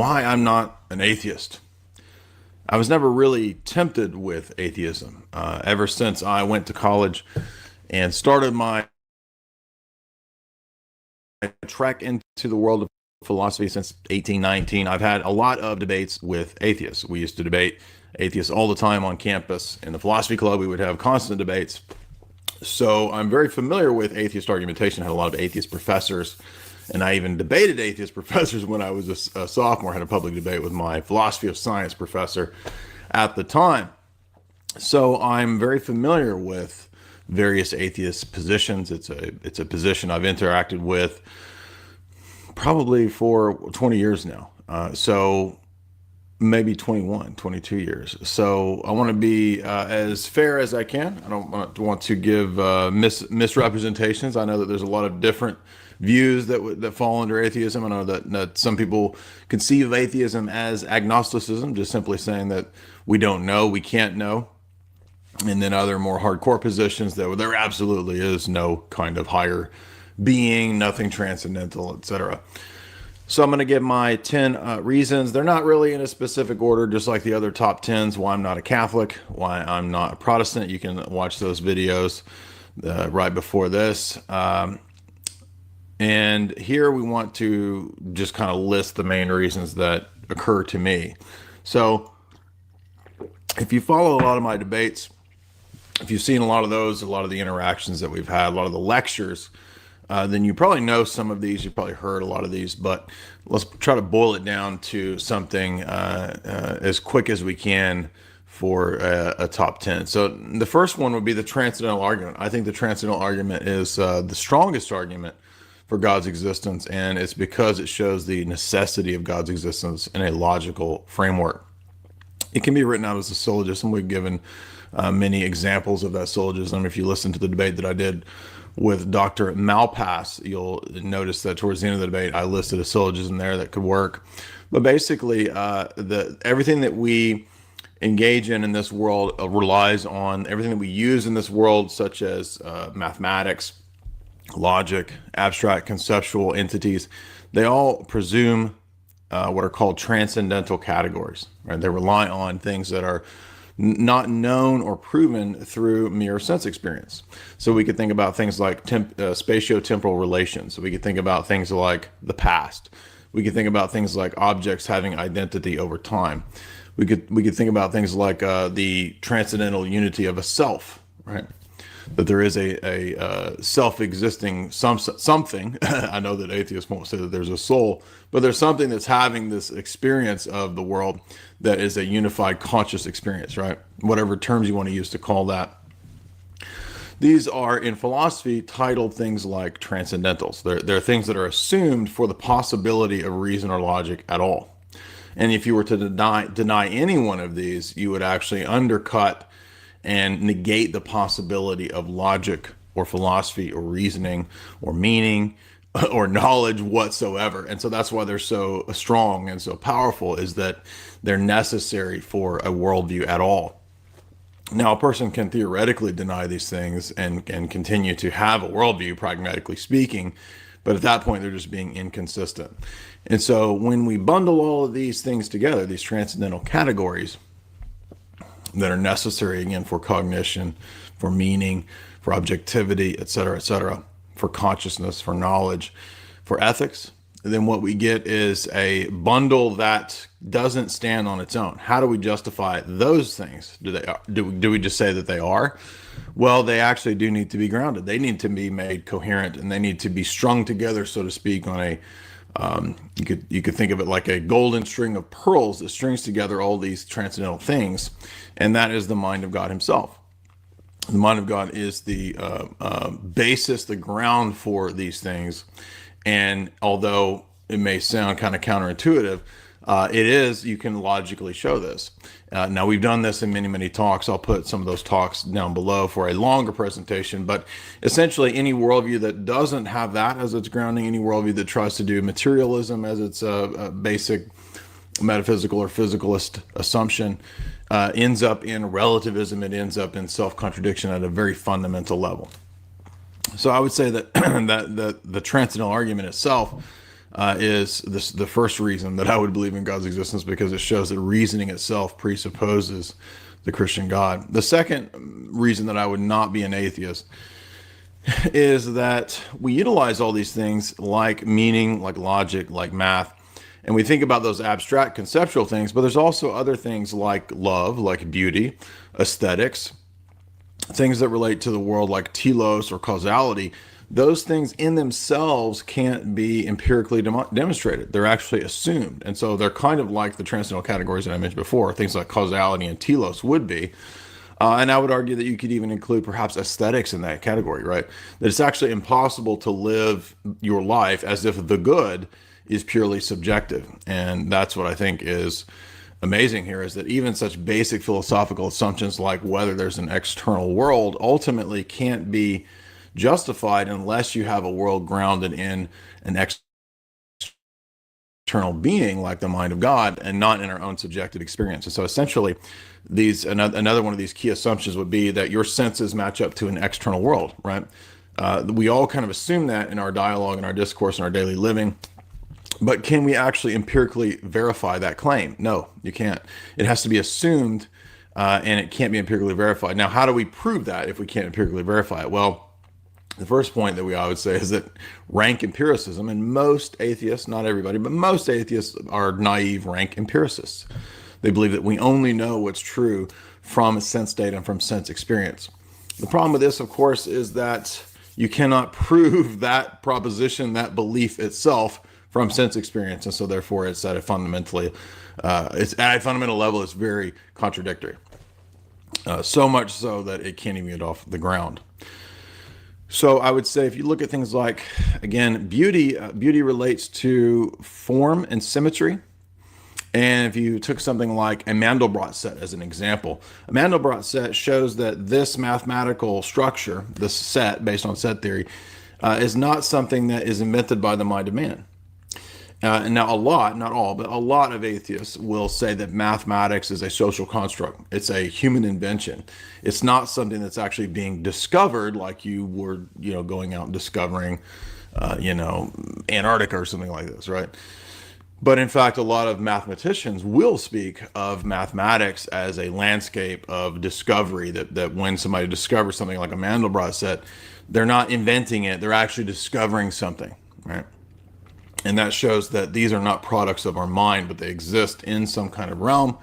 why I'm not an atheist. I was never really tempted with atheism ever since I went to college and started my trek into the world of philosophy since 1819. I've had a lot of debates with atheists. We used to debate atheists all the time on campus. In the philosophy club, we would have constant debates. So I'm very familiar with atheist argumentation. I had a lot of atheist professors, and I even debated atheist professors when I was a sophomore. I had a public debate with my philosophy of science professor at the time. So I'm very familiar with various atheist positions. It's a position I've interacted with probably for 20 years now. So maybe 21, 22 years. So I want to be as fair as I can. I don't want to give misrepresentations. I know that there's a lot of different views that fall under atheism. I know that some people conceive of atheism as agnosticism, just simply saying that we don't know, we can't know. And then other more hardcore positions that there absolutely is no kind of higher being, nothing transcendental, etc. So I'm going to give my 10 reasons. They're not really in a specific order, just like the other top 10s, why I'm not a Catholic, why I'm not a Protestant. You can watch those videos right before this. And here we want to just kind of list the main reasons that occur to me. So if you follow a lot of my debates, if you've seen a lot of those, a lot of the interactions that we've had, a lot of the lectures, then you probably know some of these. You've probably heard a lot of these, but let's try to boil it down to something as quick as we can for a top 10. So the first one would be the transcendental argument. I think the transcendental argument is the strongest argument for God's existence, and it's because it shows the necessity of God's existence in a logical framework. It can be written out as a syllogism. We've given many examples of that syllogism. If you listen to the debate that I did with Dr. Malpass, you'll notice that towards the end of the debate, I listed a syllogism there that could work. But basically, everything that we engage in this world relies on everything that we use in this world, such as mathematics, logic, abstract conceptual entities. They all presume what are called transcendental categories. Right? They rely on things that are not known or proven through mere sense experience. So we could think about things like spatio-temporal relations. So we could think about things like the past. We could think about things like objects having identity over time. We could think about things like the transcendental unity of a self, right? That there is a self-existing something. I know that atheists won't say that there's a soul, but there's something that's having this experience of the world that is a unified conscious experience, right? Whatever terms you want to use to call that. These are, in philosophy, titled things like transcendentals. They're things that are assumed for the possibility of reason or logic at all. And if you were to deny any one of these, you would actually undercut and negate the possibility of logic or philosophy or reasoning or meaning or knowledge whatsoever. And so that's why they're so strong and so powerful, is that they're necessary for a worldview at all. Now, a person can theoretically deny these things and continue to have a worldview, pragmatically speaking, but at that point, they're just being inconsistent. And so when we bundle all of these things together, these transcendental categories that are necessary, again, for cognition, for meaning, for objectivity, et cetera, for consciousness, for knowledge, for ethics, then what we get is a bundle that doesn't stand on its own. How do we justify those things? Do we just say that they are? Well, they actually do need to be grounded. They need to be made coherent, and they need to be strung together, so to speak, on a you could think of it like a golden string of pearls that strings together all these transcendental things, and that is the mind of God Himself. The mind of God is the basis, the ground for these things. And although it may sound kind of counterintuitive, it is, you can logically show this. Now, we've done this in many, many talks. I'll put some of those talks down below for a longer presentation. But essentially, any worldview that doesn't have that as its grounding, any worldview that tries to do materialism as its basic metaphysical or physicalist assumption, ends up in relativism. It ends up in self-contradiction at a very fundamental level. So I would say that that the transcendental argument itself is this the first reason that I would believe in God's existence, because it shows that reasoning itself presupposes the Christian God. The second reason that I would not be an atheist is that we utilize all these things like meaning, like logic, like math, and we think about those abstract conceptual things, but there's also other things like love, like beauty, aesthetics, things that relate to the world like telos or causality. Those things in themselves can't be empirically demonstrated. They're actually assumed. And so they're kind of like the transcendental categories that I mentioned before, things like causality and telos would be. And I would argue that you could even include perhaps aesthetics in that category, right? That it's actually impossible to live your life as if the good is purely subjective. And that's what I think is amazing here, is that even such basic philosophical assumptions like whether there's an external world ultimately can't be justified unless you have a world grounded in an external being like the mind of God and not in our own subjective experience. And so essentially, another one of these key assumptions would be that your senses match up to an external world, right? We all kind of assume that in our dialogue, in our discourse, in our daily living. But can we actually empirically verify that claim? No, you can't. It has to be assumed, and it can't be empirically verified. Now, how do we prove that if we can't empirically verify it? Well, the first point that I would say is that rank empiricism, and most atheists, not everybody, but most atheists are naive rank empiricists. They believe that we only know what's true from sense data and from sense experience. The problem with this, of course, is that you cannot prove that proposition, that belief itself, from sense experience, and so therefore it's at a fundamental level, it's very contradictory. So much so that it can't even get off the ground. So I would say if you look at things like, again, beauty relates to form and symmetry. And if you took something like a Mandelbrot set as an example, a Mandelbrot set shows that this mathematical structure, this set based on set theory, is not something that is invented by the mind of man. And now not all, but a lot of atheists will say that mathematics is a social construct. It's a human invention. It's not something that's actually being discovered like you were, going out and discovering, Antarctica or something like this, right? But in fact, a lot of mathematicians will speak of mathematics as a landscape of discovery, that when somebody discovers something like a Mandelbrot set, they're not inventing it, they're actually discovering something, right? And that shows that these are not products of our mind, but they exist in some kind of realm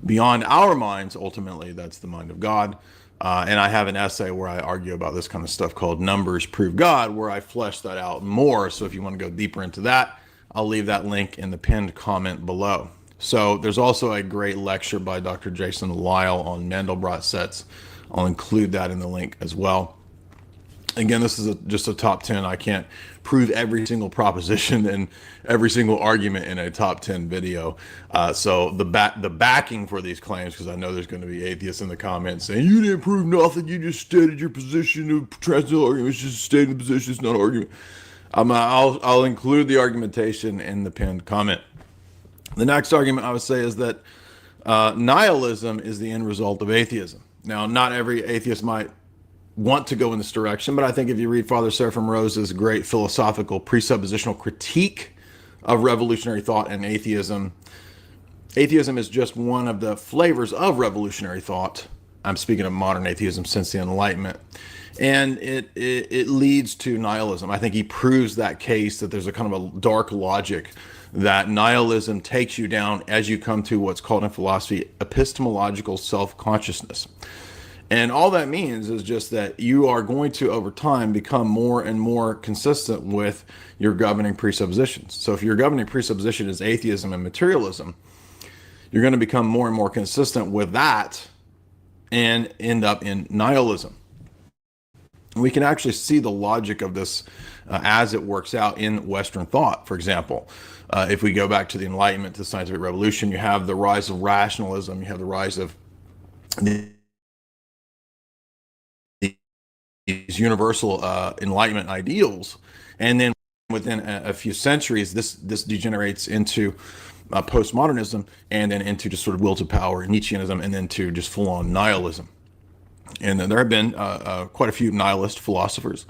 beyond our minds. Ultimately, that's the mind of God. And I have an essay where I argue about this kind of stuff called Numbers Prove God, where I flesh that out more. So if you want to go deeper into that, I'll leave that link in the pinned comment below. So there's also a great lecture by Dr. Jason Lisle on Mandelbrot sets. I'll include that in the link as well. Again, this is just a top 10. I can't prove every single proposition and every single argument in a top 10 video. So the backing for these claims, because I know there's going to be atheists in the comments saying, you didn't prove nothing, you just stated your position of transcendental argument. It's just stating the position, it's not an argument. I'll include the argumentation in the pinned comment. The next argument I would say is that nihilism is the end result of atheism. Now, not every atheist might want to go in this direction, but I think if you read Father Seraphim Rose's great philosophical presuppositional critique of revolutionary thought and atheism is just one of the flavors of revolutionary thought. I'm speaking of modern atheism since the Enlightenment. And it leads to nihilism. I think he proves that case, that there's a kind of a dark logic that nihilism takes you down as you come to what's called in philosophy epistemological self-consciousness. And all that means is just that you are going to, over time, become more and more consistent with your governing presuppositions. So if your governing presupposition is atheism and materialism, you're going to become more and more consistent with that and end up in nihilism. We can actually see the logic of this as it works out in Western thought. For example, if we go back to the Enlightenment, to the scientific revolution, you have the rise of rationalism, you have the rise of these universal Enlightenment ideals, and then within a few centuries, this degenerates into postmodernism, and then into just sort of will to power, Nietzscheanism, and then to just full-on nihilism. And there have been quite a few nihilist philosophers.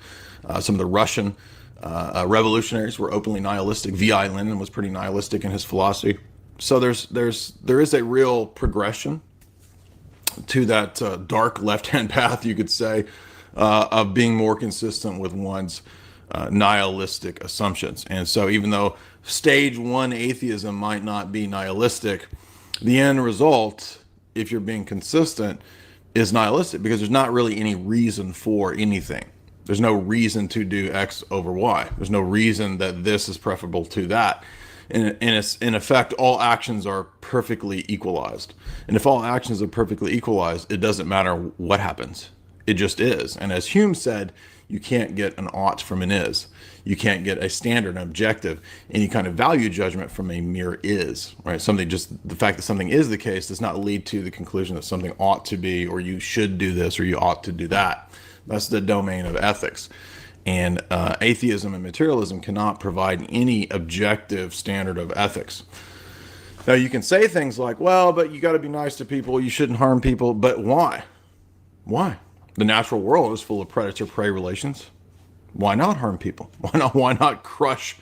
Some of the Russian Revolutionaries were openly nihilistic. V.I. Lenin was pretty nihilistic in his philosophy. So there is a real progression to that dark left-hand path, you could say, of being more consistent with one's nihilistic assumptions. And so even though stage one atheism might not be nihilistic, the end result, if you're being consistent, is nihilistic, because there's not really any reason for anything. There's no reason to do X over Y. There's no reason that this is preferable to that. In effect, all actions are perfectly equalized. And if all actions are perfectly equalized, it doesn't matter what happens. It just is. And as Hume said, you can't get an ought from an is. You can't get a standard, an objective, any kind of value judgment from a mere is, right? Something, just the fact that something is the case does not lead to the conclusion that something ought to be, or you should do this, or you ought to do that. That's the domain of ethics. And atheism and materialism cannot provide any objective standard of ethics. Now, you can say things like, well, but you got to be nice to people, you shouldn't harm people, but why? Why? The natural world is full of predator-prey relations. Why not harm people? Why not crush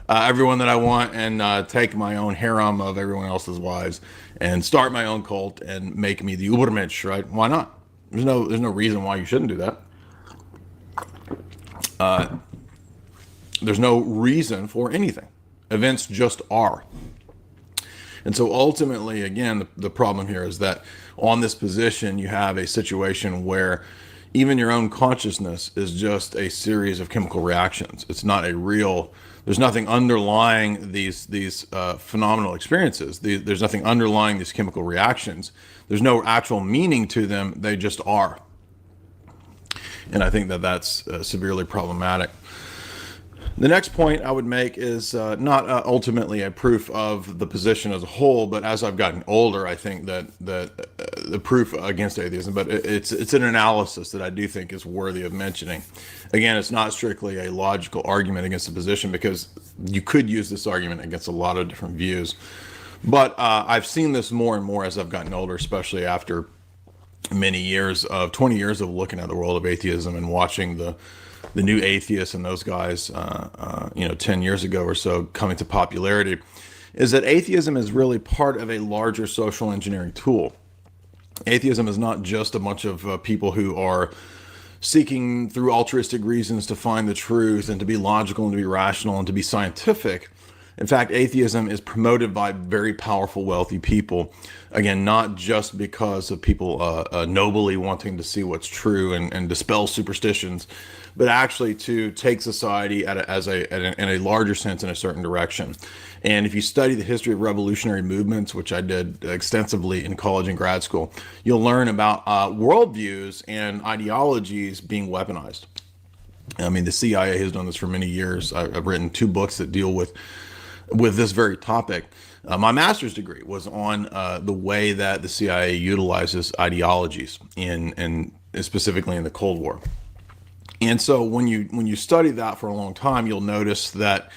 everyone that I want and take my own harem of everyone else's wives and start my own cult and make me the Übermensch, right? Why not? There's no reason why you shouldn't do that. There's no reason for anything. Events just are. And so ultimately, again, the problem here is that on this position, you have a situation where even your own consciousness is just a series of chemical reactions. It's not a real, there's nothing underlying these phenomenal experiences. There's nothing underlying these chemical reactions. There's no actual meaning to them. They just are. And I think that that's severely problematic. The next point I would make is not ultimately a proof of the position as a whole, but as I've gotten older, I think that the proof against atheism, but it's an analysis that I do think is worthy of mentioning. Again, it's not strictly a logical argument against the position, because you could use this argument against a lot of different views. But I've seen this more and more as I've gotten older, especially after many years of 20 years of looking at the world of atheism and watching the new atheists and those guys, 10 years ago or so coming to popularity, is that atheism is really part of a larger social engineering tool. Atheism is not just a bunch of people who are seeking through altruistic reasons to find the truth and to be logical and to be rational and to be scientific. In fact, atheism is promoted by very powerful, wealthy people. Again, not just because of people nobly wanting to see what's true and dispel superstitions, but actually to take society in a larger sense in a certain direction. And if you study the history of revolutionary movements, which I did extensively in college and grad school, you'll learn about worldviews and ideologies being weaponized. I mean, the CIA has done this for many years. I've written 2 books that deal with this very topic. My master's degree was on the way that the CIA utilizes ideologies in specifically in the Cold War. And so when you study that for a long time, you'll notice that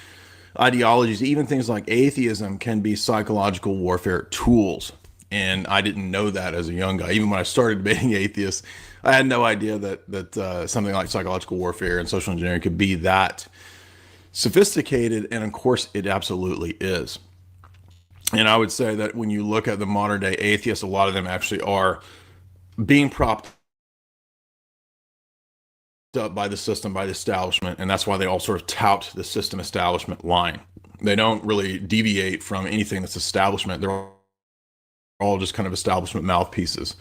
ideologies, even things like atheism, can be psychological warfare tools. And I didn't know that as a young guy. Even when I started debating atheists, I had no idea that something like psychological warfare and social engineering could be that sophisticated. And of course, it absolutely is. And I would say that when you look at the modern day atheists, a lot of them actually are being propped up by the system, by the establishment, and that's why they all sort of tout the system establishment line. They don't really deviate from anything that's establishment. They're all just kind of establishment mouthpieces.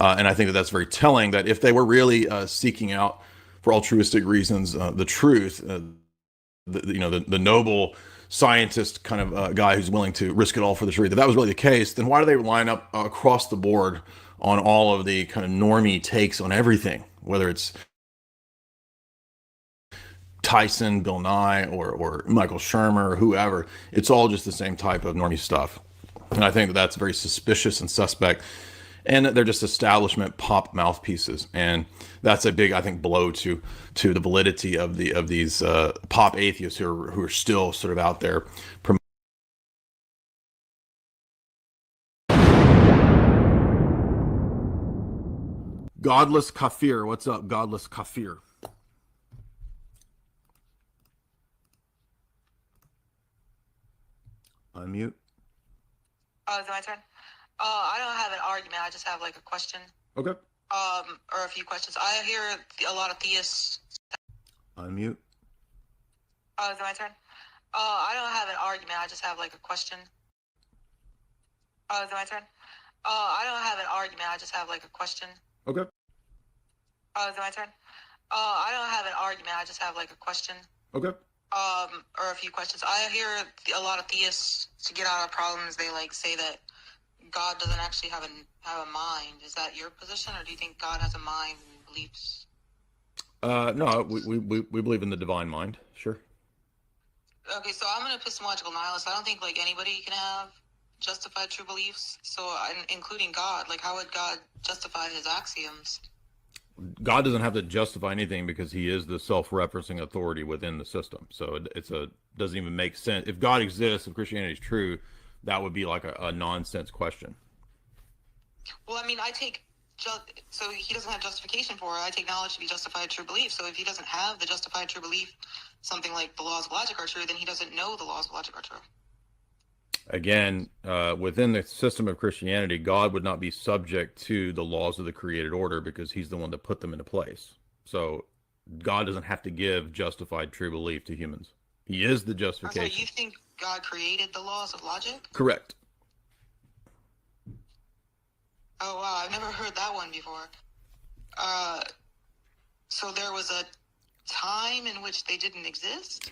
And I think that that's very telling, that if they were really seeking out for altruistic reasons the truth, the noble scientist kind of guy who's willing to risk it all for the truth, if that was really the case, then why do they line up across the board on all of the kind of normie takes on everything, whether it's Tyson, Bill Nye, or Michael Shermer, or whoever? It's all just the same type of normie stuff. And I think that that's very suspicious and suspect. And they're just establishment pop mouthpieces. And that's a big, I think, blow to the validity of these pop atheists who are still sort of out there promoting. Godless Kafir. What's up, Godless Kafir? Unmute. Oh, is it my turn? I don't have an argument. I just have like a question. Okay. Or a few questions. I hear a lot of theists. Unmute. Oh, is it my turn? I don't have an argument. I just have like a question. Oh, is it my turn? I don't have an argument. I just have like a question. Okay. Oh, is it my turn? I don't have an argument. I just have like a question. Okay. Or a few questions. I hear a lot of theists, to get out of problems, they like say that God doesn't actually have a mind. Is that your position, or do you think God has a mind and beliefs? No, we believe in the divine mind. Sure. Okay, so I'm an epistemological nihilist. I don't think like anybody can have justified true beliefs. So, including God, like how would God justify his axioms? God doesn't have to justify anything because he is the self-referencing authority within the system. So doesn't even make sense. If God exists, if Christianity is true, that would be like a nonsense question. Well, I mean, so he doesn't have justification for it. I take knowledge to be justified true belief. So if he doesn't have the justified true belief, something like the laws of logic are true, then he doesn't know the laws of logic are true. Again, within the system of Christianity, God would not be subject to the laws of the created order because he's the one that put them into place. So God doesn't have to give justified true belief to humans. He is the justification. So you think God created the laws of logic? Correct. Oh, wow. I've never heard that one before. So there was a time in which they didn't exist?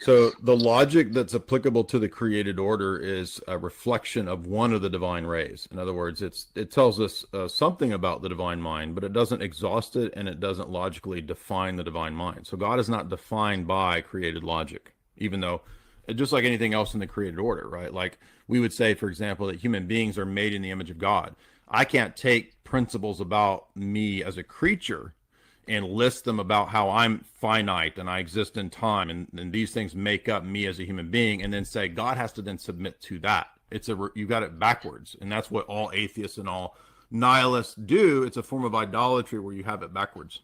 So the logic that's applicable to the created order is a reflection of one of the divine rays. In other words, it tells us something about the divine mind, but it doesn't exhaust it, and it doesn't logically define the divine mind. So God is not defined by created logic, even though, just like anything else in the created order, right? Like we would say, for example, that human beings are made in the image of God. I can't take principles about me as a creature and list them about how I'm finite and I exist in time, and these things make up me as a human being, and then say God has to then submit to that. You got it backwards, and that's what all atheists and all nihilists do. It's a form of idolatry where you have it backwards.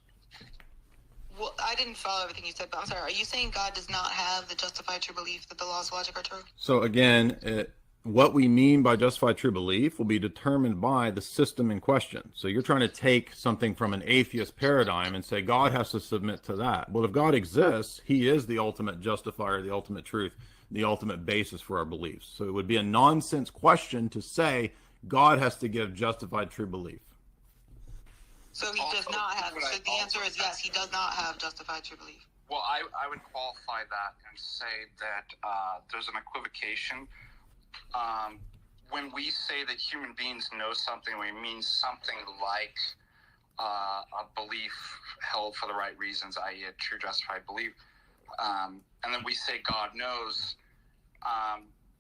Well, I didn't follow everything you said, but I'm sorry. Are you saying God does not have the justified true belief that the laws of logic are true? So again, what we mean by justified true belief will be determined by the system in question. So you're trying to take something from an atheist paradigm and say God has to submit to that. Well, if God exists, he is the ultimate justifier, the ultimate truth, the ultimate basis for our beliefs. So it would be a nonsense question to say God has to give justified true belief. So he does not have. So the answer is yes, he does not have justified true belief. Well, I would qualify that and say that there's an equivocation. When we say that human beings know something, we mean something like a belief held for the right reasons, i.e. a true justified belief. And then we say God knows.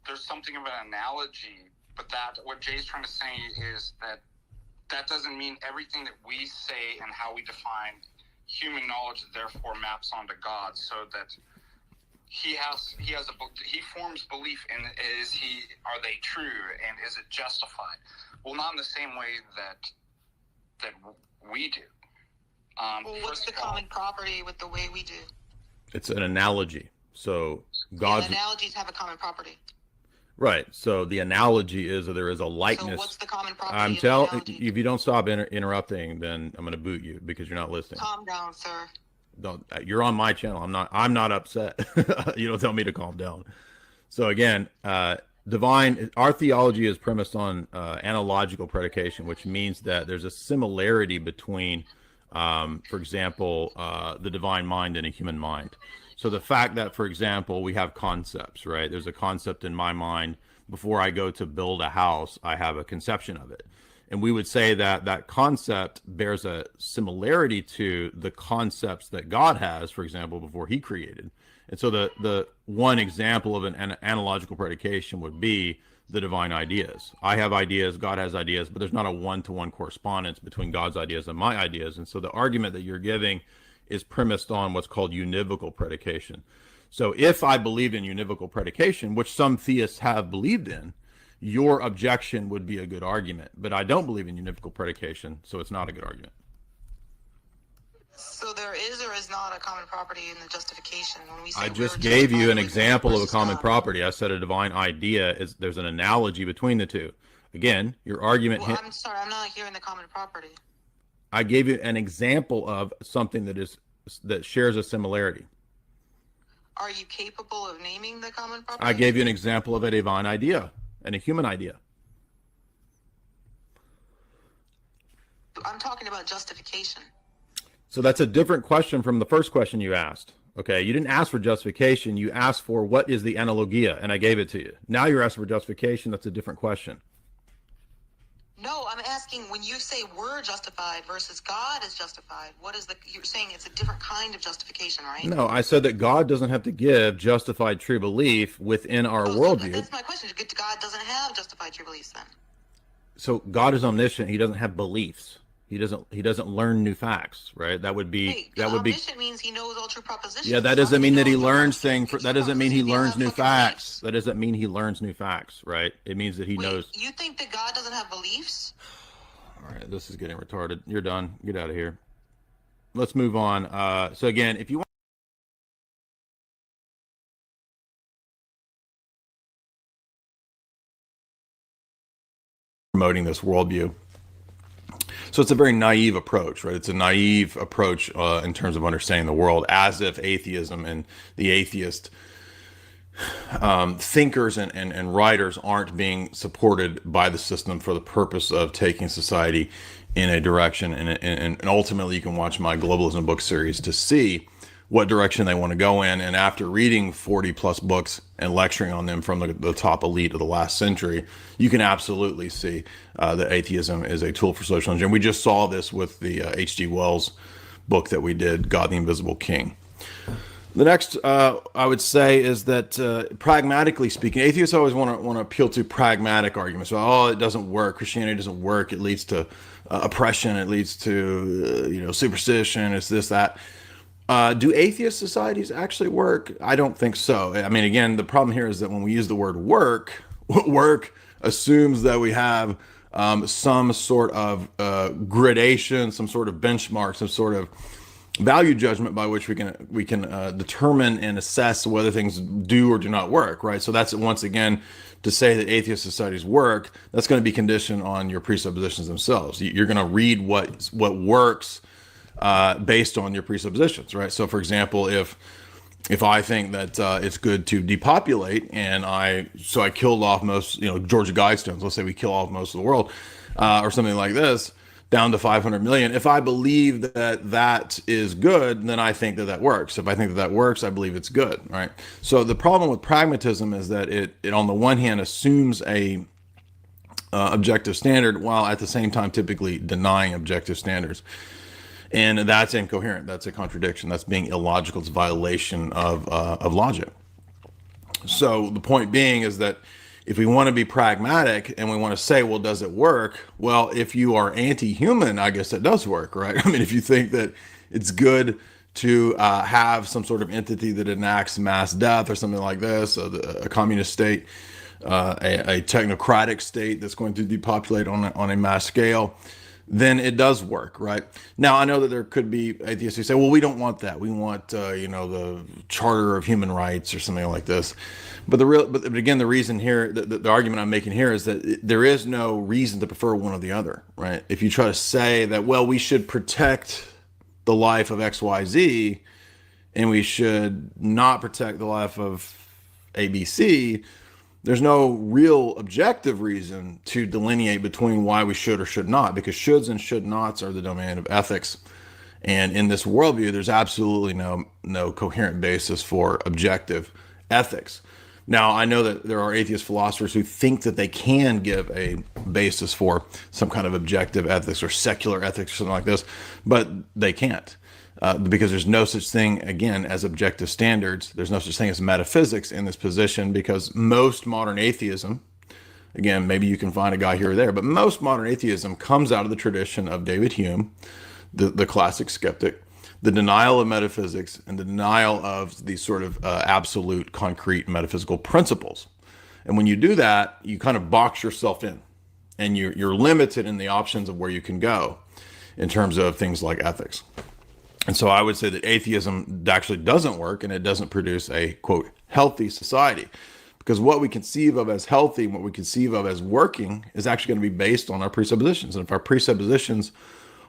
There's something of an analogy, but that what Jay's trying to say is that doesn't mean everything that we say and how we define human knowledge therefore maps onto God, so that he forms belief in are they true and is it justified? Well, not in the same way that we do. Well, what's the common property with the way we do? It's an analogy. So God's analogies have a common property. Right. So the analogy is that there is a likeness. So what's the common property? I'm telling. If you don't stop interrupting, then I'm going to boot you because you're not listening. Calm down, sir. Don't. You're on my channel. I'm not upset. You don't tell me to calm down. So again, our theology is premised on analogical predication, which means that there's a similarity between, for example, the divine mind and a human mind. So the fact that, for example, we have concepts, right? There's a concept in my mind. Before I go to build a house, I have a conception of it. And we would say that that concept bears a similarity to the concepts that God has, for example, before he created. And so the one example of an analogical predication would be the divine ideas. I have ideas, God has ideas, but there's not a one-to-one correspondence between God's ideas and my ideas. And so the argument that you're giving is premised on what's called univocal predication. So if I believed in univocal predication, which some theists have believed in, your objection would be a good argument. But I don't believe in univocal predication, so it's not a good argument. So there is or is not a common property in the justification when we say I just we're gave you justified an with example of a versus common God. property. I said a divine idea is there's an analogy between the two. Again, your argument. Well, I'm sorry, I'm not hearing the common property. I gave you an example of something that shares a similarity. Are you capable of naming the common property? I gave you an example of a divine idea and a human idea. I'm talking about justification. So that's a different question from the first question you asked. Okay, you didn't ask for justification. You asked for what is the analogia, and I gave it to you. Now you're asking for justification. That's a different question. No, I'm asking when you say we're justified versus God is justified, you're saying it's a different kind of justification, right? No, I said that God doesn't have to give justified true belief within our worldview. That's my question. God doesn't have justified true beliefs then. So God is omniscient. He doesn't have beliefs. He doesn't learn new facts, right? Omniscient means he knows all true propositions. Yeah, that doesn't mean that he learns things. That doesn't mean he learns new facts. That doesn't mean he learns new facts, right? It means that he knows. You think that God doesn't have beliefs? All right, this is getting retarded. You're done. Get out of here. Let's move on. So again, if you want promoting this worldview. So it's a very naive approach, right? It's a naive approach in terms of understanding the world, as if atheism and the atheist thinkers and writers aren't being supported by the system for the purpose of taking society in a direction. And ultimately, you can watch my Globalism book series to see what direction they want to go in. And after reading 40 plus books and lecturing on them from the top elite of the last century, you can absolutely see that atheism is a tool for social engineering. We just saw this with the H.G. Wells book that we did, God the Invisible King. The next, I would say, is that pragmatically speaking, atheists always want to appeal to pragmatic arguments. So, it doesn't work. Christianity doesn't work. It leads to oppression. It leads to superstition. It's this, that. Do atheist societies actually work? I don't think so. I mean, again, the problem here is that when we use the word work assumes that we have some sort of gradation, some sort of benchmark, some sort of value judgment by which we can determine and assess whether things do or do not work, right? So that's, once again, to say that atheist societies work, that's going to be conditioned on your presuppositions themselves. You're going to read what works based on your presuppositions, right? So, for example, if I think that it's good to depopulate, and I killed off most, Georgia Guidestones, let's say we kill off most of the world, or something like this, down to 500 million. If I believe that is good, then I think that works. If I think that works, I believe it's good, right? So the problem with pragmatism is that it on the one hand assumes a objective standard, while at the same time typically denying objective standards. And that's incoherent. That's a contradiction. That's being illogical. It's a violation of logic. So the point being is that if we want to be pragmatic and we want to say, well, does it work? Well, if you are anti-human, I guess it does work, right? I mean, if you think that it's good to have some sort of entity that enacts mass death or something like this, a communist state, a technocratic state that's going to depopulate on a mass scale, then it does work, right? Now, I know that there could be atheists who say, well, we don't want that. We want, the Charter of Human Rights or something like this. But again, the reason here, the argument I'm making here is that there is no reason to prefer one or the other, right? If you try to say that, well, we should protect the life of XYZ and we should not protect the life of ABC, there's no real objective reason to delineate between why we should or should not, because shoulds and should nots are the domain of ethics. And in this worldview, there's absolutely no coherent basis for objective ethics. Now, I know that there are atheist philosophers who think that they can give a basis for some kind of objective ethics or secular ethics or something like this, but they can't. Because there's no such thing, again, as objective standards. There's no such thing as metaphysics in this position, because most modern atheism, again, maybe you can find a guy here or there, but most modern atheism comes out of the tradition of David Hume, the classic skeptic, the denial of metaphysics and the denial of these sort of absolute, concrete metaphysical principles. And when you do that, you kind of box yourself in, and you're limited in the options of where you can go in terms of things like ethics. And so I would say that atheism actually doesn't work, and it doesn't produce a, quote, healthy society. Because what we conceive of as healthy and what we conceive of as working is actually going to be based on our presuppositions. And if our presuppositions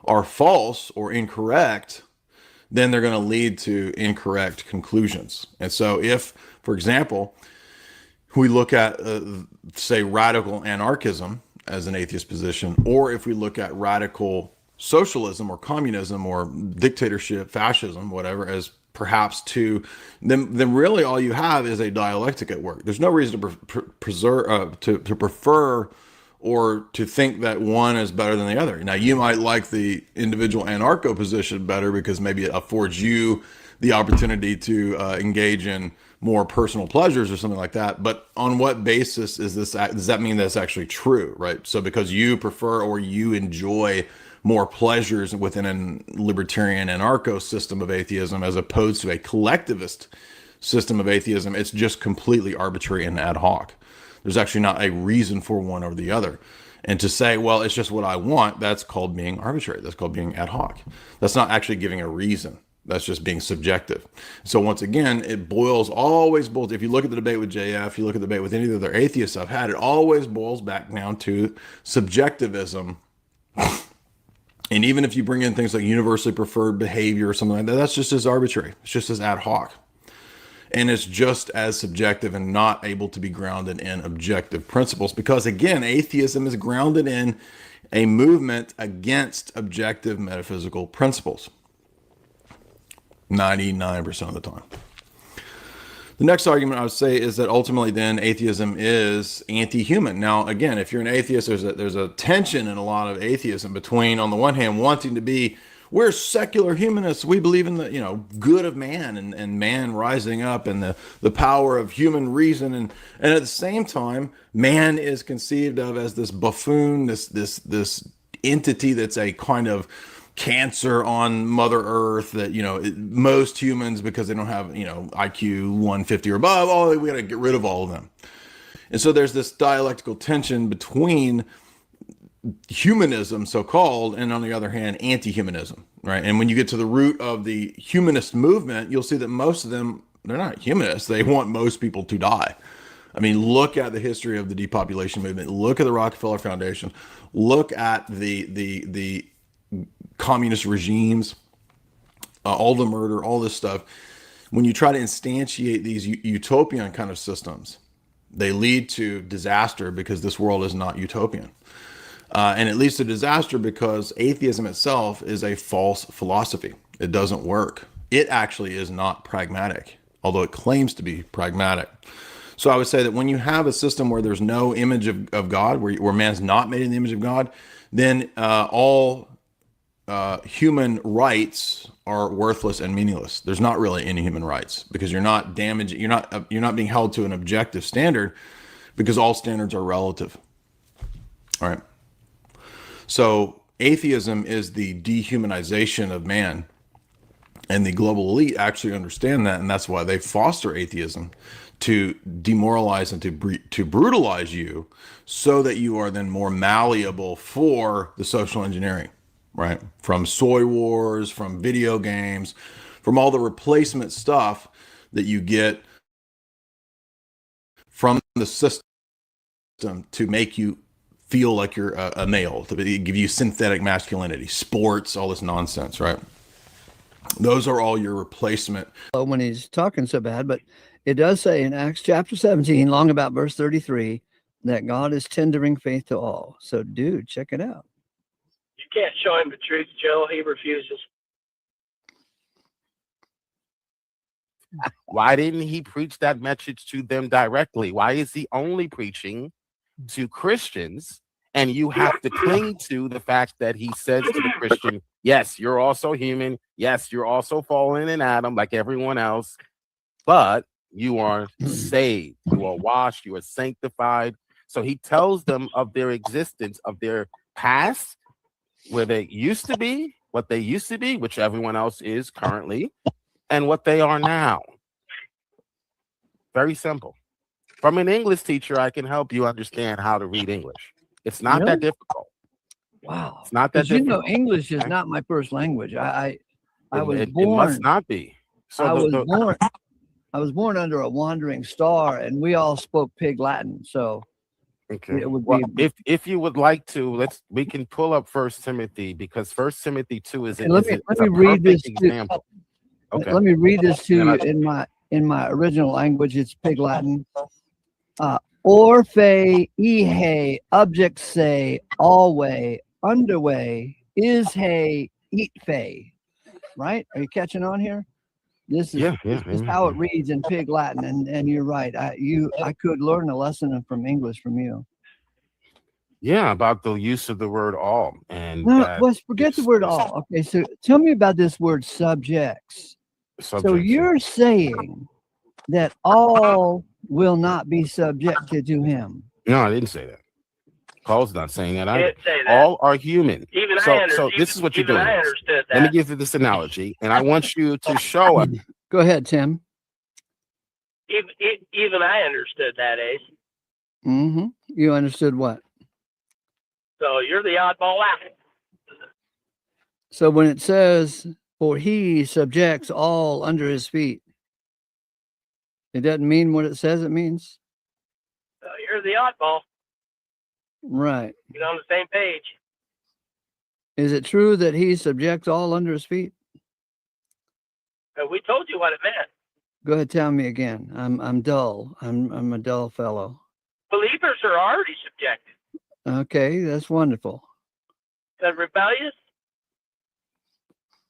are false or incorrect, then they're going to lead to incorrect conclusions. And so if, for example, we look at, say, radical anarchism as an atheist position, or if we look at radical socialism or communism or dictatorship, fascism, whatever, as perhaps then really all you have is a dialectic at work. There's no reason to prefer or to think that one is better than the other. Now, you might like the individual anarcho position better because maybe it affords you the opportunity to engage in more personal pleasures or something like that. But on what basis does that mean that's actually true, right? So because you prefer or you enjoy more pleasures within a libertarian anarcho system of atheism as opposed to a collectivist system of atheism, it's just completely arbitrary and ad hoc. There's actually not a reason for one or the other. And to say, well, it's just what I want, that's called being arbitrary. That's called being ad hoc. That's not actually giving a reason. That's just being subjective. So once again, it always boils, if you look at the debate with JF, you look at the debate with any of the other atheists I've had, it always boils back down to subjectivism. And even if you bring in things like universally preferred behavior or something like that, that's just as arbitrary. It's just as ad hoc. And it's just as subjective and not able to be grounded in objective principles. Because again, atheism is grounded in a movement against objective metaphysical principles. 99% of the time. The next argument I would say is that ultimately then atheism is anti-human. Now, again, if you're an atheist, there's a tension in a lot of atheism between, on the one hand, wanting to be, we're secular humanists. We believe in the good of man and man rising up and the power of human reason. And at the same time, man is conceived of as this buffoon, this entity that's a kind of cancer on Mother Earth that, most humans, because they don't have, IQ 150 or above, we got to get rid of all of them. And so there's this dialectical tension between humanism, so-called, and on the other hand, anti-humanism, right? And when you get to the root of the humanist movement, you'll see that most of them, they're not humanists. They want most people to die. I mean, look at the history of the depopulation movement. Look at the Rockefeller Foundation. Look at the communist regimes, all the murder, all this stuff. When you try to instantiate these utopian kind of systems, they lead to disaster because this world is not utopian. And it leads to disaster because atheism itself is a false philosophy. It doesn't work. It actually is not pragmatic, although it claims to be pragmatic. So I would say that when you have a system where there's no image of God, where man's not made in the image of God, then all human rights are worthless and meaningless. There's not really any human rights because you're not damaging, you're not being held to an objective standard because all standards are relative. All right. So atheism is the dehumanization of man, and the global elite actually understand that, and that's why they foster atheism, to demoralize and to brutalize you so that you are then more malleable for the social engineering, right? From soy wars, from video games, from all the replacement stuff that you get from the system to make you feel like you're a male, to give you synthetic masculinity, sports, all this nonsense, right? Those are all your replacement. When he's talking so bad, but it does say in Acts chapter 17, long about verse 33, that God is tendering faith to all. So, dude, check it out. You can't show him the truth, Joe. He refuses. Why didn't he preach that message to them directly? Why is he only preaching to Christians? And you have to cling to the fact that he says to the Christian, yes, you're also human. Yes, you're also fallen in Adam like everyone else, but you are saved. You are washed. You are sanctified. So he tells them of their existence, of their past, where they used to be, what they used to be, which everyone else is currently, and what they are now. Very simple. From an English teacher, I can help you understand how to read English. It's not that difficult. Wow. It's not that difficult. English is not my first language. I It must not be. So I was born under a wandering star, and we all spoke Pig Latin. So okay. it would Well, be. if you would like to, we can pull up 1 Timothy, because 1 Timothy 2 is Let me read this example. Okay. Let me read this to you in my original language. It's Pig Latin. Orphe, ihe, object say, alway, underway, is hey, eat fay. Right? Are you catching on here? This is how it reads in Pig Latin, and you're right. I could learn a lesson from English from you. Yeah, about the use of the word all. And forget the word all. Okay, so tell me about this word subjects. So you're saying that all will not be subjected to him. No, I didn't say that. Paul's not saying that either. Didn't say that. All are human. So this is what you're doing. I understood that. Let me give you this analogy, and I want you to show us. Go ahead, Tim. Even I understood that, Ace. Mm-hmm. You understood what? So you're the oddball out. So when it says, for he subjects all under his feet, it doesn't mean what it says it means? So you're the oddball. Right. You're on the same page. Is it true that he subjects all under his feet? We told you what it meant. Go ahead, tell me again. I'm dull. I'm a dull fellow. Believers are already subjected. Okay, that's wonderful. The rebellious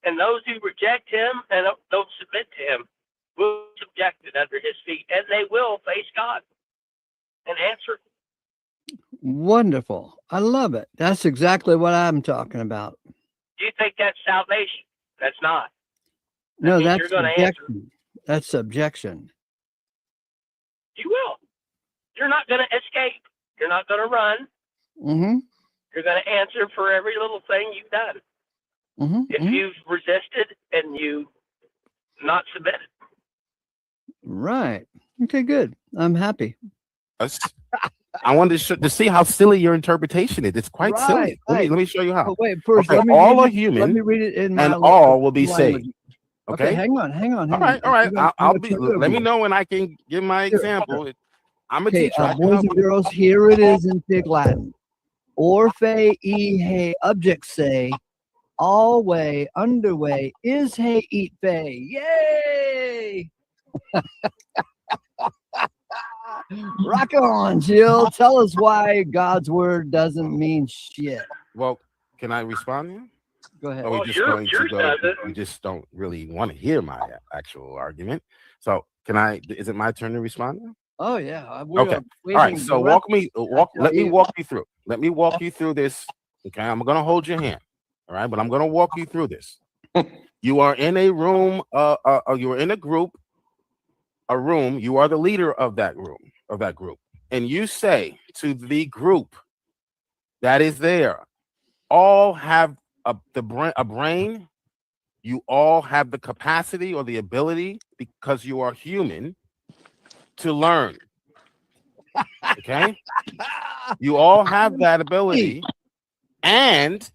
and those who reject him and don't submit to him will be subjected under his feet, and they will face God and answer. Wonderful. I love it. That's exactly what I'm talking about. Do you think that's salvation? That's not. No, that's you're gonna answer. That's subjection. You will. You're not going to escape. You're not going to run. Mm-hmm. You're going to answer for every little thing you've done. Mm-hmm. If you've resisted and you not submitted. Right. Okay, good. I'm happy. I wanted to see how silly your interpretation is. It's quite silly. Let me show you how. Oh, wait, first, okay, all are human. Let me read it in my and all will be language. saved. Okay, hang on. All right. I'll be. Let me know when I can give my example. I'm a teacher. Boys and girls, here it is in Pig Latin. Orphe, ihe, object say, alway, underway, is hey, eat fay. Yay! Rock on, Jill. Tell us why God's word doesn't mean shit. Well, can I respond now? Go ahead. We just don't really want to hear my actual argument. So is it my turn to respond now? Oh yeah. Okay. All right. So let me walk you through. Let me walk you through this. Okay. I'm going to hold your hand. All right. But I'm going to walk you through this. You are in a room. You are in a group. A room. You are the leader of that room, of that group. And you say to the group that is there, all have a brain. You all have the capacity or the ability, because you are human, to learn. Okay? You all have that ability, and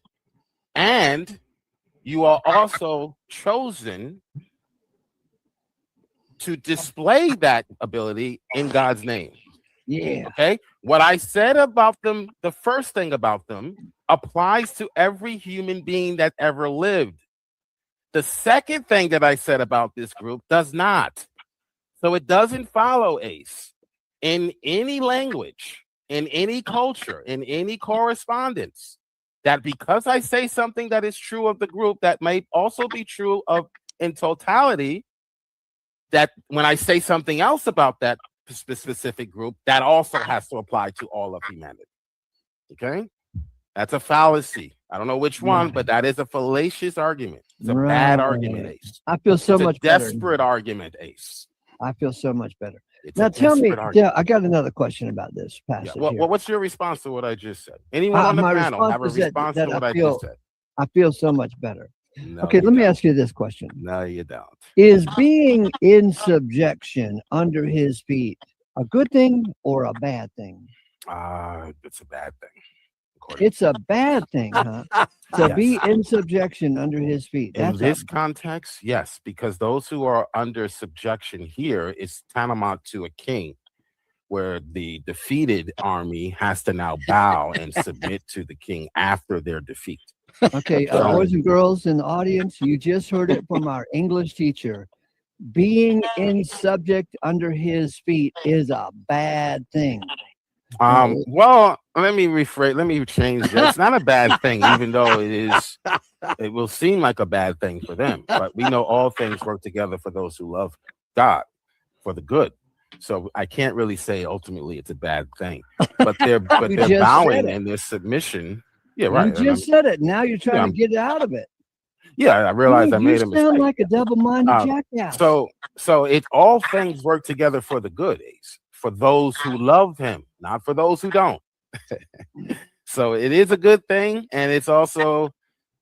you are also chosen to display that ability in God's name. Yeah. Okay? What I said about them, the first thing about them, applies to every human being that ever lived. The second thing that I said about this group does not. So it doesn't follow, Ace, in any language, in any culture, in any correspondence, that because I say something that is true of the group, that may also be true of in totality, that when I say something else about that specific group, that also has to apply to all of humanity. Okay? That's a fallacy. I don't know which one, but that is a fallacious argument. It's a bad argument, Ace. I feel so much better. Desperate argument, Ace. I feel so much better. Now tell me, I got another question about this passage. Yeah. What's your response to what I just said? Anyone on the panel have a response to what I just said? I feel so much better. No, okay, let me ask you this question. No, you don't. Is being in subjection under his feet a good thing or a bad thing? It's a bad thing. according. It's a bad thing, huh? To be in subjection under his feet. In That's this context, yes, because those who are under subjection here is tantamount to a king, where the defeated army has to now bow and submit to the king after their defeat. okay. Boys and girls in the audience, you just heard it from our English teacher. Being in subject under his feet is a bad thing. Well, let me rephrase. Let me change that. It's not a bad thing, even though it is. It will seem like a bad thing for them, but we know all things work together for those who love God, for the good. So I can't really say ultimately it's a bad thing, but they're bowing and their submission. Yeah, right. You just said it. Now you're trying to get it out of it. Yeah, I realized I made a mistake. You sound like a double-minded jackass. So it all things work together for the good, Ace, for those who love him, not for those who don't. So it is a good thing, and it's also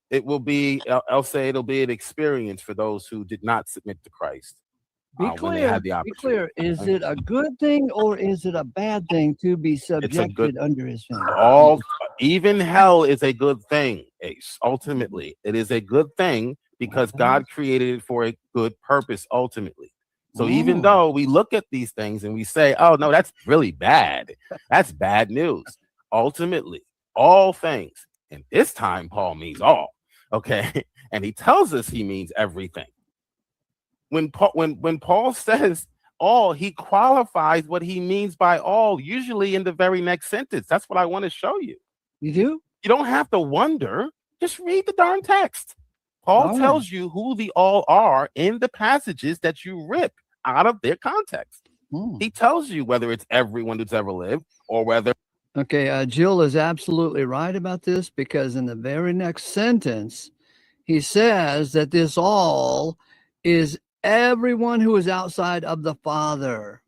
it'll be an experience for those who did not submit to Christ. Be clear. Is it a good thing or is it a bad thing to be subjected under his feet? Even hell is a good thing, Ace. Ultimately, it is a good thing because God created it for a good purpose. Ultimately, so even though we look at these things and we say, "Oh no, that's really bad. That's bad news." Ultimately, all things, and this time Paul means all. Okay, and he tells us he means everything. When Paul says all, he qualifies what he means by all, usually in the very next sentence. That's what I want to show you. You do? You don't have to wonder. Just read the darn text. Paul tells you who the all are in the passages that you rip out of their context. He tells you whether it's everyone who's ever lived or whether. Okay, Jill is absolutely right about this because in the very next sentence, he says that this all is everyone who is outside of the Father,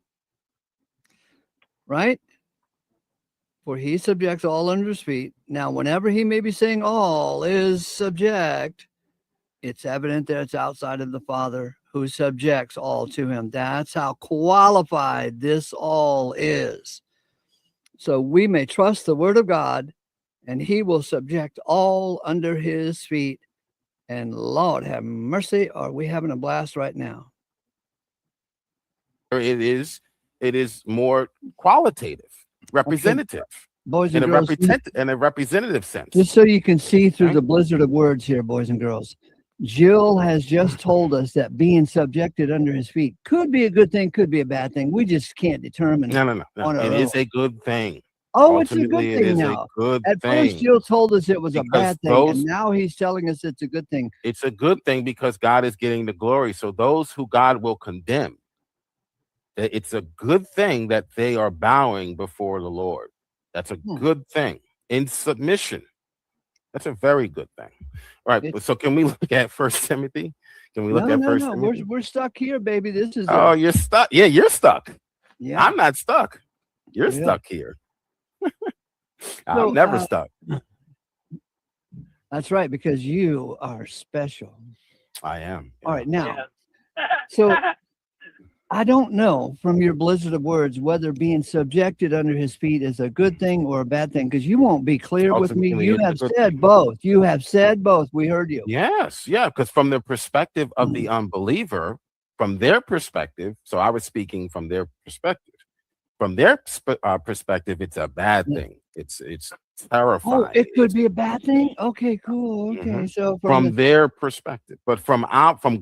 right? For he subjects all under his feet. Now, whenever he may be saying all is subject, it's evident that it's outside of the Father who subjects all to him. That's how qualified this all is. So we may trust the word of God, and he will subject all under his feet. And Lord have mercy, are we having a blast right now? It is more qualitative, representative, boys and girls, in a representative sense. Just so you can see through the blizzard of words here, boys and girls. Jill has just told us that being subjected under his feet could be a good thing, could be a bad thing. We just can't determine. No. It is a good thing. Oh, it's a good thing now. At first, Jill told us it was a bad thing, and now he's telling us it's a good thing. It's a good thing because God is getting the glory. So those who God will condemn, it's a good thing that they are bowing before the Lord. That's a good thing. In submission, that's a very good thing. All right. So can we look at 1 Timothy? Can we look at 1 Timothy? We're stuck here, baby. This is. Oh, you're stuck. Yeah, you're stuck. Yeah, I'm not stuck. You're stuck here. I'm never stuck. That's right, because you are special. I am. Yeah. All right, now. So I don't know from your blizzard of words whether being subjected under his feet is a good thing or a bad thing, because you won't be clear with me. You have said both. You have said both. We heard you. Yes, yeah, because from the perspective of the unbeliever, from their perspective, so I was speaking from their perspective. From their perspective, it's a bad thing. It's terrifying. Oh, it could be a bad thing. Okay, cool. Okay, so from their perspective, but from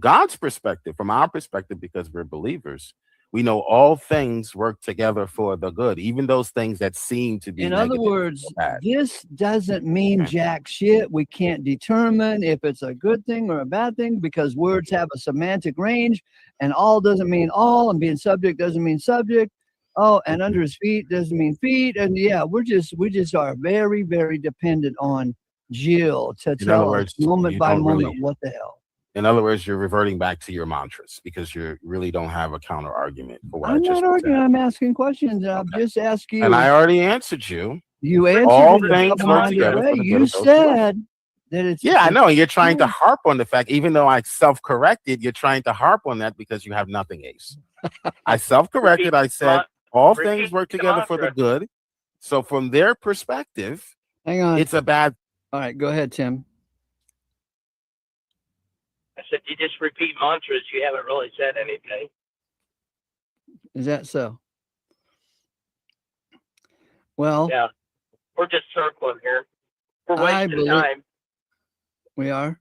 God's perspective, from our perspective, because we're believers, we know all things work together for the good, even those things that seem to be. In other words, this doesn't mean jack shit. We can't determine if it's a good thing or a bad thing because words have a semantic range, and all doesn't mean all, and being subject doesn't mean subject. Oh, and under his feet doesn't mean feet. And yeah, we just are very, very dependent on Jill to tell us moment by moment what the hell. In other words, you're reverting back to your mantras because you really don't have a counter argument for what I'm not arguing. I'm asking questions. I'm just asking you. And I already answered you. You answered all things work together. You said that it's. Yeah, I know. And you're trying to harp on the fact, even though I self-corrected, you're trying to harp on that because you have nothing, Ace. I self-corrected. I said, all things work together for the good. So from their perspective, Hang on. It's a bad. All right, go ahead, Tim. I said, you just repeat mantras. You haven't really said anything. Is that so? Well, Yeah. We're just circling here. We're I wasting believe- time. we are.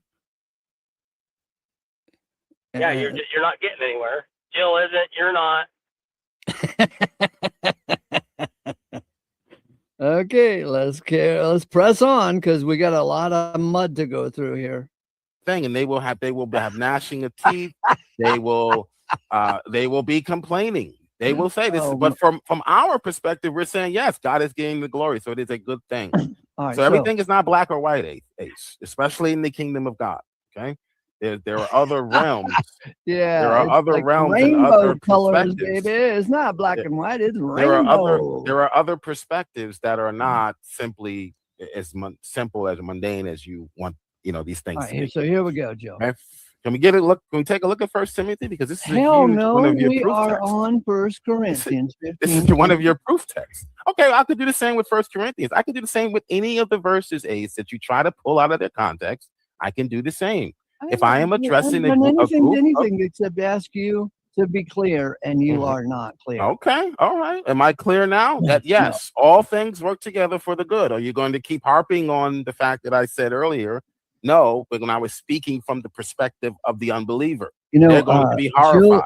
Yeah, you're not getting anywhere. Jill isn't. You're not. Okay, let's press on because we got a lot of mud to go through here. Thing, and they will have gnashing of teeth. They will be complaining. They will say this, but from our perspective, we're saying yes, God is getting the glory, so it is a good thing. All right, so everything is not black or white, Ace, especially in the kingdom of God. Okay, there are other realms. Yeah, there are other like realms rainbow and other colors, perspectives. baby. It's not black and white. It's There rainbow. are other perspectives that are not simply as simple as mundane as you want. These things. All right, so here we go, Joe. Okay. Can we get a look? Can we take a look at First Timothy, because this is Hell a huge no, one of your we proof are texts. on 1 Corinthians 15. This is one of your proof texts. Okay, I could do the same with First Corinthians. I could do the same with any of the verses, Ace, that you try to pull out of their context. I can do the same. If I am addressing anything except ask you to be clear, and you are not clear. Okay, all right. Am I clear now? That yes, all things work together for the good. Are you going to keep harping on the fact that I said earlier? No, but when I was speaking from the perspective of the unbeliever, they're going to be horrified.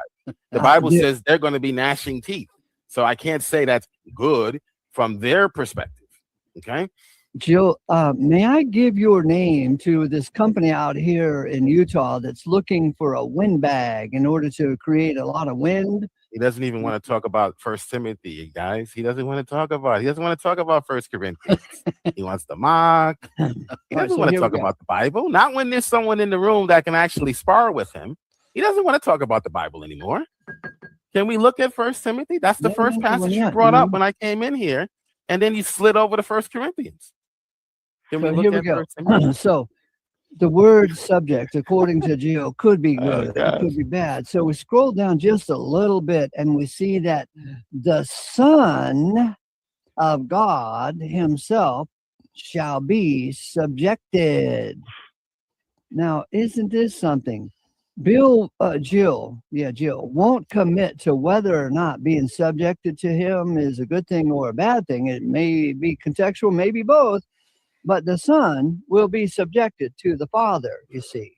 The Bible says they're going to be gnashing teeth. So I can't say that's good from their perspective. Okay. Jill, may I give your name to this company out here in Utah that's looking for a windbag in order to create a lot of wind? He doesn't even want to talk about First Timothy, guys. He doesn't want to talk about First Corinthians. He wants to mock. He doesn't want to talk about the Bible. Not when there's someone in the room that can actually spar with him. He doesn't want to talk about the Bible anymore. Can we look at First Timothy? That's the first passage you brought up when I came in here, and then you slid over to First Corinthians. Can we look at First Timothy? So the word subject, according to Geo, could be good, it could be bad. So we scroll down just a little bit and we see that the Son of God himself shall be subjected. Now, isn't this something? Jill won't commit to whether or not being subjected to him is a good thing or a bad thing. It may be contextual, maybe both. But the Son will be subjected to the Father, you see.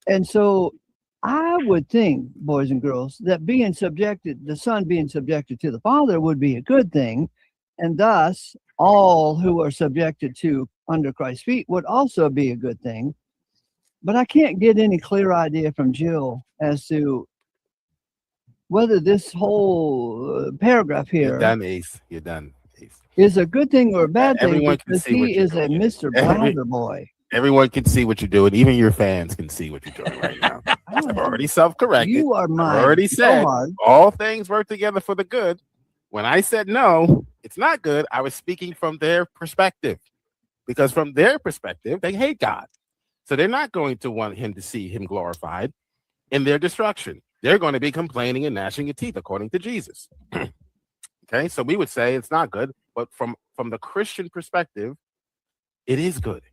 And so I would think, boys and girls, that the Son being subjected to the Father would be a good thing. And thus, all who are subjected to under Christ's feet would also be a good thing. But I can't get any clear idea from Jill as to whether this whole paragraph here. You're done, Ace. You're done. Is a good thing or a bad thing because he is a Mr. Browser boy. Everyone can see what you're doing. Even your fans can see what you're doing right now. I've already self-corrected. You are mine. I already said all things work together for the good. When I said no, it's not good, I was speaking from their perspective. Because from their perspective, they hate God. So they're not going to want him to see him glorified in their destruction. They're going to be complaining and gnashing your teeth, according to Jesus. Okay, so we would say it's not good, but from the Christian perspective, it is good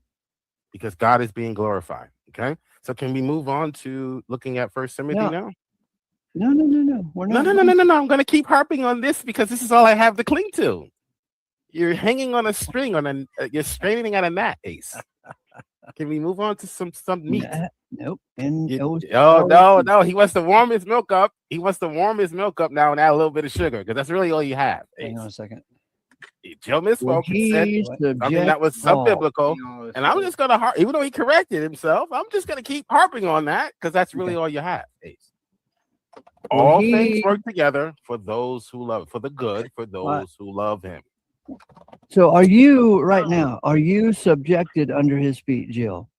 because God is being glorified. Okay, so can we move on to looking at First Timothy now? No. We're not. No. I'm going to keep harping on this because this is all I have to cling to. You're hanging on a string you're straining at a gnat, Ace. Can we move on to some meat? Nope. No. He wants to warm his milk up. Now and add a little bit of sugar because that's really all you have. Hang on a second. Jill misspoke and said something that was sub-biblical. And I'm just going to even though he corrected himself, I'm just going to keep harping on that because that's really all you have, Ace. All things work together for those who love, for the good, for those who love him. So are you subjected under his feet, Jill?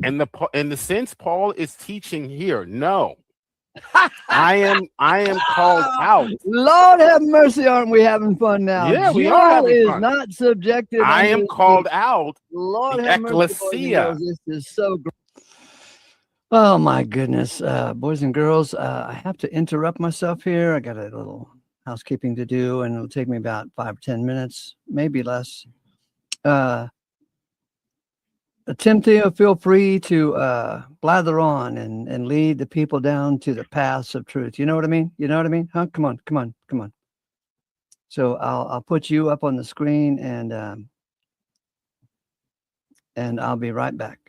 In the sense Paul is teaching here, no. I am called out. Lord have mercy, aren't we having fun now? Yeah, we Jill are having is fun. Not subjected. I am called out. Lord the have ecclesia. mercy. This is so great. Oh my goodness, boys and girls, I have to interrupt myself here. I got a little housekeeping to do, and it'll take me about 5 or 10 minutes, maybe less. Timothy, feel free to blather on and lead the people down to the paths of truth. You know what I mean? You know what I mean? Huh? Come on. So I'll put you up on the screen, and I'll be right back.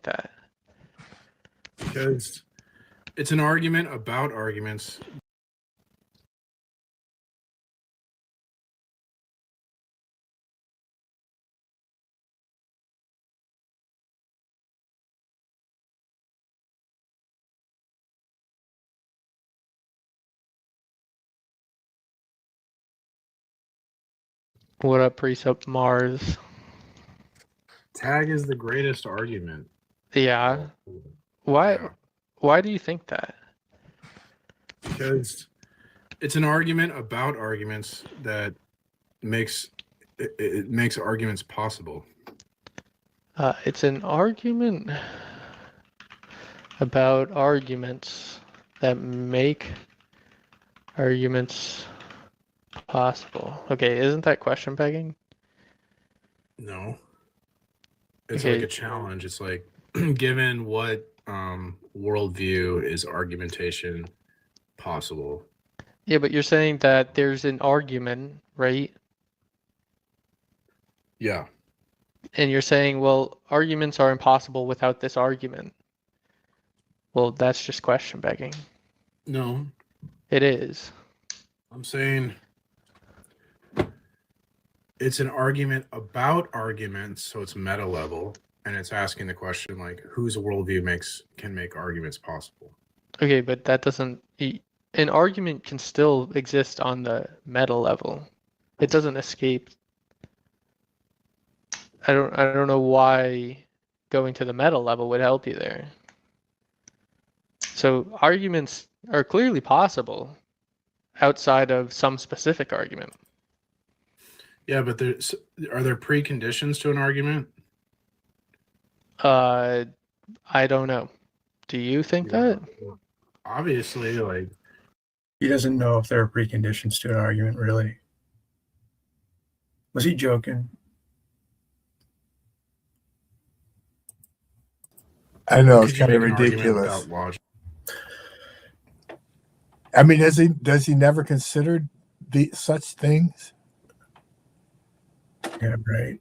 that? Because it's an argument about arguments. What up, Precept Mars? Tag is the greatest argument. Yeah. Why? Yeah. Why do you think that? Because it's an argument about arguments that makes it makes arguments possible. It's an argument about arguments that make arguments possible. Okay, isn't that question begging? No. It's Okay. like a challenge. It's like, given what worldview is argumentation possible? Yeah, but you're saying that there's an argument, right? Yeah. And you're saying, well, arguments are impossible without this argument. Well, that's just question begging. No, It is. I'm saying it's an argument about arguments, so it's meta level, and it's asking the question like, whose worldview can make arguments possible? Okay, but that doesn't. An argument can still exist on the meta level. It doesn't escape. I don't know why going to the meta level would help you there. So arguments are clearly possible outside of some specific argument. Yeah, but are there preconditions to an argument? I don't know. Do you think that? Obviously, like, he doesn't know if there are preconditions to an argument, really. Was he joking? I know, it's could you kind of make an argument ridiculous. without logic? I mean, does he never consider such things? Yeah, right.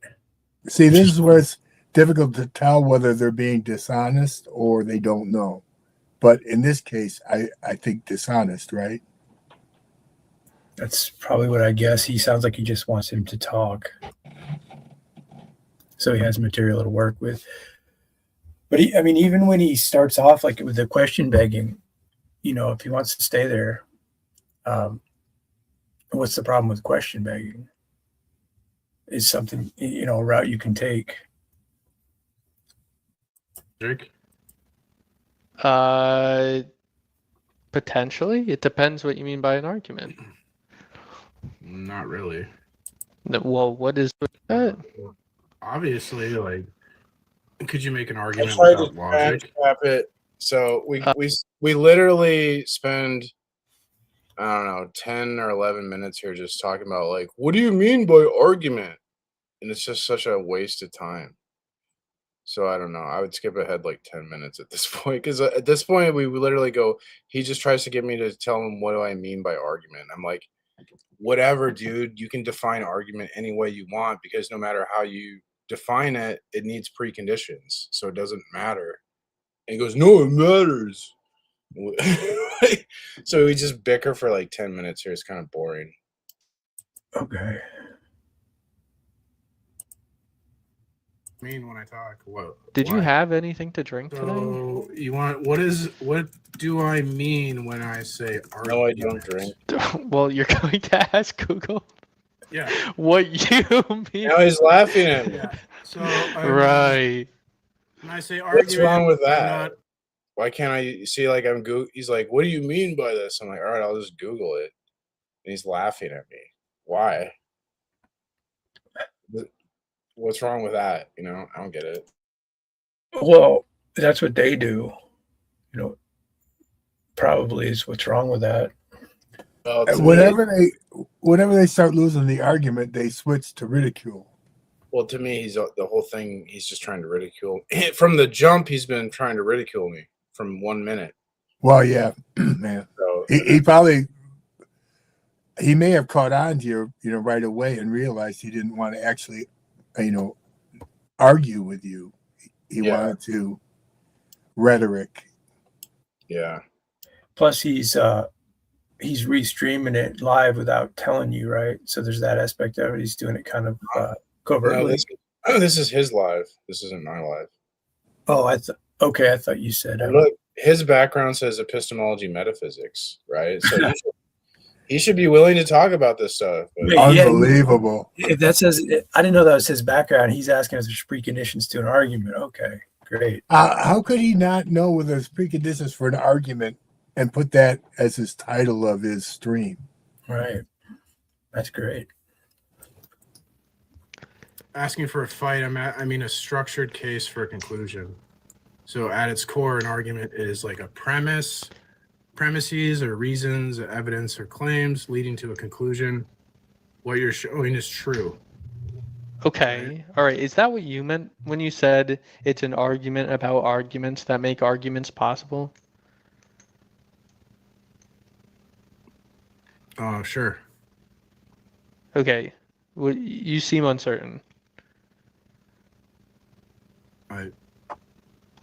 See, this is where it's difficult to tell whether they're being dishonest or they don't know. But in this case, I think dishonest, right? That's probably what I guess. He sounds like he just wants him to talk, so he has material to work with. But I mean, even when he starts off like with the question begging, if he wants to stay there, what's the problem with question begging? Is something, a route you can take. Jake? Potentially. It depends what you mean by an argument. Not really. Well, what is that? Obviously, like, could you make an argument I tried without to logic? scrap it. So we literally spend, I don't know, 10 or 11 minutes here just talking about like, what do you mean by argument? And it's just such a waste of time. So I don't know. I would skip ahead like 10 minutes at this point, because at this point we literally go, he just tries to get me to tell him what do I mean by argument. I'm like, whatever, dude, you can define argument any way you want, because no matter how you define it, it needs preconditions. So it doesn't matter. And he goes, no, it matters. So we just bicker for like 10 minutes here. It's kind of boring. Okay. I mean, when I talk, what? Did you have anything to drink today? So you want what do I mean when I say argument? No, I don't drink. Well, you're going to ask Google. Yeah. What you mean? Now he's laughing at me. Yeah. So Right. When I say argument, what's wrong with I'm that? not- Why can't I see like I'm Google? He's like, what do you mean by this? I'm like, all right, I'll just Google it. And he's laughing at me. Why? What's wrong with that? I don't get it. Well, that's what they do. Probably is what's wrong with that. Well, Whenever they start losing the argument, they switch to ridicule. Well, to me, he's the whole thing. He's just trying to ridicule. From the jump, he's been trying to ridicule me from 1 minute. Well, yeah, man. So he may have caught on to you, right away and realized he didn't want to actually, argue with you. He wanted to rhetoric. Yeah. Plus, he's restreaming it live without telling you, right? So there's that aspect of it. He's doing it kind of covertly. No, this is his live. This isn't my live. Oh, I thought you said. Look, his background says epistemology metaphysics, right? So he should be willing to talk about this stuff. But. Unbelievable. If that says, I didn't know that was his background. He's asking us there's preconditions to an argument. Okay, great. How could he not know whether there's preconditions for an argument and put that as his title of his stream? Right. That's great. Asking for a fight, I mean a structured case for a conclusion. So at its core, an argument is like a premises or reasons, evidence or claims leading to a conclusion. What you're showing is true. Okay. All right. Is that what you meant when you said it's an argument about arguments that make arguments possible? Oh, sure. Okay. Well, you seem uncertain.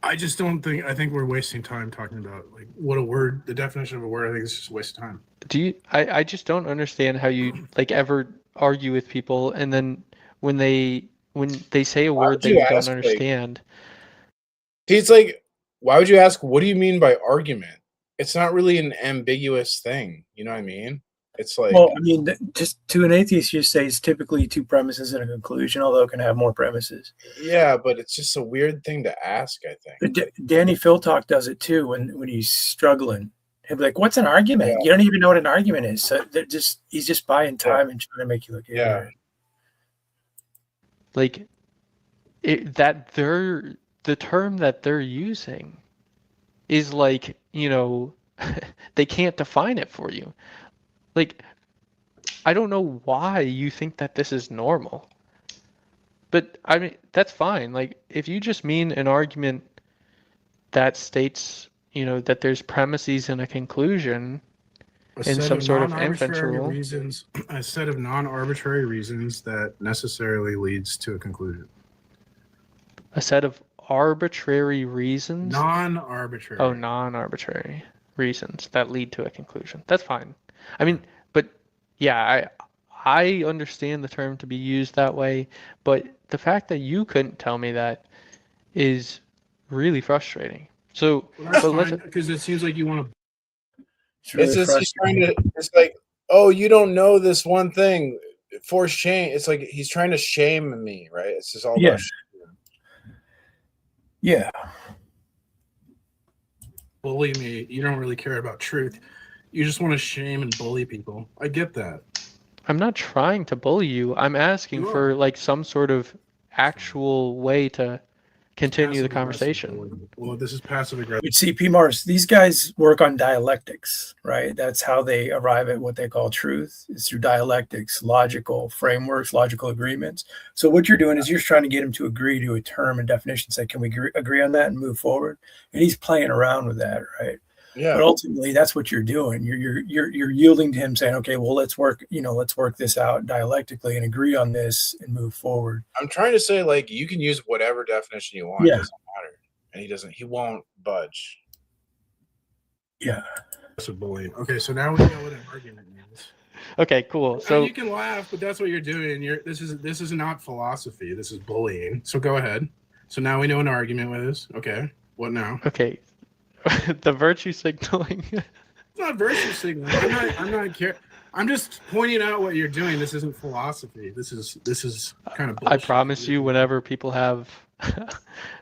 I just don't think. I think we're wasting time talking about like what a word, the definition of a word. I think it's just a waste of time. I just don't understand how you like ever argue with people and then when they say a word that you don't understand. It's like, why would you ask, what do you mean by argument? It's not really an ambiguous thing. You know what I mean? It's like, well, I mean, just to an atheist, you say it's typically two premises and a conclusion, although it can have more premises. Yeah, but it's just a weird thing to ask, I think. Danny Philtalk does it too when he's struggling. He'll be like, "What's an argument? Yeah. You don't even know what an argument is." So he's just buying time and trying to make you look ignorant. Like the term that they're using is like, you know, they can't define it for you. Like, I don't know why you think that this is normal. But, I mean, that's fine. Like, if you just mean an argument that states, you know, that there's premises and a conclusion in some sort of inference rule. A set of non-arbitrary reasons that necessarily leads to a conclusion. A set of arbitrary reasons? Non-arbitrary. Oh, non-arbitrary reasons that lead to a conclusion. That's fine. I mean, but yeah, I understand the term to be used that way, but the fact that you couldn't tell me that is really frustrating. So, because it seems like you want to. It's just he's trying to. It's like, oh, you don't know this one thing. Force shame. It's like he's trying to shame me, right? It's just all about shame. Yeah. Bully me. You don't really care about truth. You just want to shame and bully people. I get that. I'm not trying to bully you. I'm asking for like some sort of actual way to continue the conversation. Well, this is passive aggressive. But see, P-Mars, these guys work on dialectics, right? That's how they arrive at what they call truth. It's through dialectics, logical frameworks, logical agreements. So what you're doing is you're trying to get him to agree to a term and definition. Say, can we agree on that and move forward? And he's playing around with that, right? Yeah. But ultimately, that's what you're doing. You're yielding to him, saying, "Okay, well, let's work this out dialectically and agree on this and move forward." I'm trying to say, like, you can use whatever definition you want. Yeah. It doesn't matter, and he won't budge. Yeah. That's a bullying. Okay, so now we know what an argument means. Okay, cool. So you can laugh, but that's what you're doing. This is not philosophy. This is bullying. So go ahead. So now we know an argument is. Okay. What now? Okay. The virtue signaling. It's not virtue signaling. I'm not care. I'm just pointing out what you're doing. This isn't philosophy. This is kind of bullshit. I promise you, whenever people have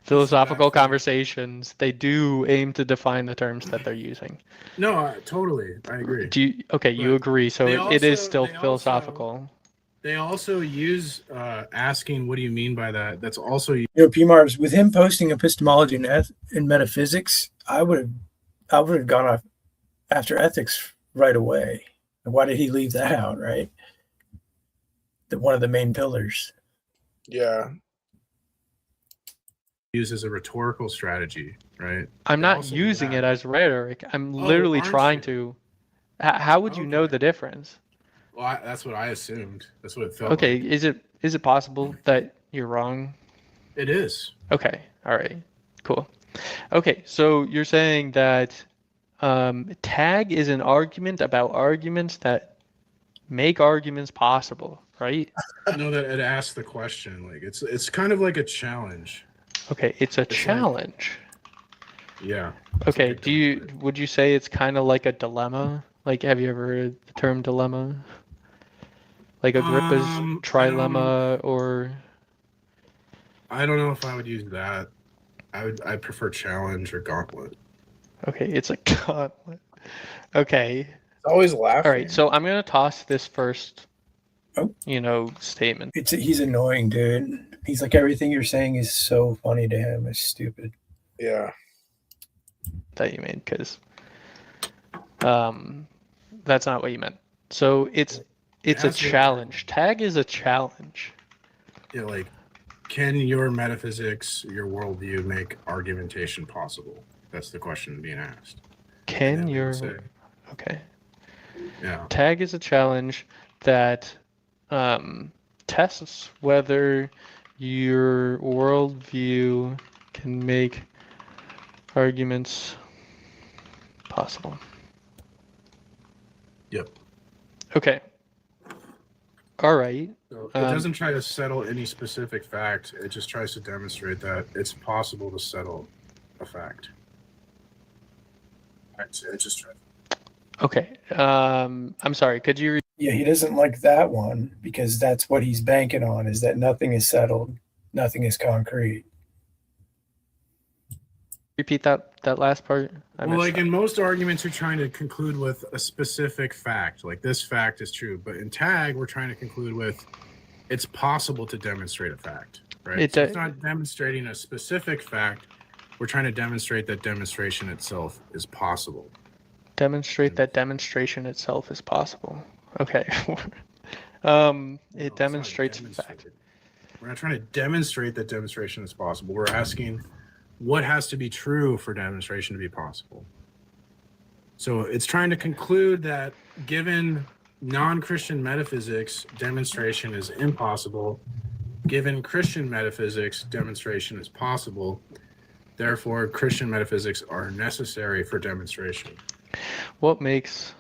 philosophical conversations, they do aim to define the terms that they're using. No, totally. I agree. You agree, so it is still philosophical. They also use asking, what do you mean by that? That's also... P-Mars, with him posting epistemology and metaphysics, I would have gone off after ethics right away. Why did he leave that out, right? One of the main pillars. Yeah. Used as a rhetorical strategy, right? I'm not using it as rhetoric. I'm literally trying to... How would you know the difference? Well, that's what I assumed. That's what it felt like. like. Is it possible that you're wrong? It is. Okay. All right. Cool. Okay. So you're saying that tag is an argument about arguments that make arguments possible, right? No, that it asks the question. Like it's kind of like a challenge. Okay. It's a It's like- challenge. Yeah. Okay. Would you say it's kind of like a dilemma? Like, have you ever heard the term dilemma? Like Agrippa's trilemma, or I don't know if I would use that. I prefer challenge or gauntlet. okay, it's a gauntlet. Okay. It's always laughing. All right, so I'm gonna toss this first, statement. He's annoying, dude. He's like, everything you're saying is so funny to him. It's stupid. Yeah. That you made, because that's not what you meant. So it's a challenge. Tag is a challenge. Yeah, like, can your metaphysics, your worldview, make argumentation possible? That's the question being asked. Can your okay? Yeah. Tag is a challenge that tests whether your worldview can make arguments possible. Yep. Okay. All right. So it doesn't try to settle any specific fact. It just tries to demonstrate that it's possible to settle a fact. It just tries. Okay. I'm sorry. Could you? Yeah, he doesn't like that one because that's what he's banking on, is that nothing is settled, nothing is concrete. Repeat that last part. Well, like in most arguments, you're trying to conclude with a specific fact. Like, this fact is true. But in tag, we're trying to conclude with it's possible to demonstrate a fact, right? So it's not demonstrating a specific fact. We're trying to demonstrate that demonstration itself is possible. Demonstrate that demonstration itself is possible. Okay. It demonstrates fact. We're not trying to demonstrate that demonstration is possible. We're asking what has to be true for demonstration to be possible. So it's trying to conclude that given non-Christian metaphysics, demonstration is impossible. Given Christian metaphysics, demonstration is possible. Therefore, Christian metaphysics are necessary for demonstration. What makes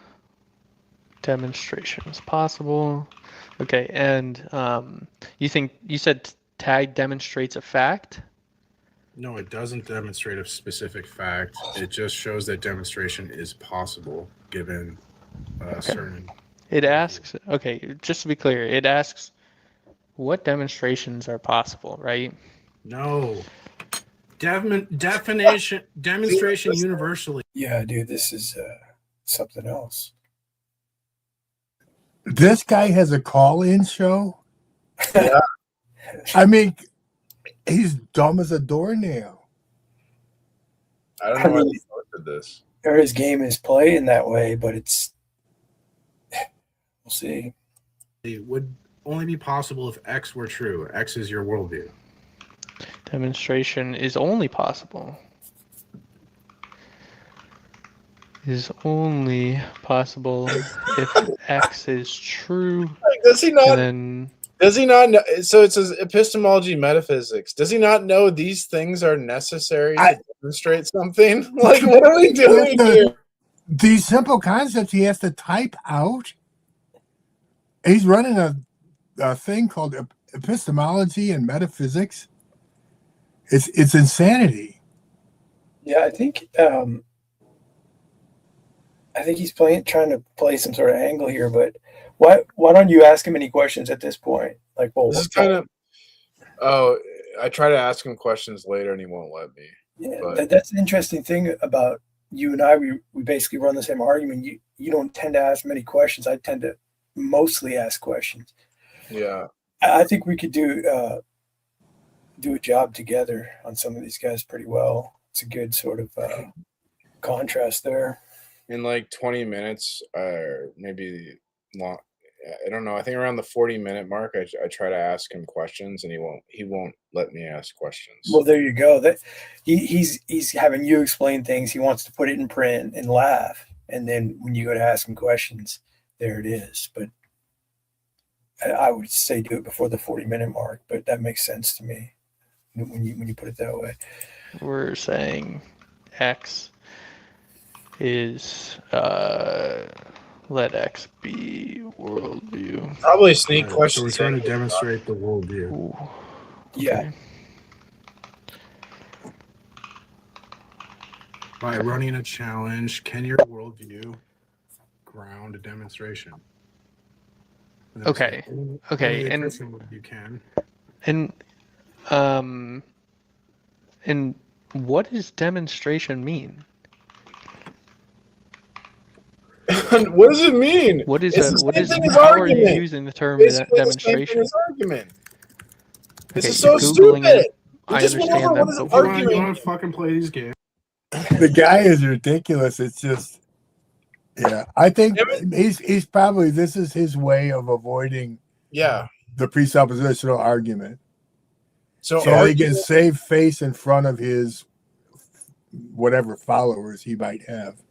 demonstrations possible? Okay, and you said tag demonstrates a fact? No, it doesn't demonstrate a specific fact. It just shows that demonstration is possible given certain. It asks, okay, just to be clear, it asks what demonstrations are possible, right? No. Demonstration universally. Yeah, dude, this is something else. This guy has a call-in show. Yeah. I mean, he's dumb as a doornail. I don't know why he posted this. Or his game is playing that way, but it's we'll see. It would only be possible if X were true. X is your worldview. Demonstration is only possible. Is only possible if X is true. Like, does he not? Does he not know? So it says epistemology, metaphysics. Does he not know these things are necessary to demonstrate something? Like, what are we doing here? These simple concepts he has to type out. He's running a thing called epistemology and metaphysics. It's insanity. Yeah, I think he's trying to play some sort of angle here. But why don't you ask him any questions at this point? Like, well, this is kind of. Oh, I try to ask him questions later, and he won't let me. Yeah, that's the interesting thing about you and I. We basically run the same argument. You don't tend to ask many questions. I tend to mostly ask questions. Yeah, I think we could do a job together on some of these guys pretty well. It's a good sort of contrast there. In like 20 minutes, or maybe long. I don't know. I think around the 40-minute mark, I try to ask him questions, and he won't let me ask questions. Well, there you go. That he's having you explain things. He wants to put it in print and laugh, and then when you go to ask him questions, there it is. But I would say do it before the 40-minute mark. But that makes sense to me. when you put it that way. We're saying X is let X be worldview. Probably a sneak Right, question. so we're trying to demonstrate the worldview. Ooh. Yeah. Okay. By running a challenge, can your worldview ground a demonstration? And then Okay. say, only Okay. a And Christian worldview can. and and what does demonstration mean? What does it mean? What is It's a the what same is? thing as How are you argument. using the term Basically, the same thing demonstration? as argument. This Okay, is you're so googling stupid. it. We I just went over understand what that, is an but You argument. want to fucking play these games? The guy is ridiculous. It's just, yeah. I think he's probably, this is his way of avoiding Yeah. the presuppositional argument. So he can save face in front of his whatever followers he might have.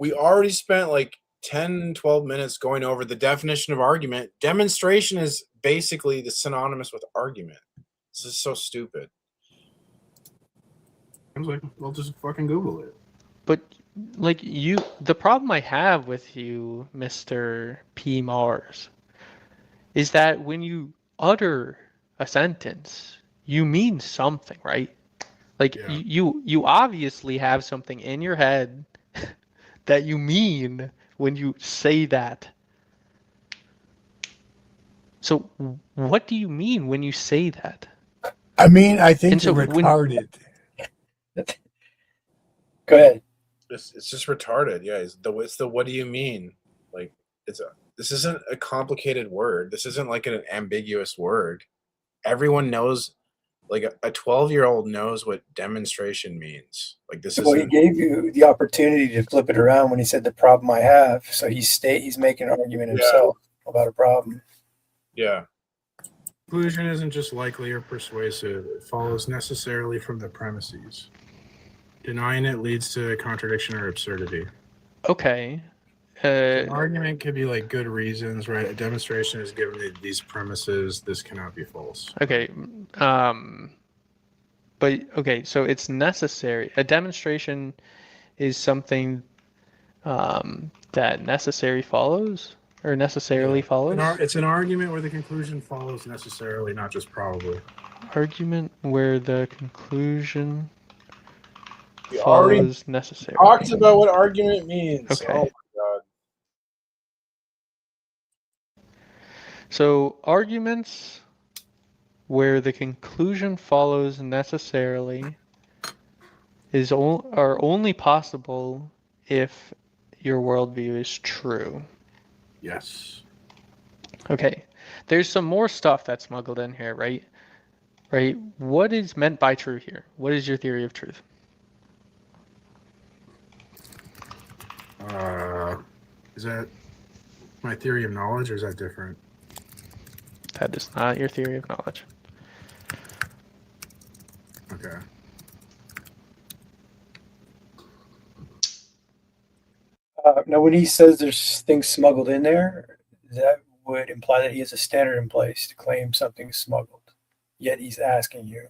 we already spent like 10, 12 minutes going over the definition of argument. Demonstration is basically the synonymous with argument. This is so stupid. I was like, well, just fucking Google it. But like the problem I have with you, Mr. P. Mars, is that when you utter a sentence, you mean something, right? Like Yeah. you obviously have something in your head that you mean when you say that. So what do you mean when you say that? I mean, I think And so you're retarded. Go ahead. It's just retarded. Yeah. It's the what do you mean? Like this isn't a complicated word. This isn't like an ambiguous word. Everyone knows, like a 12-year-old knows what demonstration means. Like this Well, he isn't. gave you the opportunity to flip it around when he said the problem I have. So he's making an argument himself about a problem. Yeah. Conclusion isn't just likely or persuasive. It follows necessarily from the premises. Denying it leads to contradiction or absurdity. Okay. An argument could be like good reasons, right? A demonstration is given these premises. This cannot be false. Okay. But okay, so it's necessary. A demonstration is something that necessary follows or necessarily follows. It's an argument where the conclusion follows necessarily, not just probably. Argument where the conclusion We already follows necessarily. talked about what argument means. Okay. Oh my god. So arguments where the conclusion follows necessarily are only possible if your worldview is true. Yes. Okay. There's some more stuff that's smuggled in here, right? Right? What is meant by true here? What is your theory of truth? Is that my theory of knowledge, or is that different? That is not your theory of knowledge. Okay. Now, when he says there's things smuggled in there, that would imply that he has a standard in place to claim something is smuggled. Yet he's asking you.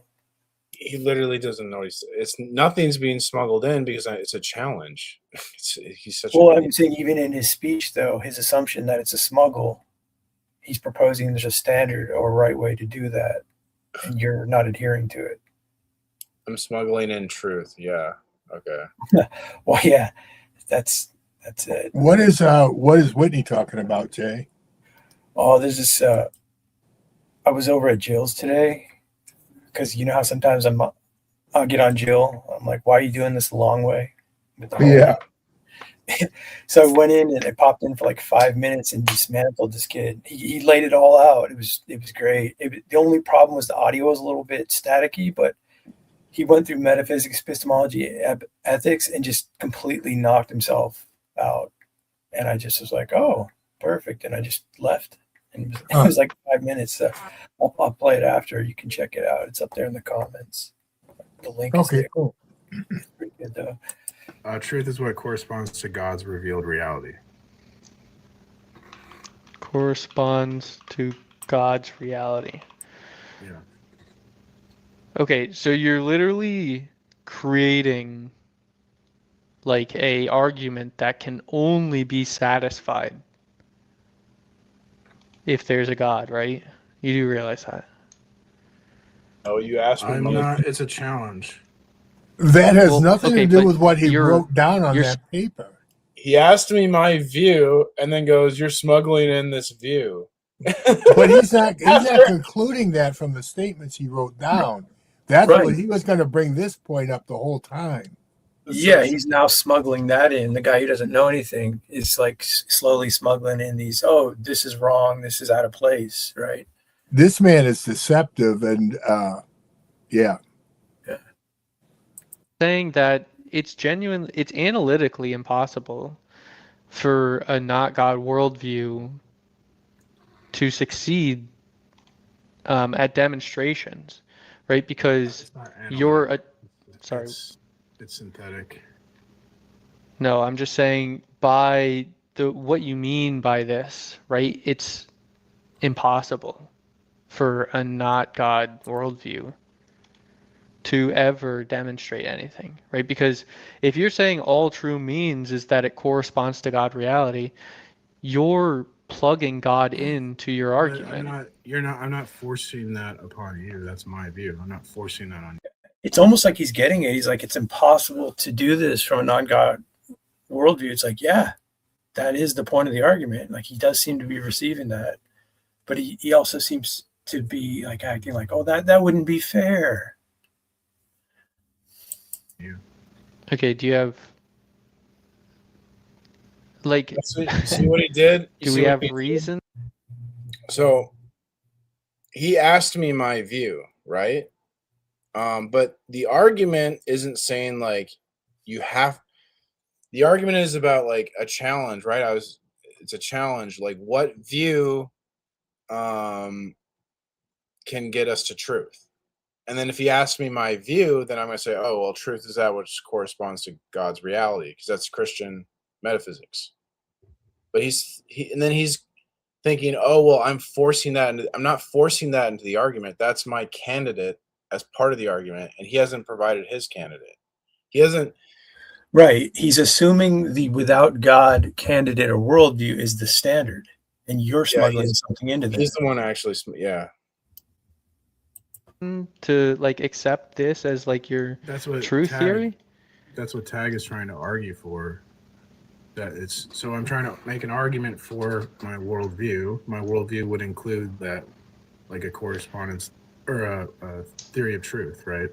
He literally doesn't know it's nothing's being smuggled in because it's a challenge. He's such. Well, I'm saying even in his speech, though, his assumption that it's a smuggle, he's proposing there's a standard or right way to do that, and you're not adhering to it. I'm smuggling in truth. Yeah. Okay. Well, yeah, that's it. What is Whitney talking about, Jay? Oh, there's this. I was over at Jill's today because you know how sometimes I'll get on Jill. I'm like, why are you doing this the long way? Yeah. So I went in and I popped in for like 5 minutes and dismantled this kid. He laid it all out. It was great. The only problem was the audio was a little bit staticky, but he went through metaphysics, epistemology, ethics, and just completely knocked himself out. And I just was like, oh, perfect. And I just left. And it was like 5 minutes. So I'll play it after. You can check it out. It's up there in the comments. The link is there. Cool. It's pretty good, though. Truth is what corresponds to God's revealed reality. Corresponds to God's reality. Yeah. Okay, so you're literally creating like a argument that can only be satisfied if there's a God, right? You do realize that. Oh, you asked me. I'm not. It's a challenge. That has Well, nothing okay, to do but with what he you're wrote down on you're that paper. He asked me my view, and then goes, "You're smuggling in this view." But he's not concluding that from the statements he wrote down. That's Right. what he was going to bring this point up the whole time. Yeah, he's now smuggling that in. The guy who doesn't know anything is like slowly smuggling in these, oh, this is wrong, this is out of place, right? This man is deceptive, and yeah. saying that it's analytically impossible for a not God worldview to succeed at demonstrations, right? Because you're a sorry. It's synthetic. No, I'm just saying by what you mean by this, right? It's impossible for a not God worldview to ever demonstrate anything, right? Because if you're saying all true means is that it corresponds to God reality, you're plugging God into your argument. I'm not forcing that upon you. That's my view. I'm not forcing that on you. It's almost like he's getting it. He's like, it's impossible to do this from a non-God worldview. It's like, yeah, that is the point of the argument. Like, he does seem to be receiving that, but he also seems to be like acting like, oh, that wouldn't be fair. Yeah. Okay, do you have like See what he did? do we have reason? So he asked me my view, right? But the argument isn't saying like you have. The argument is about like a challenge, right? It's a challenge. Like, what view can get us to truth? And then if he asks me my view, then I'm going to say, oh, well, truth is that which corresponds to God's reality, because that's Christian metaphysics. But he's thinking, oh, well, I'm not forcing that into the argument. That's my candidate as part of the argument, and he hasn't provided his candidate. He hasn't. Right. He's assuming the without God candidate or worldview is the standard, and you're smuggling something into that. He's the one actually, yeah. To like accept this as like your truth theory? That's what Tag is trying to argue for. So I'm trying to make an argument for my worldview. My worldview would include that, like a correspondence or a theory of truth, right?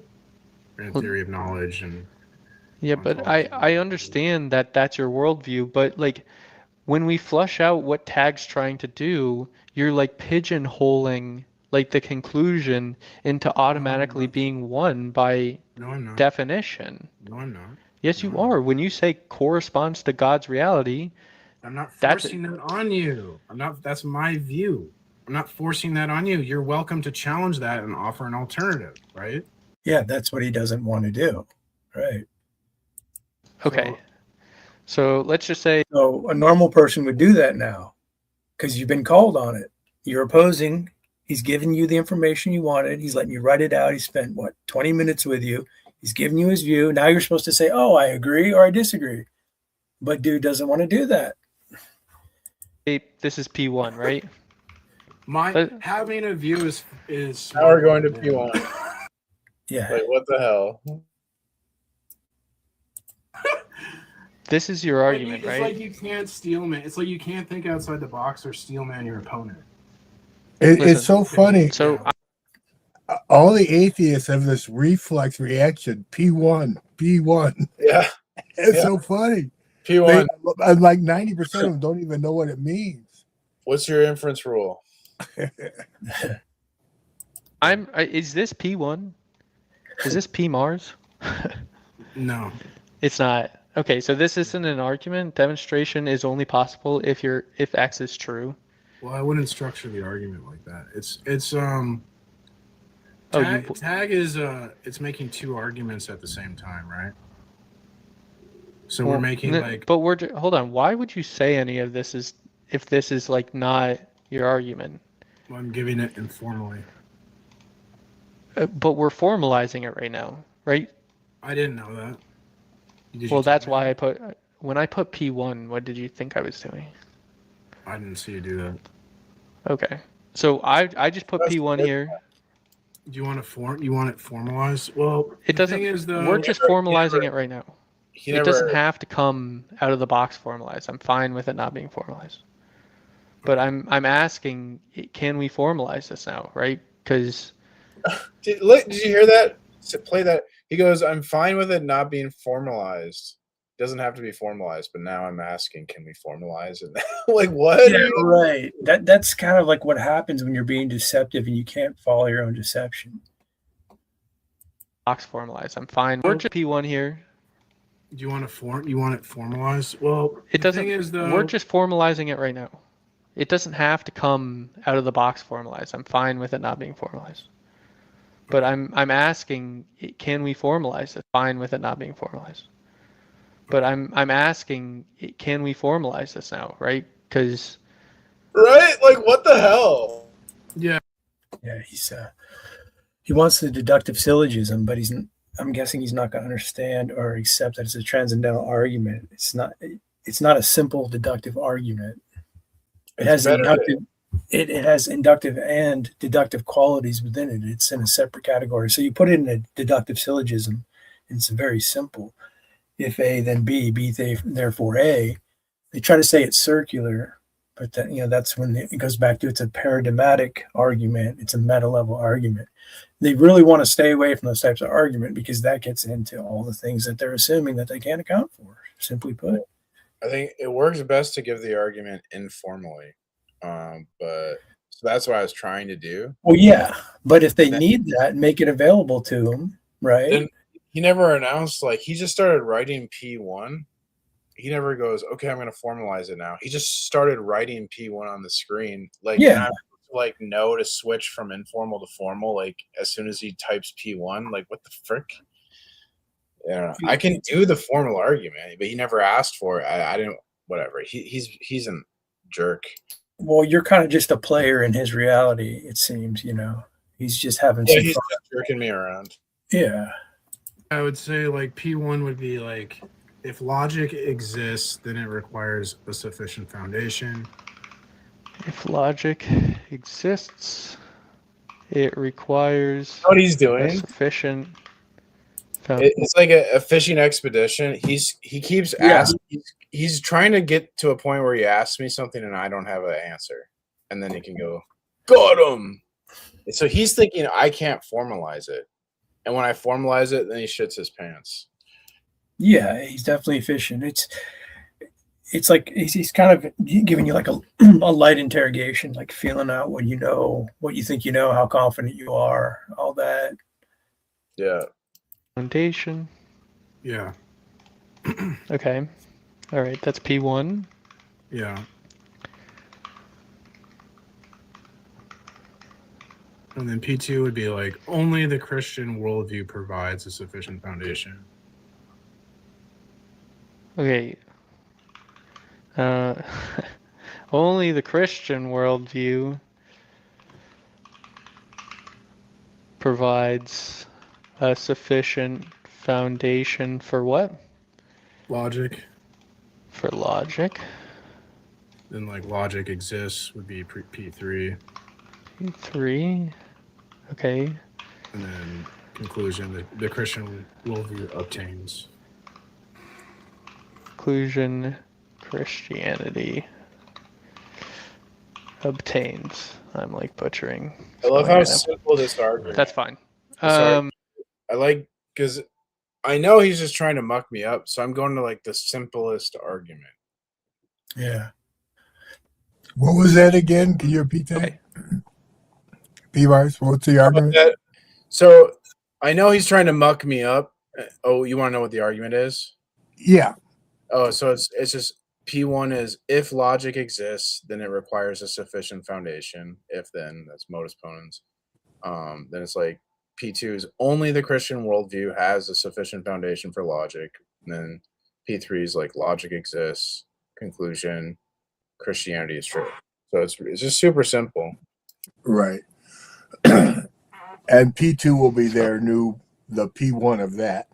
And a theory of knowledge and. Yeah, but I understand that that's your worldview, but like when we flush out what Tag's trying to do, you're like pigeonholing like the conclusion into automatically being one by definition. No, I'm not. Yes, you are. When you say corresponds to God's reality, I'm not forcing that on you. That's my view. I'm not forcing that on you. You're welcome to challenge that and offer an alternative, right? Yeah, that's what he doesn't want to do. Right. Okay. So let's just say. So a normal person would do that now because you've been called on it. You're opposing. He's giving you the information you wanted. He's letting you write it out. He spent, 20 minutes with you. He's giving you his view. Now you're supposed to say, oh, I agree or I disagree. But dude doesn't want to do that. This is P1, right? Having a view is. Now we're going to P1. Yeah. Wait, what the hell? This is your argument, right? It's like you can't steel man. It's like you can't think outside the box or steel man your opponent. It's so funny. So all the atheists have this reflex reaction. P1, P1. Yeah, it's so funny. P1. Like 90% of them don't even know what it means. What's your inference rule? Is this P1? Is this P Mars? No, it's not. Okay, so this isn't an argument. Demonstration is only possible if X is true. Well, I wouldn't structure the argument like that. Tag is it's making two arguments at the same time, right? So we're making but hold on. Why would you say any of this if this is like not your argument? Well, I'm giving it informally. But we're formalizing it right now, right? I didn't know that. Well, that's why when I put P1, what did you think I was doing? I didn't see you do that. Okay. So I just put P1 here. Do you want it formalized? Well, It doesn't. We're just formalizing it right now. It doesn't have to come out of the box formalized. I'm fine with it not being formalized. But I'm asking, can we formalize this now, right? Because did you hear that? Play that. He goes, "I'm fine with it not being formalized. It doesn't have to be formalized, but now I'm asking, can we formalize it?" Like what? Yeah, right. That's kind of like what happens when you're being deceptive and you can't follow your own deception. box formalized. I'm fine. We're just P1 here. Do you want it formalized? Well, it doesn't. We're just formalizing it right now. It doesn't have to come out of the box formalized. I'm fine with it not being formalized. But I'm asking, can we formalize it? Fine with it not being formalized. But I'm asking, can we formalize this now, right? Because right, like what the hell? Yeah. He wants the deductive syllogism, but I'm guessing he's not going to understand or accept that it's a transcendental argument. It's not a simple deductive argument. It has inductive and deductive qualities within it. It's in a separate category. So you put it in a deductive syllogism, and it's very simple. If A, then B, B, therefore A. They try to say it's circular, but that's when it goes back to it's a paradigmatic argument. It's a meta-level argument. They really want to stay away from those types of argument because that gets into all the things that they're assuming that they can't account for, simply put. I think it works best to give the argument informally. But so that's what I was trying to do. Well, yeah, but if they need that, make it available to them, right? Then he never announced, like, he just started writing P1. He never goes, okay, I'm going to formalize it now. He just started writing P1 on the screen. Like, yeah. Like, know to switch from informal to formal, like, as soon as he types P1. Like, what the frick? Yeah, I can do the formal argument, but he never asked for it. I didn't, whatever. He's a jerk. Well, you're kind of just a player in his reality, it seems, He's just having some he's fun. just jerking me around. Yeah. I would say like P1 would be like, if logic exists, then it requires a sufficient foundation. If logic exists, it requires what he's doing a sufficient it's like a fishing expedition. He keeps asking. He's trying to get to a point where he asks me something and I don't have an answer, and then he can go, got him. So he's thinking I can't formalize it, and when I formalize it, then he shits his pants. Yeah, he's definitely efficient. It's like he's kind of giving you like a light interrogation, like feeling out what you know, what you think you know, how confident you are, all that. Yeah. Foundation. Yeah. Okay. All right. That's P1. Yeah. And then P2 would be like, only the Christian worldview provides a sufficient foundation. Okay. Only the Christian worldview provides a sufficient foundation for what? Logic. For logic. Then like logic exists would be P3. P3. Okay. And then conclusion, the Christian worldview obtains. Conclusion, Christianity obtains. I'm like butchering. I love how simple this argument. That's fine. I like, because I know he's just trying to muck me up, so I'm going to like the simplest argument. Yeah. What was that again? Can you repeat that? Okay. P-Bars, what's the argument? So I know he's trying to muck me up. Oh, you want to know what the argument is? Yeah. Oh, so it's just P1 is if logic exists, then it requires a sufficient foundation. If then, that's modus ponens. Then it's like P2 is only the Christian worldview has a sufficient foundation for logic. And then P3 is like logic exists, conclusion, Christianity is true. So it's just super simple. Right. And P2 will be the P1 of that.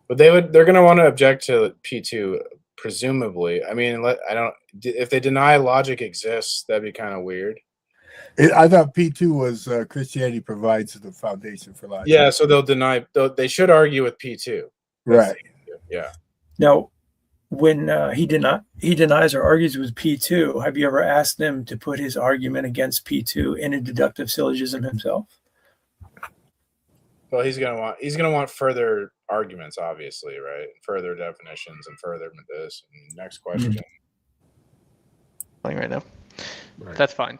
But they're going to want to object to P2, presumably. I mean, if they deny logic exists, that'd be kind of weird. I thought P2 was Christianity provides the foundation for logic. Yeah, so they should argue with P2. Right. Yeah. Now, when he denies or argues with P2, have you ever asked him to put his argument against P2 in a deductive syllogism himself? Well, he's gonna want further arguments, obviously, right? Further definitions and further this. And next question. Right now, Right. that's fine.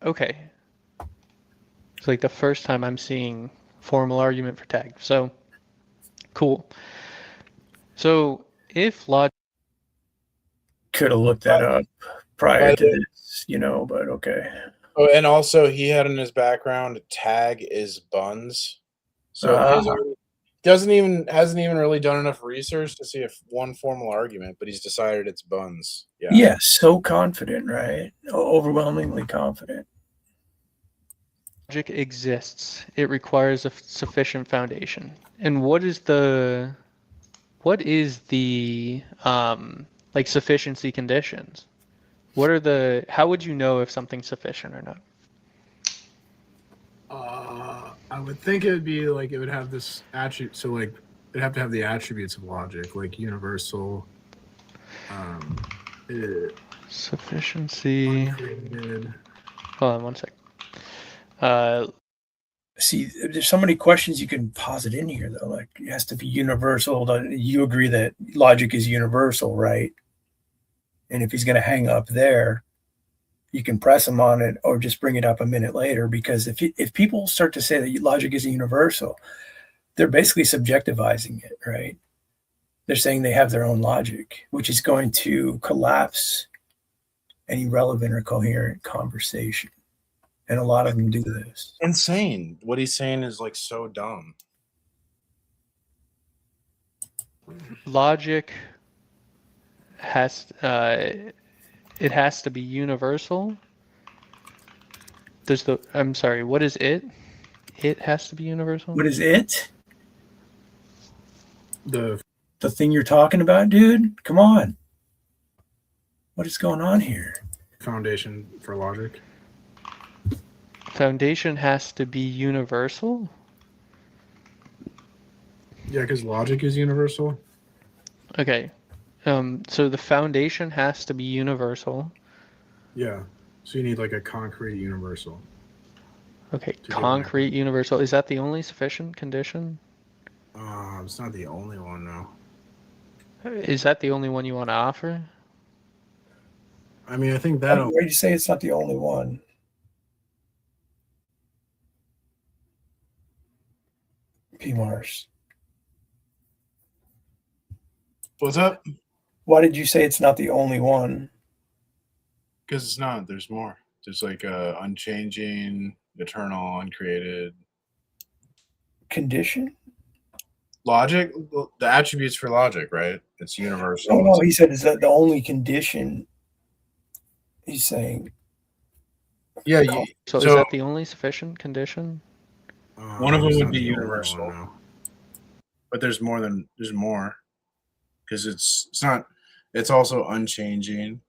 Okay. It's like the first time I'm seeing formal argument for tag. So cool. So if logic could have looked that up prior to this, but okay. Oh, and also he had in his background tag is buns. So hasn't even really done enough research to see if one formal argument, but he's decided it's buns. Yeah, so confident, right? Overwhelmingly confident. logic exists, it requires a sufficient foundation. And what is the like sufficiency conditions? How would you know if something's sufficient or not? I would think it would be like it would have this attribute. So like it'd have to have the attributes of logic, like universal. Sufficiency. Uncreated. Hold on one sec. See, there's so many questions you can posit in here, though. Like, it has to be universal. You agree that logic is universal, right? And if he's going to hang up there, you can press him on it or just bring it up a minute later. Because if people start to say that logic is universal, they're basically subjectivizing it, right? They're saying they have their own logic, which is going to collapse any relevant or coherent conversation. And a lot of them do this. Insane. What he's saying is like so dumb. Logic has it has to be universal. I'm sorry, what is it? It has to be universal? What is it? The thing you're talking about, dude? Come on. What is going on here? foundation for logic. Foundation has to be universal? Yeah, because logic is universal. Okay. So the foundation has to be universal. Yeah. So you need like a concrete universal. Okay, concrete universal. Is that the only sufficient condition? It's not the only one, no. Is that the only one you want to offer? I mean, I think that. Why do you say it's not the only one? P. Mars. What's up? Why did you say it's not the only one? Because it's not. There's more. There's like unchanging, eternal, uncreated. Condition? Logic? The attributes for logic, right? It's universal. No, he said, is that the only condition? He's saying. Yeah. So is that the only sufficient condition? One of them would be universal. But there's more. Because it's not. It's also unchanging.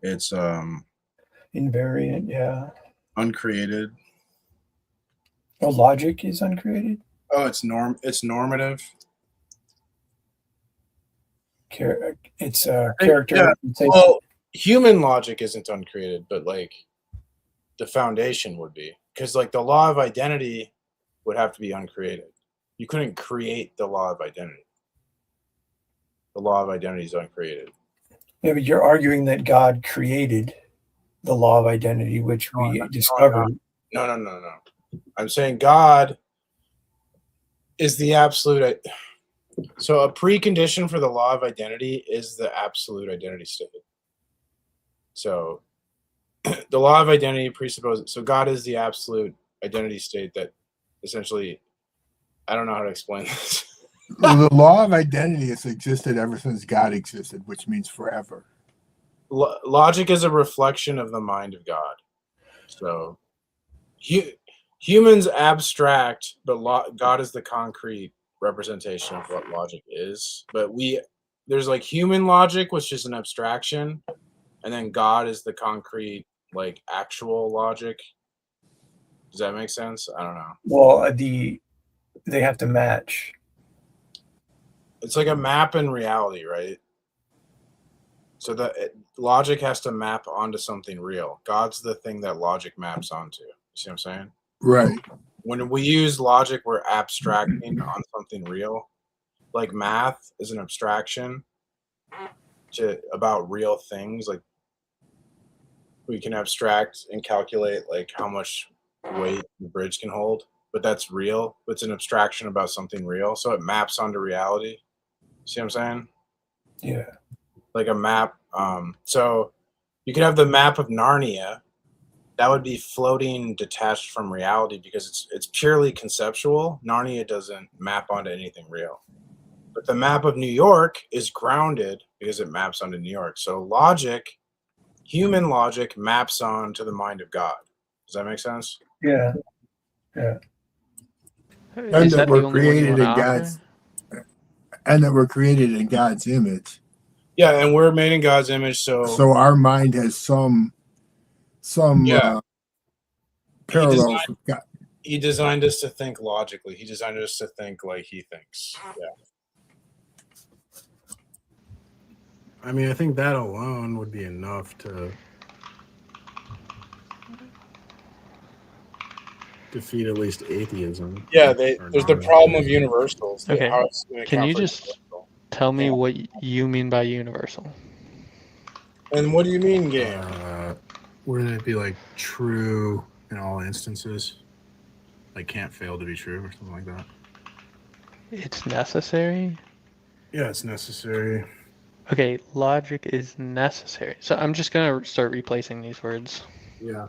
It's invariant, yeah. Uncreated. Oh, logic is uncreated? Oh, it's normative. It's character. Yeah. Well, human logic isn't uncreated, but like the foundation would be. Because like the law of identity would have to be uncreated. You couldn't create the law of identity. The law of identity is uncreated. Yeah, but you're arguing that God created the law of identity, which we discovered. No. I'm saying God is the absolute. So a precondition for the law of identity is the absolute identity state. So the law of identity presupposes. So God is the absolute identity state that essentially. I don't know how to explain this. The law of identity has existed ever since God existed, which means forever. Logic is a reflection of the mind of God. So humans abstract, but God is the concrete representation of what logic is. But there's like human logic, which is an abstraction, and then God is the concrete, like actual logic. Does that make sense? I don't know. Well, they have to match. It's like a map in reality, right? So logic has to map onto something real. God's the thing that logic maps onto. You see what I'm saying? Right. When we use logic, we're abstracting on something real. Like math is an abstraction about real things. Like we can abstract and calculate like how much weight the bridge can hold, but that's real. It's an abstraction about something real, so it maps onto reality. See what I'm saying? Yeah. Like a map. So you could have the map of Narnia. That would be floating, detached from reality because it's purely conceptual. Narnia doesn't map onto anything real. But the map of New York is grounded because it maps onto New York. So logic, human logic, maps on to the mind of God. Does that make sense? Yeah. Yeah. And Is that that the we're only one you created want to in offer? God's and that we're created in God's image. Yeah, and we're made in God's image, so our mind has some yeah. parallels with God. He designed us to think logically. He designed us to think like he thinks. Yeah. I mean, I think that alone would be enough to defeat at least atheism. Yeah, there's the problem of universals. Okay. How it's gonna Can account you for just universal. tell me what you mean by universal? And what do you mean, game? Wouldn't it be like true in all instances? Like can't fail to be true or something like that? It's necessary? Yeah, it's necessary. Okay, logic is necessary. So I'm just going to start replacing these words. Yeah.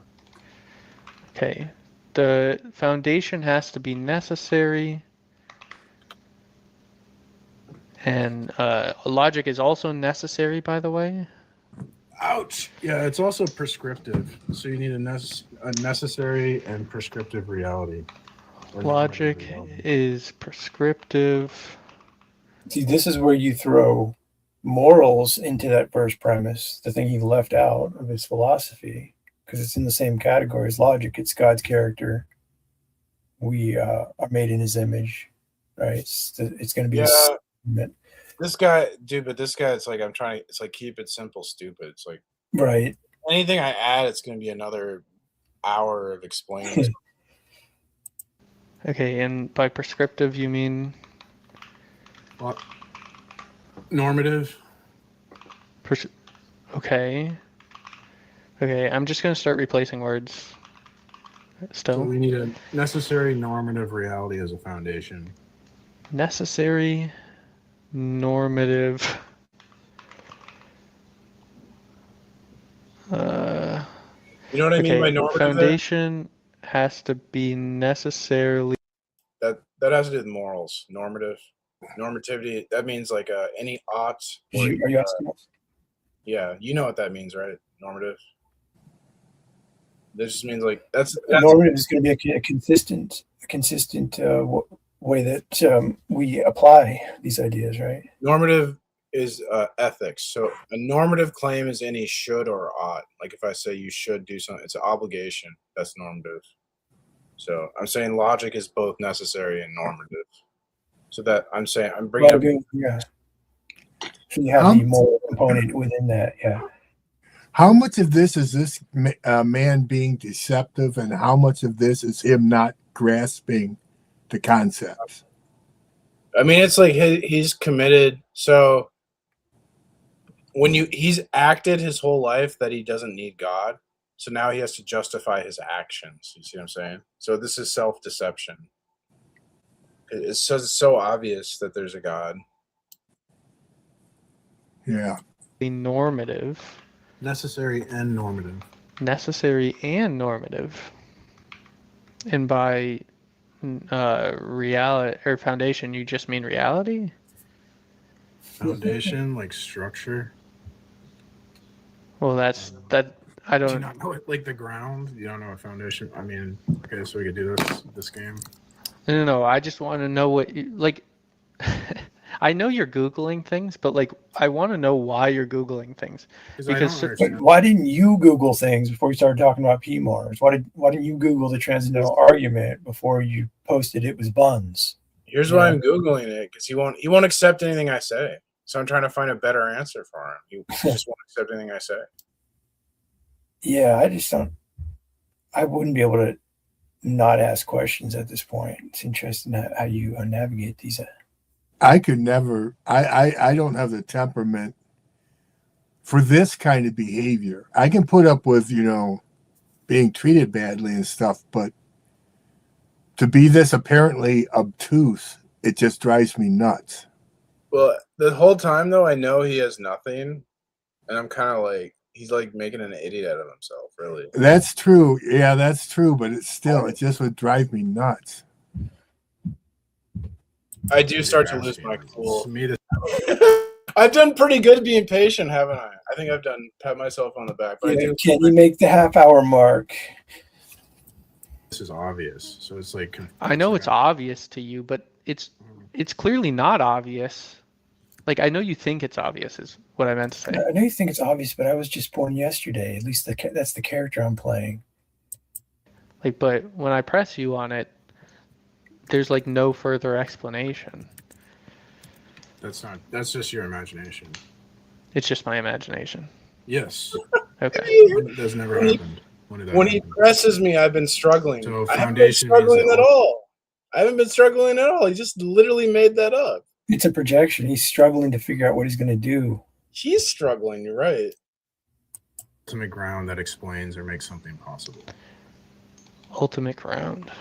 Okay. The foundation has to be necessary. And logic is also necessary, by the way. Ouch. Yeah, it's also prescriptive. So you need a necessary and prescriptive reality. Logic is prescriptive. See, this is where you throw morals into that first premise, the thing he left out of his philosophy, because it's in the same category as logic. It's God's character. We are made in his image, right? It's going to be this guy, dude, but this guy, it's like it's like keep it simple, stupid. It's like right. Anything I add, it's going to be another hour of explaining. Okay, and by prescriptive you mean what? Normative. Okay. Okay, I'm just going to start replacing words. Still. So we need a necessary normative reality as a foundation. Necessary normative. You know what I mean by normative? Foundation has to be necessarily. That has to do with morals. Normativity. That means like any ought. Are you asking us? Yeah, you know what that means, right? Normative. This just means like that's normative is going to be a consistent way that we apply these ideas, right? Normative is ethics. So a normative claim is any should or ought. Like if I say you should do something, it's an obligation. That's normative. So I'm saying logic is both necessary and normative. So that I'm saying I'm bringing up. Yeah. So you have the moral component within that. Yeah. How much of this is this man being deceptive, and how much of this is him not grasping the concepts? I mean, it's like he's committed. So he's acted his whole life that he doesn't need God. So now he has to justify his actions. You see what I'm saying? So this is self-deception. It's so obvious that there's a God. Yeah. The normative. Necessary and normative. Necessary and normative. And by reality or foundation, you just mean reality? Foundation, like structure. Well, I Do you don't. not know it like the ground? You don't know a foundation? I mean, okay, so we could do this game. No. I just want to know what you like. I know you're Googling things, but like, I want to know why you're Googling things. Because I don't Because But understand. why didn't you Google things before you started talking about PMARS? Why didn't you Google the transcendental argument before you posted it was buns? Here's why I'm Googling it, because he won't accept anything I say. So I'm trying to find a better answer for him. He just won't accept anything I say. Yeah, I just don't. I wouldn't be able to not ask questions at this point. It's interesting how you navigate these. I could never. I don't have the temperament for this kind of behavior. I can put up with being treated badly and stuff, but to be this apparently obtuse, it just drives me nuts. Well, the whole time though, I know he has nothing, and I'm kind of like he's like making an idiot out of himself. Really, That's true. Yeah, that's true. But it just would drive me nuts. I do start to lose my cool. To me, I've done pretty good being patient, haven't I? I think I've done pat myself on the back. But Yeah, can you make the half-hour mark? this is obvious. So it's like I know it's obvious to you, but it's clearly not obvious. Like, I know you think it's obvious is what I meant to say. I know you think it's obvious, but I was just born yesterday. At least that's the character I'm playing. Like, but when I press you on it, there's like no further explanation. That's just your imagination. It's just my imagination. Yes. Okay. That's never happened. When he presses me, I've been struggling. So I haven't been foundation struggling at all. I haven't been struggling at all. He just literally made that up. It's a projection. He's struggling to figure out what he's going to do. He's struggling. You're right. Ultimate ground that explains or makes something possible. Ultimate ground.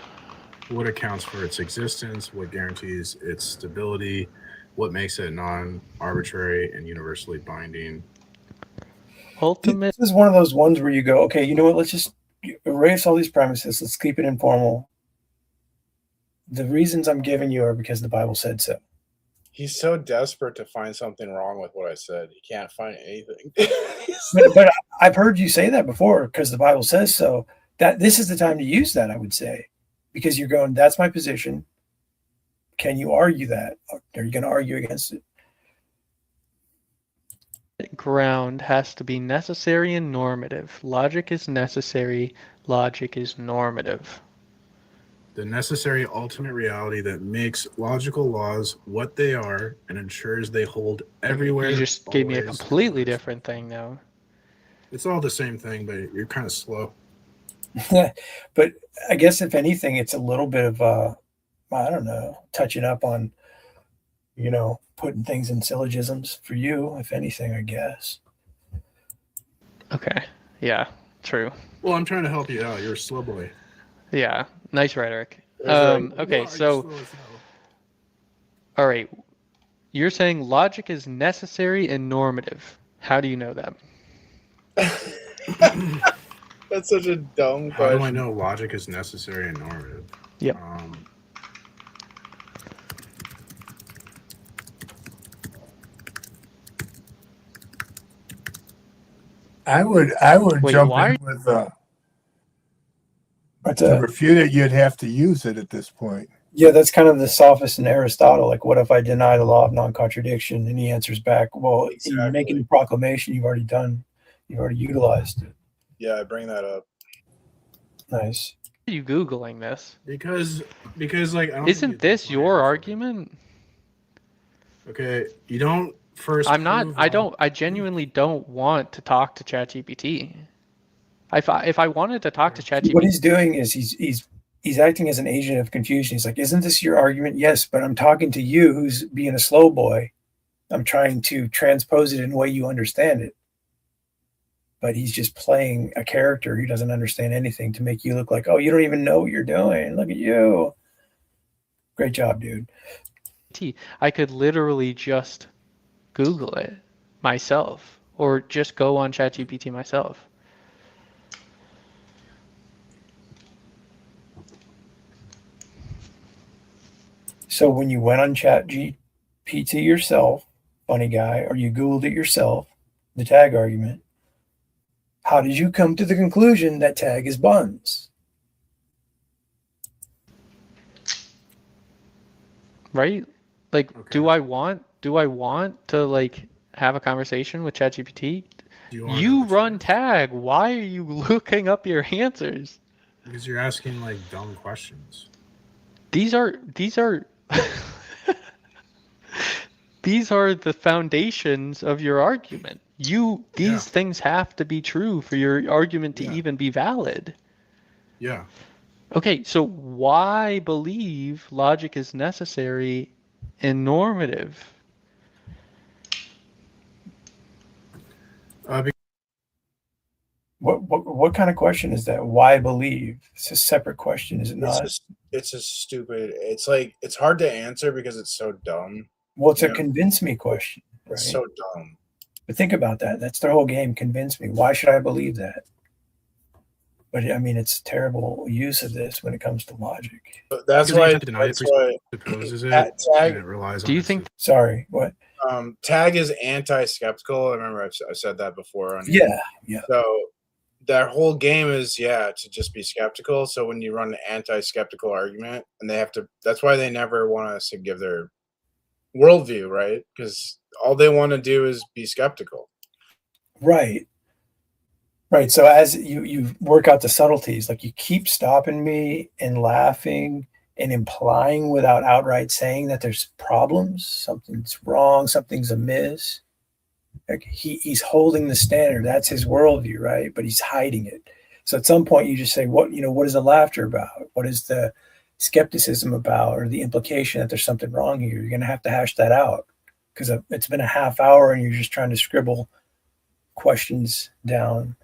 What accounts for its existence? What guarantees its stability? What makes it non-arbitrary and universally binding? Ultimate. This is one of those ones where you go, okay, you know what? Let's just erase all these premises. Let's keep it informal. The reasons I'm giving you are because the Bible said so. He's so desperate to find something wrong with what I said. He can't find anything. but I've heard you say that before because the Bible says so. That this is the time to use that, I would say, because you're going, that's my position. Can you argue that? Are you going to argue against it? Ground has to be necessary and normative. Logic is necessary. Logic is normative. The necessary ultimate reality that makes logical laws what they are and ensures they hold everywhere. You just gave me a always. completely different thing now. It's all the same thing, but you're kind of slow. But I guess if anything, it's a little bit of I don't know, touching up on, putting things in syllogisms for you, if anything, I guess. Okay. Yeah, true. Well, I'm trying to help you out. You're a slow boy. Yeah, nice rhetoric. There's Okay, Why are so, you slow as hell? all right. You're saying logic is necessary and normative. How do you know that? That's such a dumb How question. do I know logic is necessary and normative? Yep. I would Wait, jump why? in with But to refute it. You'd have to use it at this point. yeah, that's kind of the sophist in Aristotle. Like, what if I deny the law of non-contradiction? And he answers back, well, in making the proclamation, you've already utilized it. Yeah, I bring that up. Nice. Are you Googling this? Because like I don't think Isn't this your argument? Okay, you don't first. I'm not. prove I all- don't. I genuinely don't want to talk to ChatGPT. If I wanted to talk to What ChatGPT, he's doing is he's acting as an agent of confusion. He's like, isn't this your argument? Yes, but I'm talking to you who's being a slow boy. I'm trying to transpose it in a way you understand it. But he's just playing a character who doesn't understand anything to make you look like, oh, you don't even know what you're doing. Look at you. Great job, dude. I could literally just Google it myself, or just go on ChatGPT myself. So when you went on ChatGPT yourself, funny guy, or you Googled it yourself, the tag argument, How did you come to the conclusion that tag is buns? Right? Like, Okay. do I want to like have a conversation with ChatGPT? Do you want to know You the run truth? tag. Why are you looking up your answers? Because you're asking like dumb questions. These are these are the foundations of your argument. These things have to be true for your argument to even be valid. Yeah. Okay, so why believe logic is necessary and normative? What kind of question is that? Why believe? It's a separate question, is it not? It's just stupid. It's like it's hard to answer because it's so dumb. Well, it's a convince me question, right? It's so dumb. But think about that. That's their whole game. Convince me. Why should I believe that? But I mean, it's a terrible use of this when it comes to logic. But that's Because why. you deny That's it, why presupposes it, tag. and it relies Do on you it. think? Sorry, what? Tag is anti-skeptical. I remember I've said that before. Yeah. So that whole game is to just be skeptical. So when you run an anti-skeptical argument, and they have to, that's why they never want us to give their worldview, right? Because all they want to do is be skeptical. Right. So as you work out the subtleties, like you keep stopping me and laughing and implying without outright saying that there's problems, something's wrong, something's amiss. Like he's holding the standard. That's his worldview, right? But he's hiding it. So at some point you just say, what is the laughter about? What is the skepticism about, or the implication that there's something wrong here? You're going to have to hash that out, because it's been a half hour and you're just trying to scribble questions down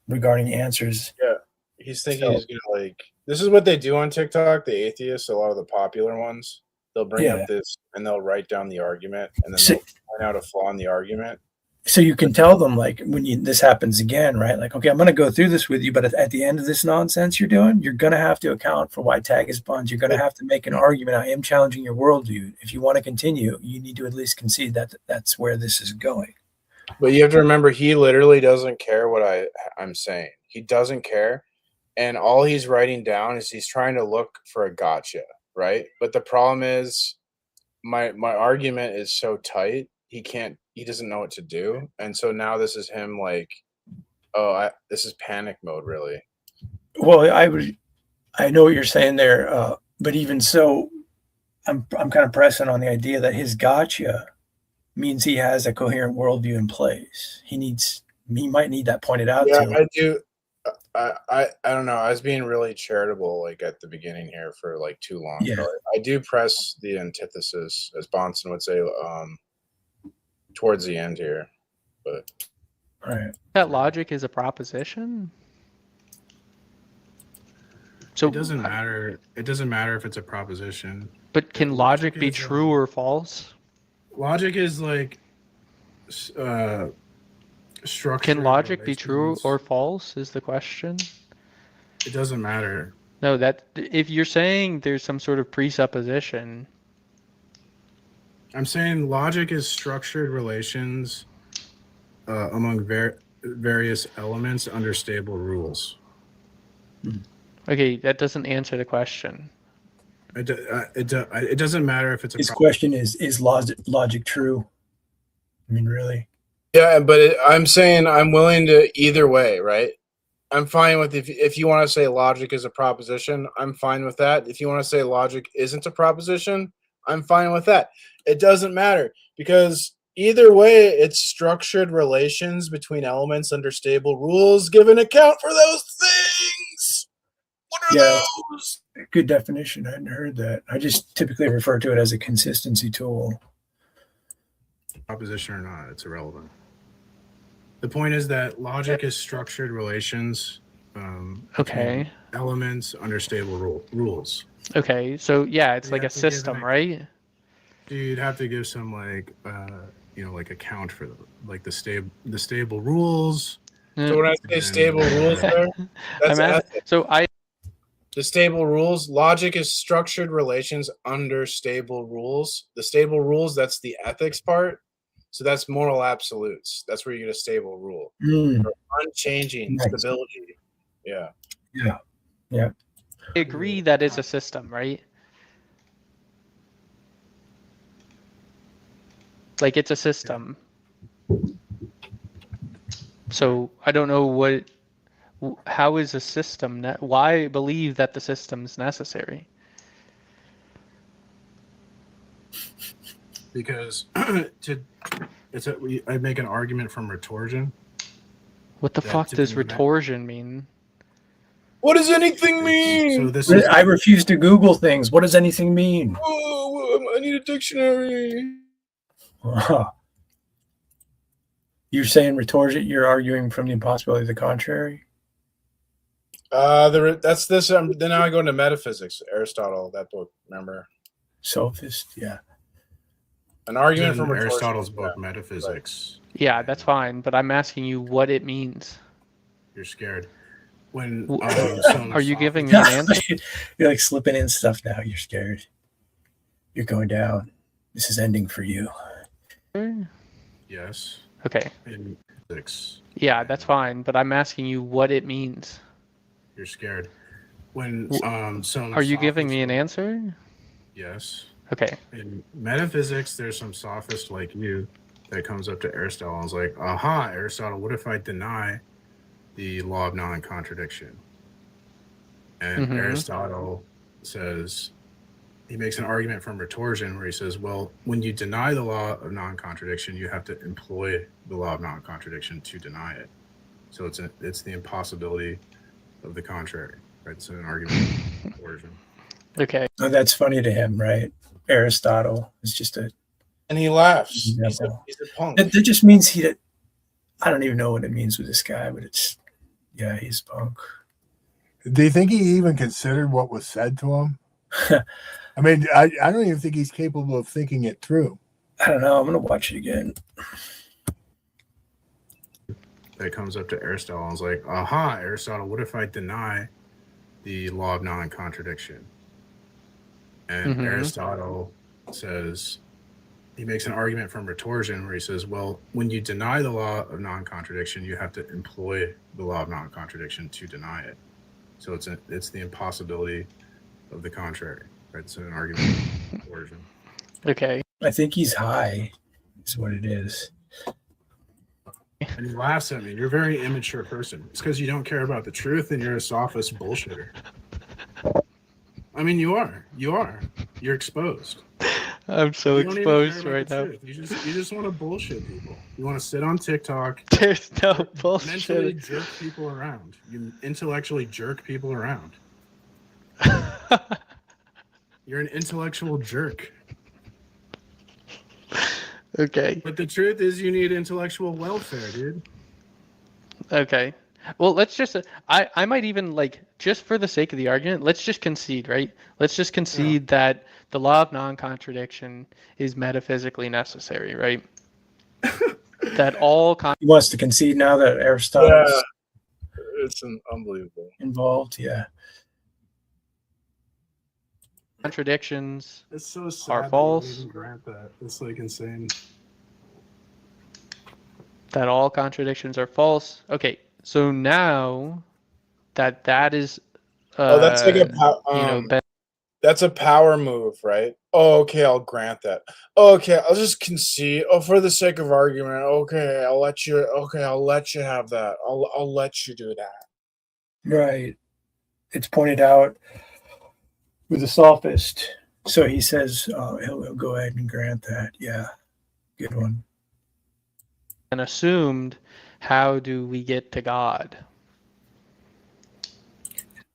regarding answers. Yeah. He's thinking he's going to this is what they do on TikTok, the atheists, a lot of the popular ones. They'll bring up this and they'll write down the argument, and then they'll point out a flaw in the argument. So you can tell them, like, when this happens again, right? Like, okay, I'm going to go through this with you, but at the end of this nonsense you're doing, you're going to have to account for why tag is buns. You're going to have to make an argument. I am challenging your worldview. If you want to continue, you need to at least concede that that's where this is going. But you have to remember, he literally doesn't care what I'm saying. He doesn't care. And all he's writing down is he's trying to look for a gotcha, right? But the problem is my argument is so tight, he doesn't know what to do. And so now this is him like, this is panic mode, really. Well, I know what you're saying there, but even so, I'm kind of pressing on the idea that his gotcha means he has a coherent worldview in place. He might need that pointed out to him. I do. I don't know. I was being really charitable at the beginning here for too long. Yeah. So I do press the antithesis, as Bonson would say, towards the end here. But right. That logic is a proposition. So it doesn't matter. It doesn't matter if it's a proposition. But can logic be true or false? Logic is structure. Can logic be true or false is the question. It doesn't matter. No, that if you're saying there's some sort of presupposition. I'm saying logic is structured relations among various elements under stable rules. Okay, that doesn't answer the question. It doesn't matter if it's a. His question is logic true? I mean, really? Yeah, but I'm saying I'm willing to either way, right? I'm fine with if you want to say logic is a proposition, I'm fine with that. If you want to say logic isn't a proposition, I'm fine with that. It doesn't matter, because either way, it's structured relations between elements under stable rules. Give an account for those things. What are those? Good definition. I hadn't heard that. I just typically refer to it as a consistency tool. Proposition or not, it's irrelevant. The point is that logic is structured relations. Okay. Elements under stable rules. Okay, so yeah, it's like a system, right? You'd have to give some account for the stable rules. So when I say stable rules, that's the stable rules. Logic is structured relations under stable rules. The stable rules, that's the ethics part. So that's moral absolutes. That's where you get a stable rule. unchanging Nice. stability. Yeah. Yeah. Yeah. I agree that it's a system, right? Like it's a system. So I don't know how is a system, why believe that the system's necessary? Because I make an argument from retorsion. What the fuck does retorsion mean? What does anything mean? So this is, I refuse to Google things. What does anything mean? Oh, I need a dictionary. You're saying retorsion. You're arguing from the impossibility of the contrary. That's this. Then now I go into metaphysics, Aristotle, that book. Remember, Sophist. Yeah. an argument from from Aristotle's book, Metaphysics. Yeah, that's fine, but I'm asking you what it means. You're scared. When are you giving me an answer? You're like slipping in stuff now. You're scared. You're going down. This is ending for you. Yes. Okay. In physics. Yeah, that's fine, but I'm asking you what it means. You're scared. When are you giving me an answer? Yes. Okay. In metaphysics, there's some sophist like you that comes up to Aristotle and is like, aha, Aristotle, what if I deny the law of non-contradiction? And Aristotle says, he makes an argument from retorsion where he says, well, when you deny the law of non-contradiction, you have to employ the law of non-contradiction to deny it. So it's the impossibility of the contrary. Right? It's an argument from retorsion. Okay. Oh, that's funny to him, right? Aristotle is just and he laughs. He's a punk. That just means I don't even know what it means with this guy, but he's punk. Do you think he even considered what was said to him? I mean, I don't even think he's capable of thinking it through. I don't know. I'm gonna watch it again. That comes up to Aristotle and is like, aha, Aristotle, what if I deny the law of non-contradiction? And Aristotle says, he makes an argument from retorsion where he says, well, when you deny the law of non-contradiction, you have to employ the law of non-contradiction to deny it. So it's the impossibility of the contrary. Right? It's an argument from retorsion. Okay. I think he's high, is what it is. And he laughs at me. You're a very immature person. It's because you don't care about the truth and you're a sophist bullshitter. I mean, you are. You're exposed. I'm so exposed right now. You just want to bullshit people. You want to sit on TikTok. There's no bullshit. Mentally jerk people around. You intellectually jerk people around. You're an intellectual jerk. Okay. But the truth is, you need intellectual welfare, dude. Okay. Well, let's just, I might even, like, just for the sake of the argument, let's just concede, right? Let's just concede that the law of non-contradiction is metaphysically necessary, right? That all... He wants to concede now that Aristotle's it's unbelievable. Involved, yeah. Contradictions it's so sad are false. Grant that. It's like insane. That all contradictions are false. Okay, so now that is, that's like a that's a power move, right? Oh, okay, I'll grant that. Okay, I'll just concede. Oh, for the sake of argument, okay, I'll let you. Okay, I'll let you have that. I'll let you do that. Right. It's pointed out with the sophist. So he says, he'll go ahead and grant that. Yeah, good one. And assumed, how do we get to God?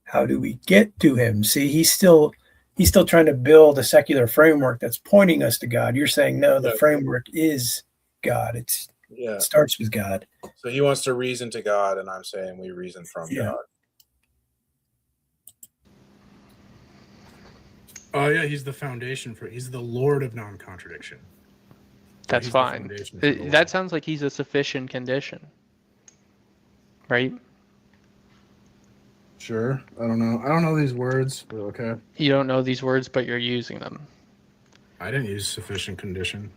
How do we get to him? See, he's still trying to build a secular framework that's pointing us to God. You're saying no, the framework is God. It starts with God. So he wants to reason to God, and I'm saying we reason from God. Oh yeah, he's the foundation he's the Lord of non-contradiction. That's fine. That sounds like he's a sufficient condition. Right? Sure. I don't know these words, but okay. You don't know these words, but you're using them. I didn't use sufficient condition.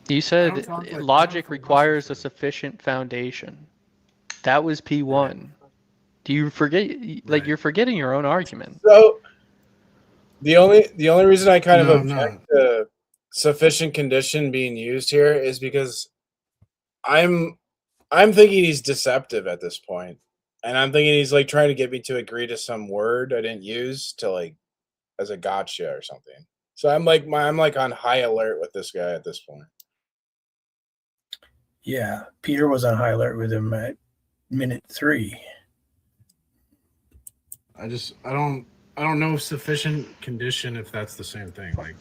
You said logic requires a sufficient foundation. That was P1. Do you forget? Like, you're forgetting your own argument. So the only reason I kind of No, object to sufficient condition being used here is because I'm thinking he's deceptive at this point, and I'm thinking he's like trying to get me to agree to some word I didn't use to like as a gotcha or something. So I'm like on high alert with this guy at this point. Yeah, Peter was on high alert with him at minute 3. I don't know if sufficient condition if that's the same thing. Like,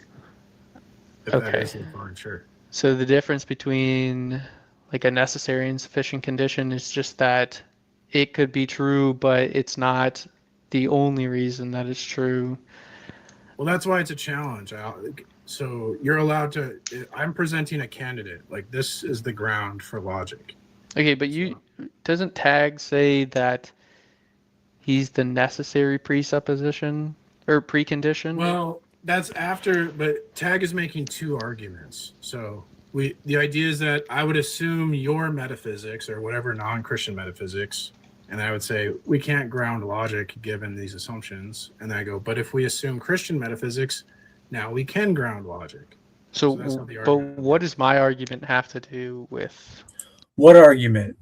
if that Okay. is the fine, sure. So the difference between like a necessary and sufficient condition is just that it could be true, but it's not the only reason that it's true. Well, that's why it's a challenge. So you're allowed to. I'm presenting a candidate. Like, this is the ground for logic. Okay, but doesn't Tag say that he's the necessary presupposition or precondition? Well, that's after, but Tag is making 2 arguments. So the idea is that I would assume your metaphysics or whatever non-Christian metaphysics, and I would say we can't ground logic given these assumptions. And then I go, but if we assume Christian metaphysics, now we can ground logic. So that's not the but argument. what does my argument have to do with What argument?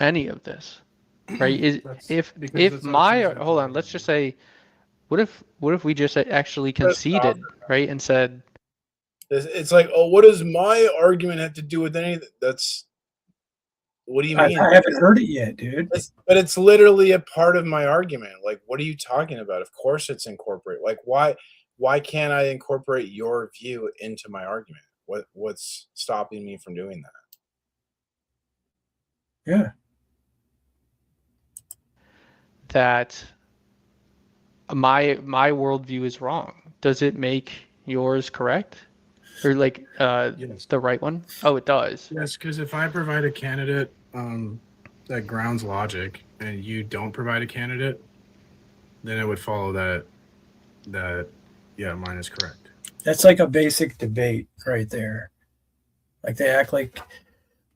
any of this? Right? If that's my options hold on, let's just say, what if we just actually conceded, right, and said It's like, oh, what does my argument have to do with anything? That's what do you mean? I haven't heard it yet, dude. But it's literally a part of my argument. Like, what are you talking about? Of course it's incorporated. Like, why can't I incorporate your view into my argument? What's stopping me from doing that? Yeah. that my worldview is wrong? Does it make yours correct? Or like Yes. the right one? Oh, it does. Yes, because if I provide a candidate that grounds logic and you don't provide a candidate, then it would follow that yeah, mine is correct. That's like a basic debate right there. Like, they act like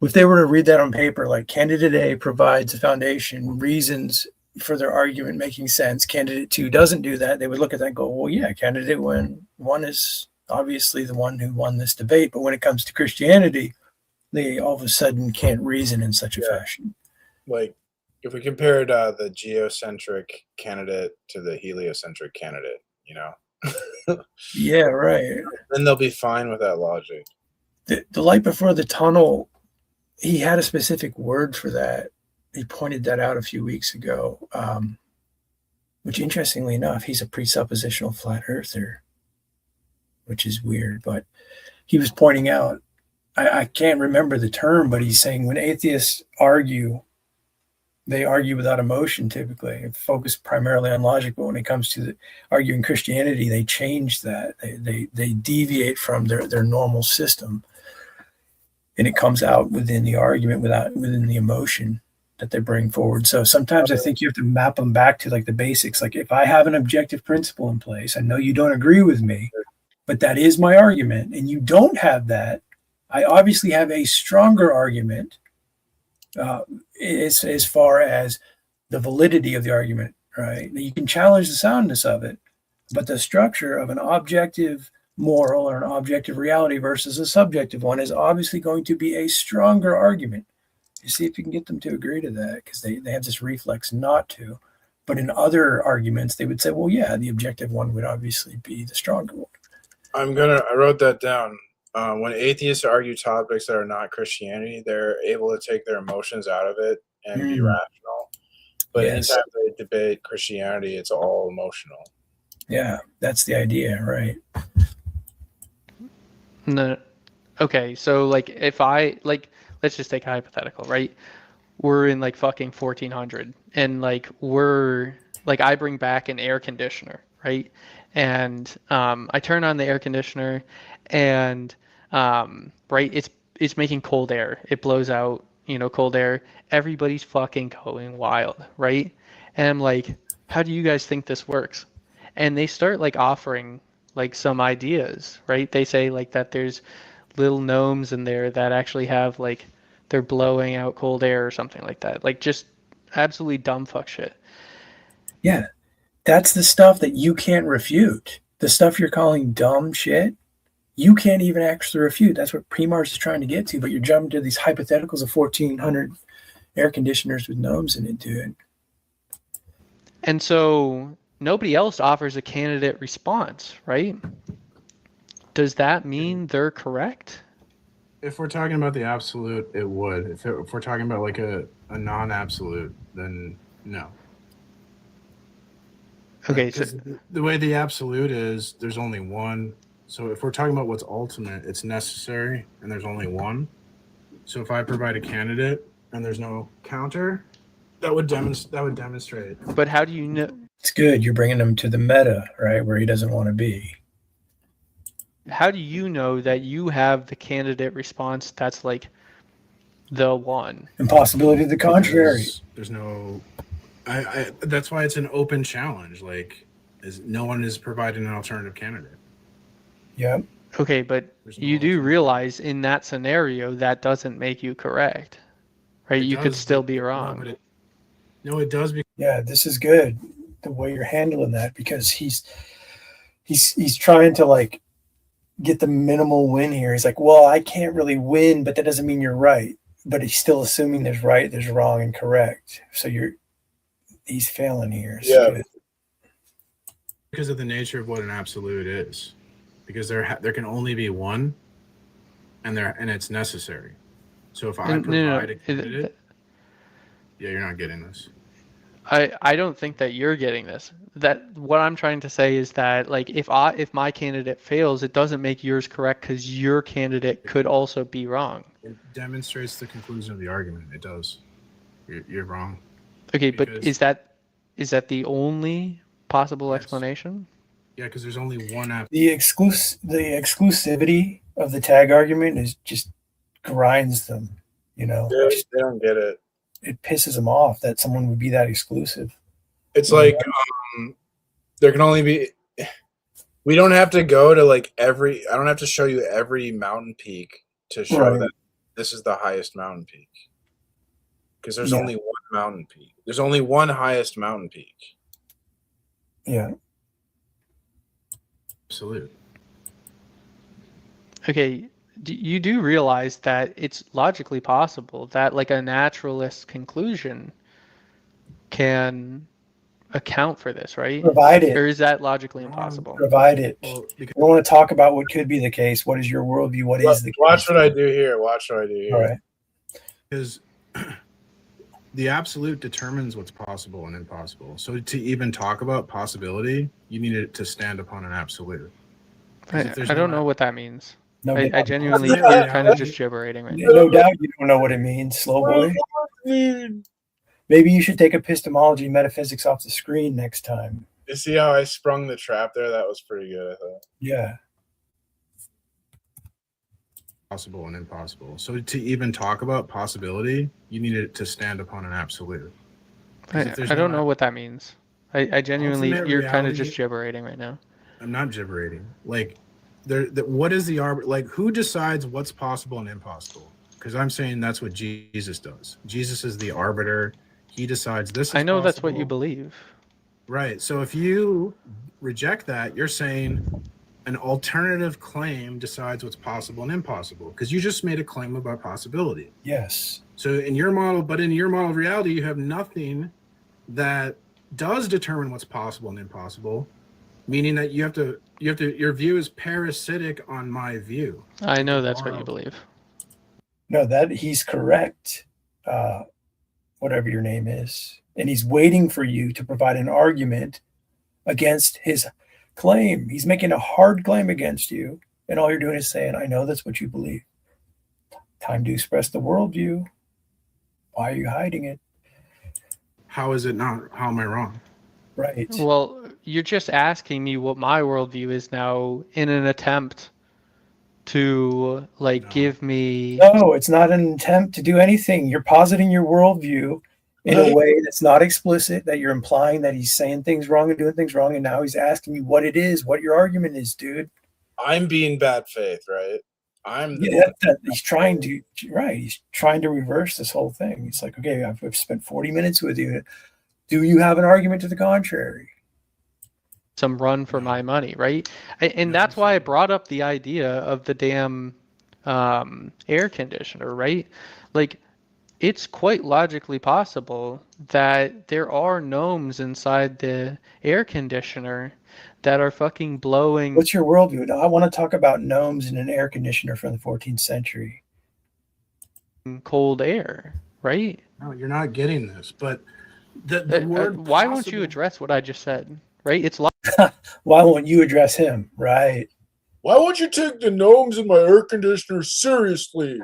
if they were to read that on paper, like candidate A provides a foundation, reasons for their argument making sense. Candidate 2 doesn't do that. They would look at that and go, well, yeah, candidate one is obviously the one who won this debate. But when it comes to Christianity, they all of a sudden can't reason in such a fashion. Like, if we compared the geocentric candidate to the heliocentric candidate, you know? Yeah, right. Then they'll be fine with that logic. The light before the tunnel, he had a specific word for that. He pointed that out a few weeks ago, which, interestingly enough, he's a presuppositional flat earther, which is weird. But he was pointing out, I can't remember the term, but he's saying when atheists argue, they argue without emotion typically, and focus primarily on logic. But when it comes to arguing Christianity, they change that. They deviate from their normal system, and it comes out within the argument, within the emotion that they bring forward. So sometimes I think you have to map them back to like the basics. Like, if I have an objective principle in place, I know you don't agree with me, but that is my argument, and you don't have that, I obviously have a stronger argument as far as the validity of the argument, right? You can challenge the soundness of it, but the structure of an objective moral or an objective reality versus a subjective one is obviously going to be a stronger argument. You see if you can get them to agree to that, because they have this reflex not to. But in other arguments, they would say, well, yeah, the objective one would obviously be the stronger one. I wrote that down. When atheists argue topics that are not Christianity, they're able to take their emotions out of it and be rational. But anytime they debate Christianity, it's all emotional. Yeah, that's the idea, right? No. Okay, so like if I like, let's just take a hypothetical, right? We're in like fucking 1400, and like we're like, I bring back an air conditioner, right? And I turn on the air conditioner, and right, it's making cold air. It blows out, cold air. Everybody's fucking going wild, right? And I'm like, how do you guys think this works? And they start like offering like some ideas, right? They say like that there's little gnomes in there that actually have like they're blowing out cold air or something like that. Like just absolutely dumb fuck shit. Yeah, that's the stuff that you can't refute. The stuff you're calling dumb shit, you can't even actually refute. That's what Pre-Mars is trying to get to, but you're jumping to these hypotheticals of 1,400 air conditioners with gnomes in it, dude. And so nobody else offers a candidate response, right? Does that mean they're correct? If we're talking about the absolute, it would. If we're talking about like a non-absolute, then no. Okay, so Because the way the absolute is, there's only one. So if we're talking about what's ultimate, it's necessary, and there's only one. So if I provide a candidate and there's no counter, that would demonstrate. but how do you know? It's good. You're bringing him to the meta, right, where he doesn't want to be. How do you know that you have the candidate response that's like the one? Impossibility to the contrary. There's no. I that's why it's an open challenge. Like, no one is providing an alternative candidate. Yep. Okay, but you do realize in that scenario that doesn't make you correct, right? You could still be wrong. No, it does. Yeah, this is good. The way you're handling that, because he's trying to like get the minimal win here. He's like, well, I can't really win, but that doesn't mean you're right. But he's still assuming there's right, there's wrong, and correct. So he's failing here. So Yeah. Because of the nature of what an absolute is, because there can only be one, and it's necessary. So if I provide a candidate, yeah, you're not getting this. I don't think that you're getting this. That what I'm trying to say is that like if my candidate fails, it doesn't make yours correct because your candidate could also be wrong. It demonstrates the conclusion of the argument. It does. You're wrong. Okay, but is that the only possible explanation? Yeah, because there's only one app. the exclusivity of the tag argument is just grinds them. You know, They don't get it. it pisses them off that someone would be that exclusive. It's like there can only be. We don't have to go to like every. I don't have to show you every mountain peak to show that this is the highest mountain peak. Because there's only one mountain peak. There's only one highest mountain peak. Yeah. Absolute. Okay, you do realize that it's logically possible that like a naturalist conclusion can account for this, right? Provide it. Or is that logically impossible? Provide it. We want to talk about what could be the case. What is your worldview? What is the case? Watch what I do here. Watch what I do here. All right. Because the absolute determines what's possible and impossible. So to even talk about possibility, you need it to stand upon an absolute. I don't know what that means. No, I genuinely, you're kind of just gibberating right now. No doubt you don't know what it means, slow boy. Maybe you should take epistemology metaphysics off the screen next time. You see how I sprung the trap there? That was pretty good, I thought. Yeah. Possible and impossible. So to even talk about possibility, you need it to stand upon an absolute. I don't know what that means. I genuinely, you're kind of just gibberating right now. I'm not gibberating. Like, what is the arbiter? Like, who decides what's possible and impossible? Because I'm saying that's what Jesus does. Jesus is the arbiter. He decides this is I know possible. that's what you believe. Right. So if you reject that, you're saying an alternative claim decides what's possible and impossible, because you just made a claim about possibility. Yes. So in your model of reality, you have nothing that does determine what's possible and impossible, meaning that you have to your view is parasitic on my view. I know that's what you believe. No, that he's correct. Whatever your name is. And he's waiting for you to provide an argument against his claim. He's making a hard claim against you. And all you're doing is saying, I know that's what you believe. Time to express the worldview. Why are you hiding it? How is it not? How am I wrong? Right. Well, you're just asking me what my worldview is now in an attempt to give me. No, it's not an attempt to do anything. You're positing your worldview in a way that's not explicit, that you're implying that he's saying things wrong and doing things wrong. And now he's asking you what it is, what your argument is, dude. I'm being bad faith, right? I'm the he's trying to He's trying to reverse this whole thing. It's like, okay, I've spent 40 minutes with you. Do you have an argument to the contrary? Some run for my money, right? And that's why I brought up the idea of the damn air conditioner, right? Like, it's quite logically possible that there are gnomes inside the air conditioner that are fucking blowing. What's your worldview? I want to talk about gnomes in an air conditioner from the 14th century. Cold air, right? No, you're not getting this. But the word. Why won't you address what I just said? Right? It's why won't you address him? Right. Why won't you take the gnomes in my air conditioner seriously?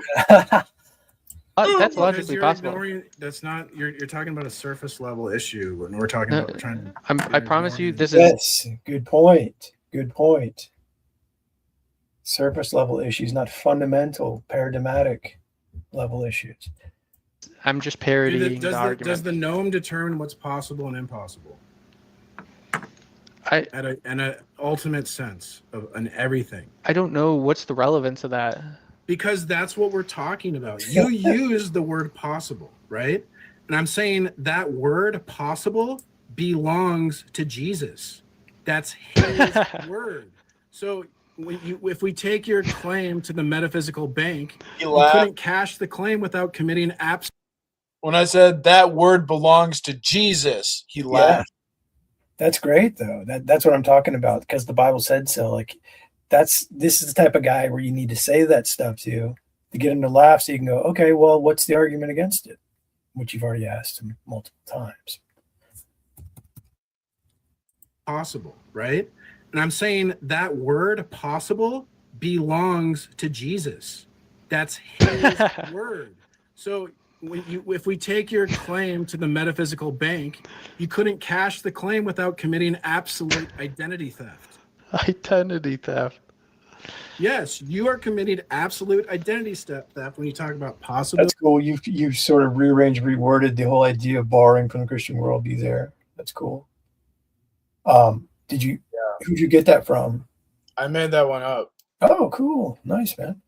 That's logically possible. That's not. You're talking about a surface level issue, and we're talking about trying. I promise you, this is good point. Good point. Surface level issues, not fundamental, paradigmatic level issues. I'm just parodying the argument. Does the gnome determine what's possible and impossible? In an ultimate sense of an everything. I don't know what's the relevance of that. Because that's what we're talking about. You use the word possible, right? And I'm saying that word possible belongs to Jesus. That's his word. So if we take your claim to the metaphysical bank, you couldn't cash the claim without committing absolute. When I said that word belongs to Jesus, he laughed. That's great, though. That's what I'm talking about, because the Bible said so. Like, this is the type of guy where you need to say that stuff to get him to laugh, so you can go, okay, well, what's the argument against it? Which you've already asked him multiple times. Possible, right? And I'm saying that word possible belongs to Jesus. That's his word. So if we take your claim to the metaphysical bank, you couldn't cash the claim without committing absolute identity theft. Identity theft. Yes, you are committing absolute identity theft when you talk about possible. That's cool. You've sort of reworded the whole idea of borrowing from the Christian worldview there. That's cool. Who'd you get that from? I made that one up. Oh, cool. Nice, man.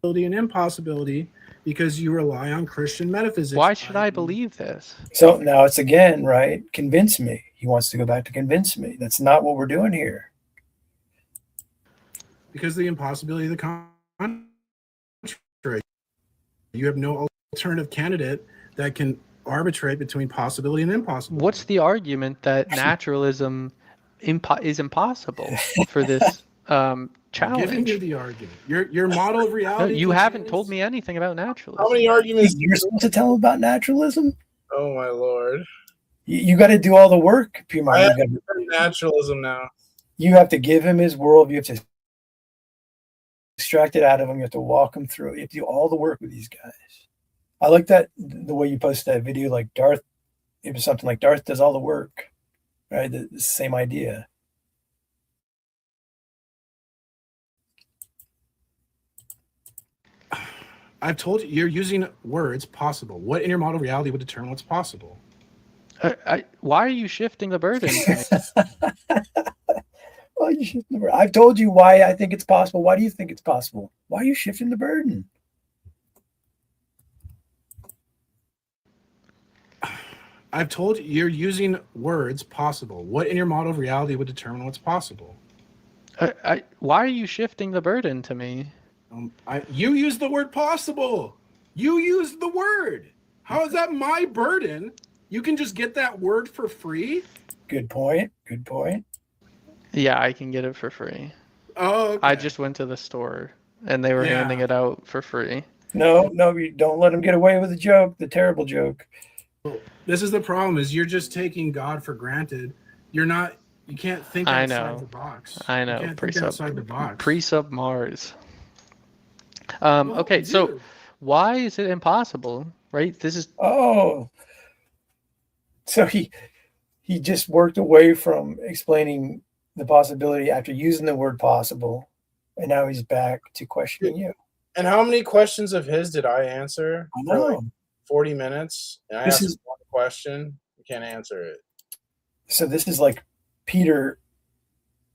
And impossibility, because you rely on Christian metaphysics. Why should I believe this? So now it's again, right? Convince me. He wants to go back to convince me. That's not what we're doing here. Because the impossibility of the contrary. You have no alternative candidate that can arbitrate between possibility and impossibility. What's the argument that naturalism is impossible for this challenge? I'm giving you the argument. Your model of reality. No, you haven't told me anything about naturalism. How many arguments? You're supposed to tell him about naturalism? Oh, my Lord. You got to do all the work, Puma. I have naturalism now. You have to give him his world. You have to extract it out of him. You have to walk him through it. You have to do all the work with these guys. I like that, the way you posted that video, like Darth. It was something like Darth does all the work, right? The same idea. I've told you, you're using words possible. What in your model of reality would determine what's possible? Why are you shifting the burden? Why are you shifting the burden? I've told you why I think it's possible. Why do you think it's possible? Why are you shifting the burden? I've told you, you're using words possible. What in your model of reality would determine what's possible? Why are you shifting the burden to me? You use the word possible. You use the word. How is that my burden? You can just get that word for free? Good point. Good point. Yeah, I can get it for free. Oh, okay. I just went to the store and they were handing it out for free. No, you don't let him get away with the joke, the terrible joke. This is the problem, is you're just taking God for granted. You can't think outside the box. I know. You can't think outside the box. Pre-sub Mars. Okay, so why is it impossible, right? This is... Oh. So he just worked away from explaining the possibility after using the word possible, and now he's back to questioning you. And how many questions of his did I answer? I know. For like 40 minutes, and I asked one question. You can't answer it. So this is like Peter.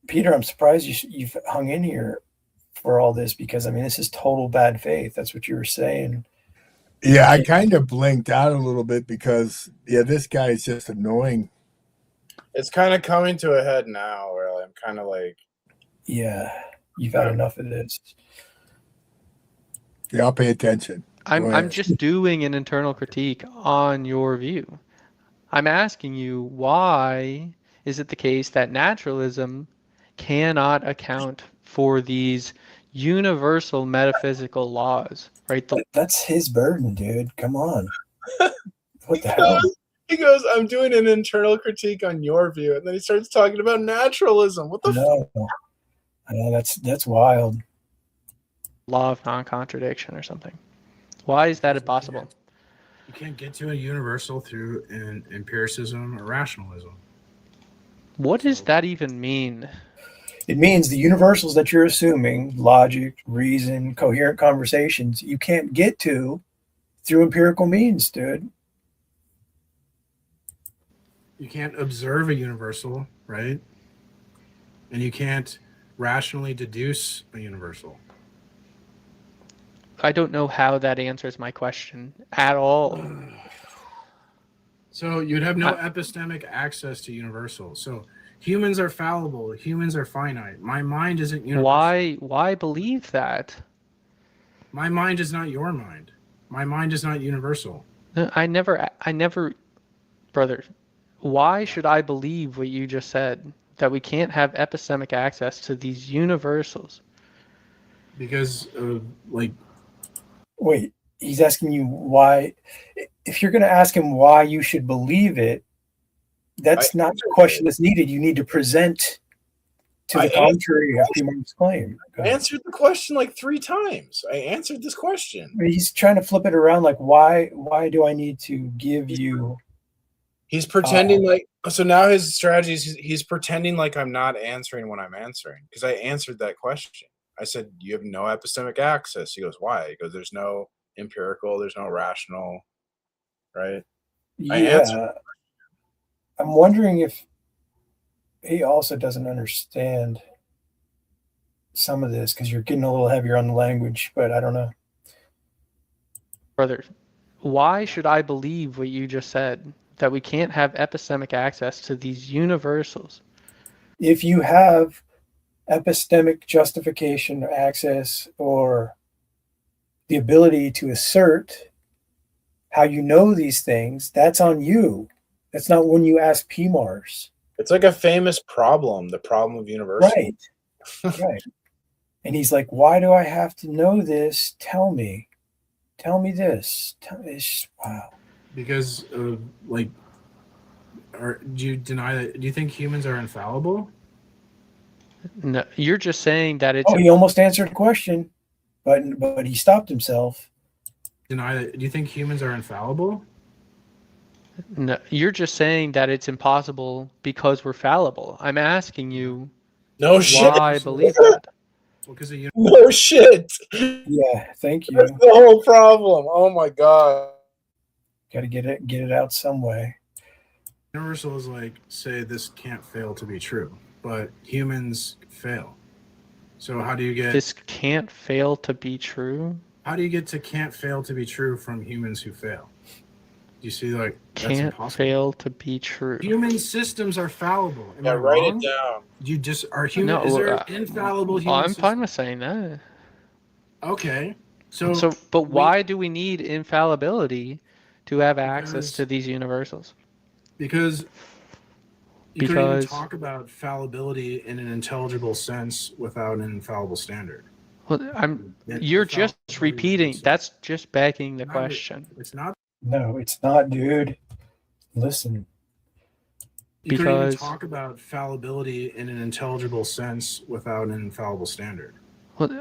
I'm surprised you've hung in here for all this, because I mean, this is total bad faith. That's what you were saying. Yeah, I kind of blinked out a little bit because, yeah, this guy is just annoying. It's kind of coming to a head now where I'm kind of like, yeah, you've had enough of this. Yeah, I'll pay attention. I'm just doing an internal critique on your view. I'm asking you, why is it the case that naturalism cannot account for these universal metaphysical laws, right? That's his burden, dude. Come on. What the hell? He goes, I'm doing an internal critique on your view, and then he starts talking about naturalism. What the fuck? I know that's wild. Law of non-contradiction or something. Why is that impossible? You can't get to a universal through an empiricism or rationalism. What does that even mean? It means the universals that you're assuming, logic, reason, coherent conversations, you can't get to through empirical means, dude. You can't observe a universal, right? And you can't rationally deduce a universal. I don't know how that answers my question at all. So you'd have no epistemic access to universals. So humans are fallible. Humans are finite. My mind isn't universal. Why believe that? My mind is not your mind. My mind is not universal. I never, brother, why should I believe what you just said, that we can't have epistemic access to these universals? Because like, wait, he's asking you why. If you're going to ask him why you should believe it, that's not the question that's needed. You need to present to the contrary of P-Mark's claim. I answered the question like 3 times. I answered this question. He's trying to flip it around. Like, why do I need to give you? He's pretending like, so now his strategy is he's pretending like I'm not answering when I'm answering, because I answered that question. I said, you have no epistemic access. He goes, why? He goes, there's no empirical, there's no rational, right? Yeah. I'm wondering if he also doesn't understand some of this, because you're getting a little heavier on the language, but I don't know. Brother, why should I believe what you just said, that we can't have epistemic access to these universals? If you have epistemic justification or access, or the ability to assert how you know these things, that's on you. That's not when you ask PMARS. It's like a famous problem, the problem of universal. Right. Right. And he's like, why do I have to know this? Tell me this. Wow. Because like, do you deny that? Do you think humans are infallible? No, you're just saying that it's. Oh, he almost answered the question, but he stopped himself. Deny that? Do you think humans are infallible? No, you're just saying that it's impossible because we're fallible. I'm asking you. No shit. Why I believe that? Well, because no shit. Yeah, thank you. That's the whole problem. Oh my god. Got to get it out some way. Universal is like, say this can't fail to be true, but humans fail. So how do you get this can't fail to be true? How do you get to can't fail to be true from humans who fail? Do you see, like, that's can't impossible. Fail to be true? Human systems are fallible. Am I write wrong? it down. You just are human. No, is there infallible human? I'm fine with saying that. Okay, so but why do we need infallibility to have access to these universals? Because you couldn't even talk about fallibility in an intelligible sense without an infallible standard. Well, you're just repeating. That's just begging the question. It's not. No, it's not, dude. Listen. You couldn't even talk about fallibility in an intelligible sense without an infallible standard. Well,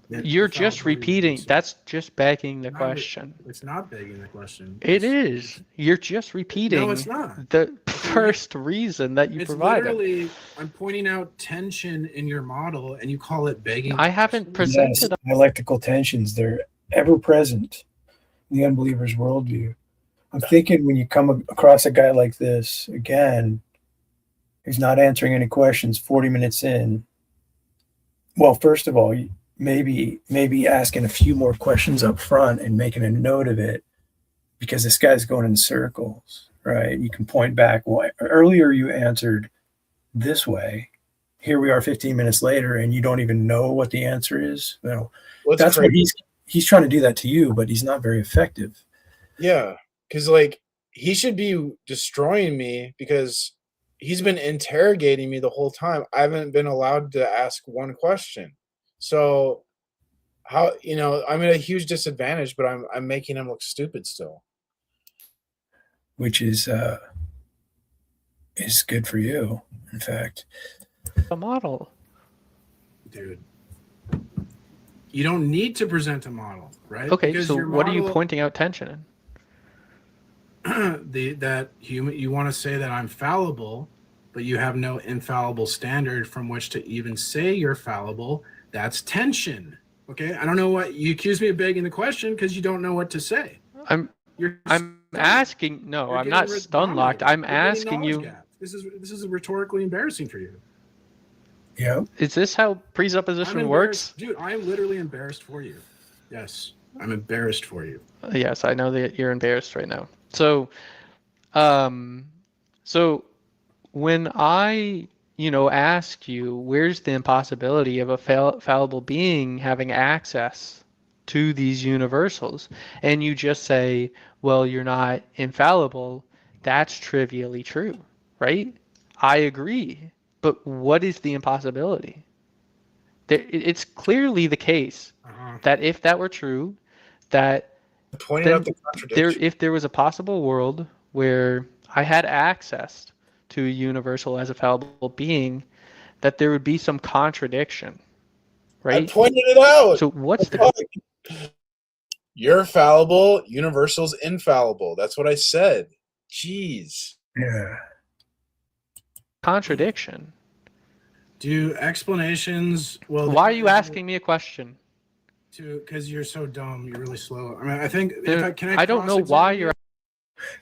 you're just repeating. That's just begging the question. It's not begging the question. It is. You're just repeating. No, it's not. The first reason that you provided. Literally, I'm pointing out tension in your model, and you call it begging. I haven't presented. Yes, dialectical tensions. They're ever present in the unbeliever's worldview. I'm thinking when you come across a guy like this again, who's not answering any questions 40 minutes in. Well, first of all, maybe asking a few more questions up front and making a note of it, because this guy's going in circles, right? You can point back. Well, earlier you answered this way. Here we are 15 minutes later, and you don't even know what the answer is. Well, that's what he's trying to do that to you, but he's not very effective. Yeah, because like he should be destroying me because he's been interrogating me the whole time. I haven't been allowed to ask one question. So how, I'm at a huge disadvantage, but I'm making him look stupid still. Which is good for you, in fact. A model. Dude. You don't need to present a model, right? Okay, because so what are you pointing out tension in? You want to say that I'm fallible, but you have no infallible standard from which to even say you're fallible. That's tension. Okay, I don't know what you accuse me of begging the question because you don't know what to say. I'm asking. No, I'm not stun locked. I'm asking you. Gap. This is rhetorically embarrassing for you. Yeah. Is this how presupposition works? Dude, I am literally embarrassed for you. Yes, I'm embarrassed for you. Yes, I know that you're embarrassed right now. So, so when I, ask you, where's the impossibility of a fallible being having access to these universals, and you just say, well, you're not infallible, that's trivially true, right? I agree. But what is the impossibility? It's clearly the case that if that were true, that if there was a possible world where I had access to a universal as a fallible being, that there would be some contradiction, right? I pointed it out. So what's You're fallible, universal's infallible. That's what I said. Jeez. Yeah. Contradiction? Do explanations? Well, why are you asking me a question? Because you're so dumb. You're really slow. I mean, I think. I don't know why you're.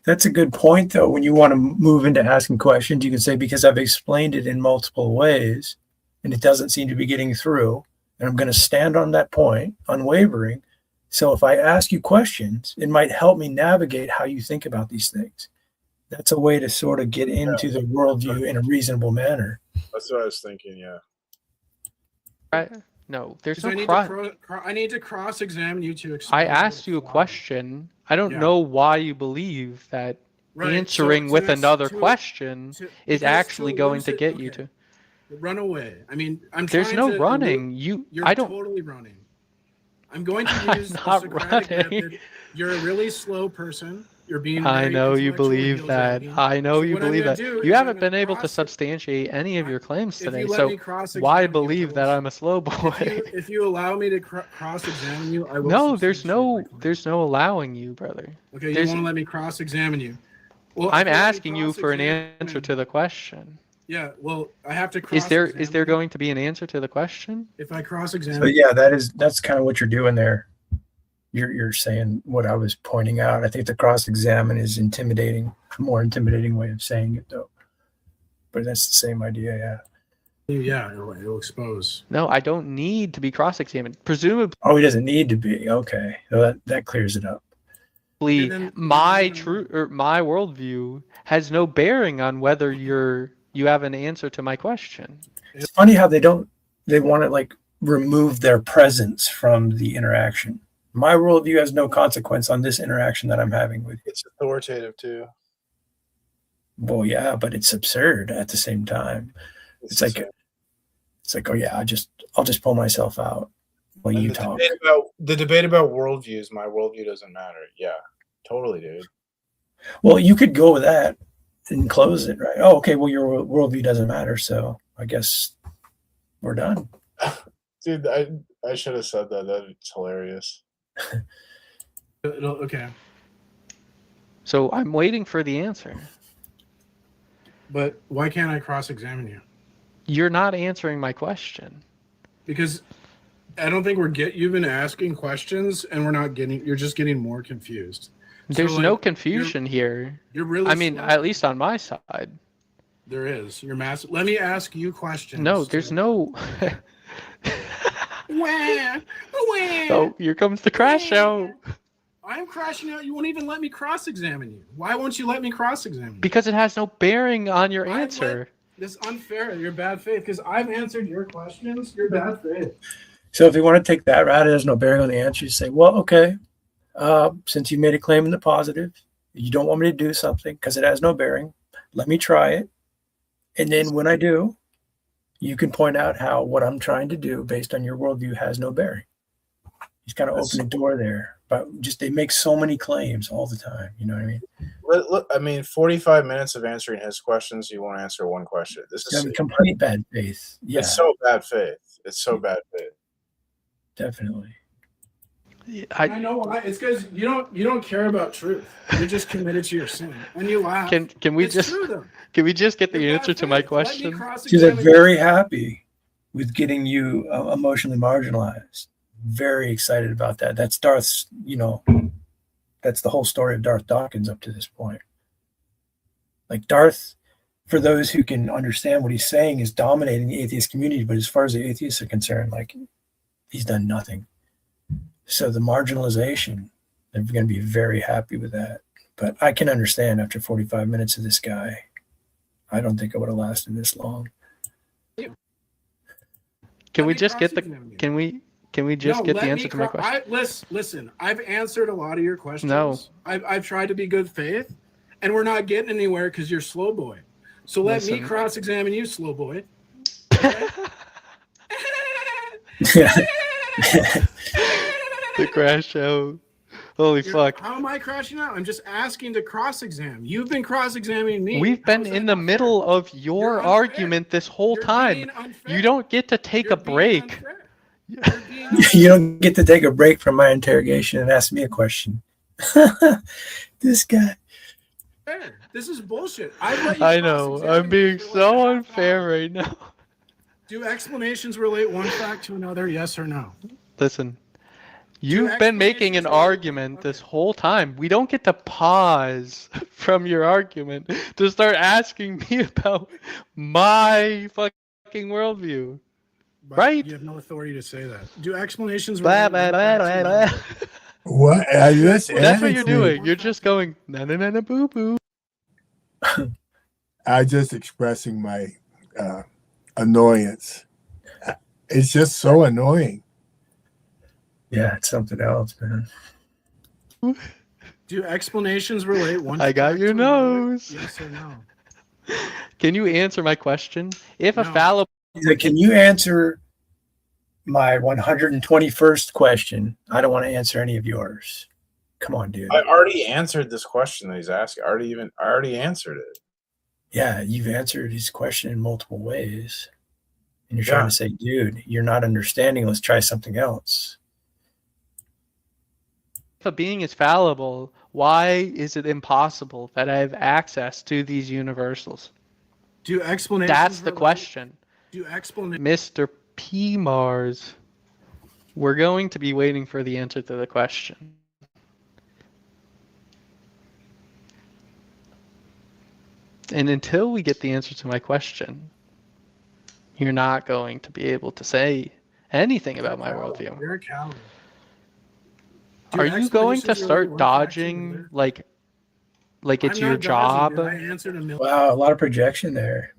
That's a good point, though. When you want to move into asking questions, you can say, because I've explained it in multiple ways, and it doesn't seem to be getting through, and I'm going to stand on that point, unwavering. So if I ask you questions, it might help me navigate how you think about these things. That's a way to sort of get into the worldview in a reasonable manner. That's what I was thinking, yeah. No, there's no I need to cross-examine you to explain. I asked you a question. I don't know why you believe that answering with another question is actually going to get you to run away. I mean, there's no running. You're totally running. I'm going to use the Socratic method. You're a really slow person. You're being. I know you believe that. I know you believe that. You haven't been able to substantiate any of your claims today. So why believe that I'm a slow boy? If you allow me to cross-examine you, I will. No, there's no allowing you, brother. Okay, you want to let me cross-examine you? Well, I'm asking you for an answer to the question. Yeah, well, I have to. Is there going to be an answer to the question? If I cross-examine. So yeah, that's kind of what you're doing there. You're saying what I was pointing out. I think the cross-examine is intimidating, a more intimidating way of saying it, though. But that's the same idea, yeah. Yeah, it'll expose. No, I don't need to be cross-examined. Presumably. Oh, he doesn't need to be. Okay, so that clears it up. My worldview has no bearing on whether you have an answer to my question. It's funny how they want to like remove their presence from the interaction. My worldview has no consequence on this interaction that I'm having with you. It's authoritative too. Well, yeah, but it's absurd at the same time. It's like, oh yeah, I'll just pull myself out while you talk. The debate about worldviews, my worldview doesn't matter. Yeah, totally, dude. Well, you could go with that and close it, right? Oh, okay. Well, your worldview doesn't matter, so I guess we're done. Dude, I should have said that. That's hilarious. Okay. So I'm waiting for the answer. But why can't I cross-examine you? You're not answering my question. Because I don't think you've been asking questions and you're just getting more confused. There's no confusion here. You're really. I mean, slow. At least on my side. There is. You're massive. Let me ask you questions. No, there's no. Wah, wah, Oh, here comes the crash out. I'm crashing out. You won't even let me cross-examine you. Why won't you let me cross-examine you? Because it has no bearing on your answer. This is unfair. You're bad faith because I've answered your questions. You're bad faith. So if you want to take that route, it has no bearing on the answer. You say, well, okay, since you made a claim in the positive, you don't want me to do something because it has no bearing. Let me try it. And then when I do, you can point out how what I'm trying to do based on your worldview has no bearing. He's kind of opened the door there. But just they make so many claims all the time. You know what I mean? Look, I mean, 45 minutes of answering his questions. You won't answer one question. This is complete bad faith. Yeah, it's so bad faith. It's so bad faith. Definitely. I know why. It's because you don't care about truth. You're just committed to your sin, and you laugh. Can we just get the answer to my question? So they're very happy with getting you emotionally marginalized. Very excited about that. That's Darth's, that's the whole story of Darth Dawkins up to this point. Like Darth, for those who can understand what he's saying, is dominating the atheist community, but as far as the atheists are concerned, like he's done nothing. So the marginalization, they're going to be very happy with that. But I can understand after 45 minutes of this guy, I don't think it would have lasted this long. Can we just get the answer to my question? Listen, I've answered a lot of your questions. No. I've tried to be good faith, and we're not getting anywhere because you're slow boy. So let me cross-examine you, slow boy. Okay? The crash out. Holy fuck. How am I crashing out? I'm just asking to cross-examine. You've been cross-examining me. We've been in the middle of your argument this whole time. You don't get to take a break. You don't get to take a break from my interrogation and ask me a question. This guy. This is bullshit. I know. I'm being so unfair right now. Do explanations relate one fact to another? Yes or no? Listen, you've been making an argument this whole time. We don't get to pause from your argument to start asking me about my fucking worldview. But right? You have no authority to say that. Do explanations blah, blah, blah, blah, blah. What? That's what you're doing. You're just going na na na na boo boo. I'm just expressing my annoyance. It's just so annoying. Yeah, it's something else, man. Do explanations relate one? I got your nose. Yes or no? Can you answer my question? If No. a fallible Can you answer my 121st question? I don't want to answer any of yours. Come on, dude. I already answered this question that he's asking. I already answered it. Yeah, you've answered his question in multiple ways. And you're trying to say, dude, you're not understanding. Let's try something else. if a being is fallible, why is it impossible that I have access to these universals? Do explanations That's the relate? question. Do explanations? Mr. P. Mars, we're going to be waiting for the answer to the question. And until we get the answer to my question, you're not going to be able to say anything about my worldview. You're a coward. Are you going to start dodging like it's your job? I answered a million. Wow, a lot of projection there.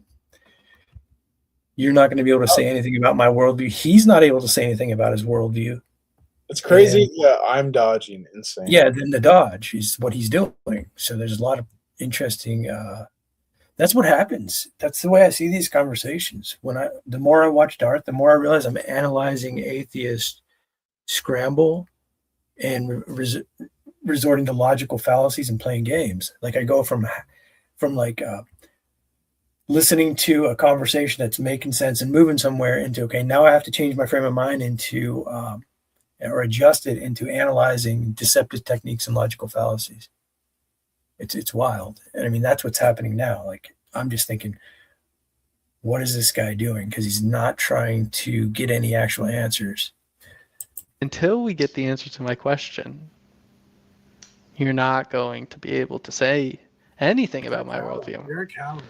You're not going to be able to say anything about my worldview. He's not able to say anything about his worldview. It's crazy. Yeah, I'm dodging. Insane. Yeah, then the dodge is what he's doing. So there's a lot of interesting. That's what happens. That's the way I see these conversations. The more I watch Darth, the more I realize I'm analyzing atheist scramble and resorting to logical fallacies and playing games. Like I go from listening to a conversation that's making sense and moving somewhere into, okay, now I have to change my frame of mind into or adjust it into analyzing deceptive techniques and logical fallacies. It's wild. And I mean, that's what's happening now. Like, I'm just thinking, what is this guy doing? Because he's not trying to get any actual answers. Until we get the answer to my question, you're not going to be able to say anything about my worldview. You're a coward.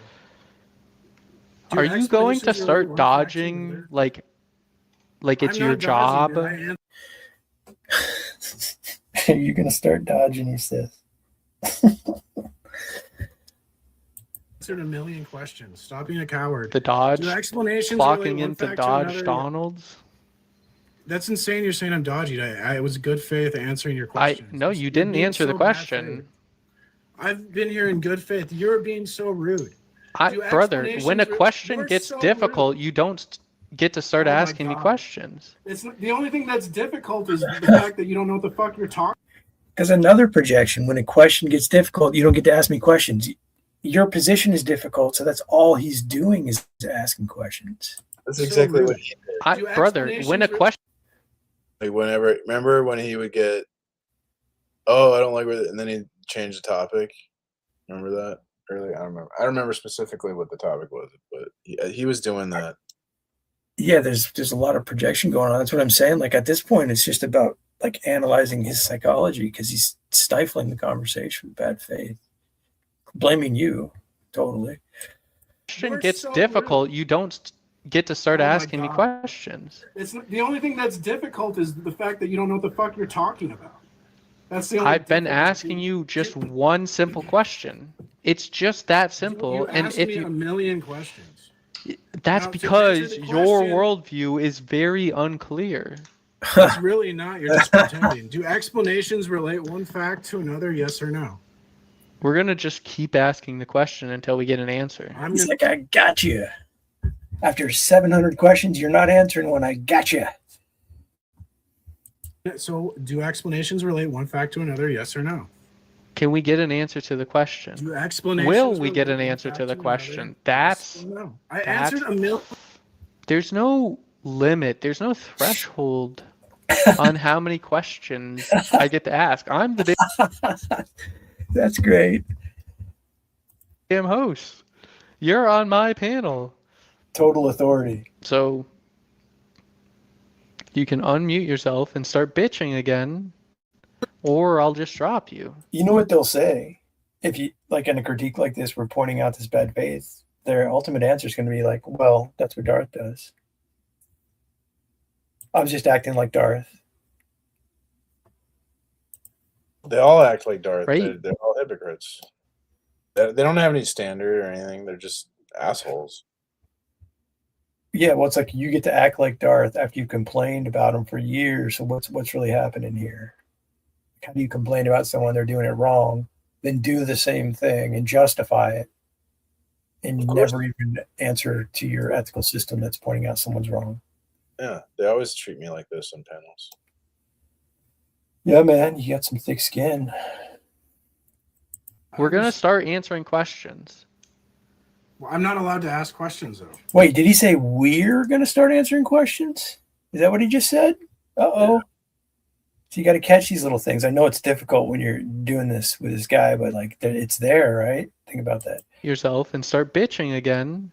Are you going to start dodging like Like it's I'm your not dodging, job? man. You're gonna start dodging, he says. Answered a million questions. Stop being a coward. The Dodge Do explanations relate clocking one into fact to Dodge another? Donalds? That's insane. You're saying I'm dodgy. I was good faith answering your question. No, you didn't answer the question. I've been here in good faith. You're being so rude. Brother, when a question gets so difficult, rude. you don't get to start Oh my asking me God. questions. It's the only thing that's difficult is the fact that you don't know what the fuck you're talking. Because another projection, when a question gets difficult, you don't get to ask me questions. Your position is difficult, so that's all he's doing is asking questions. That's So exactly rude. what he did. Brother, when a question Like whenever, remember when he would get, oh, I don't like where, and then he'd change the topic. Remember that? Early, I don't remember. I don't remember specifically what the topic was, but he was doing that. Yeah, there's a lot of projection going on. That's what I'm saying. Like at this point, it's just about like analyzing his psychology because he's stifling the conversation with bad faith, blaming you totally. question gets difficult, you don't get to start asking me questions. It's the only thing that's difficult is the fact that you don't know what the fuck you're talking about. That's the only. I've been asking you just one simple question. It's just that simple. You and asked if me you a million questions. that's Now, to because answer the your question- worldview is very unclear. It's really not. You're just pretending. Do explanations relate one fact to another? Yes or no? We're gonna just keep asking the question until we get an answer. He's like, I got you. After 700 questions, you're not answering one. I got you. So, do explanations relate one fact to another? Yes or no? Can we get an answer to the question? Do explanations Will we get relate an one answer fact to the another? question? Yes or no. I answered a million. There's no limit. There's no threshold on how many questions I get to ask. I'm the That's great. damn host. You're on my panel. Total authority. So you can unmute yourself and start bitching again, or I'll just drop you. You know what they'll say? If you, like in a critique like this, we're pointing out this bad faith, their ultimate answer is going to be like, well, that's what Darth does. I was just acting like Darth. They all act like Darth. Right. They're all hypocrites. They don't have any standard or anything. They're just assholes. Yeah, well, it's like you get to act like Darth after you complained about him for years. So what's really happening here? How do you complain about someone they're doing it wrong, then do the same thing and justify it, and never even answer to your ethical system that's pointing out someone's wrong? Yeah, they always treat me like this on panels. Yeah, man, you got some thick skin. We're going to start answering questions. Well, I'm not allowed to ask questions, though. Wait, did he say we're going to start answering questions? Is that what he just said? Uh-oh. Yeah. So you got to catch these little things. I know it's difficult when you're doing this with this guy, but like it's there, right? Think about that. Yourself and start bitching again,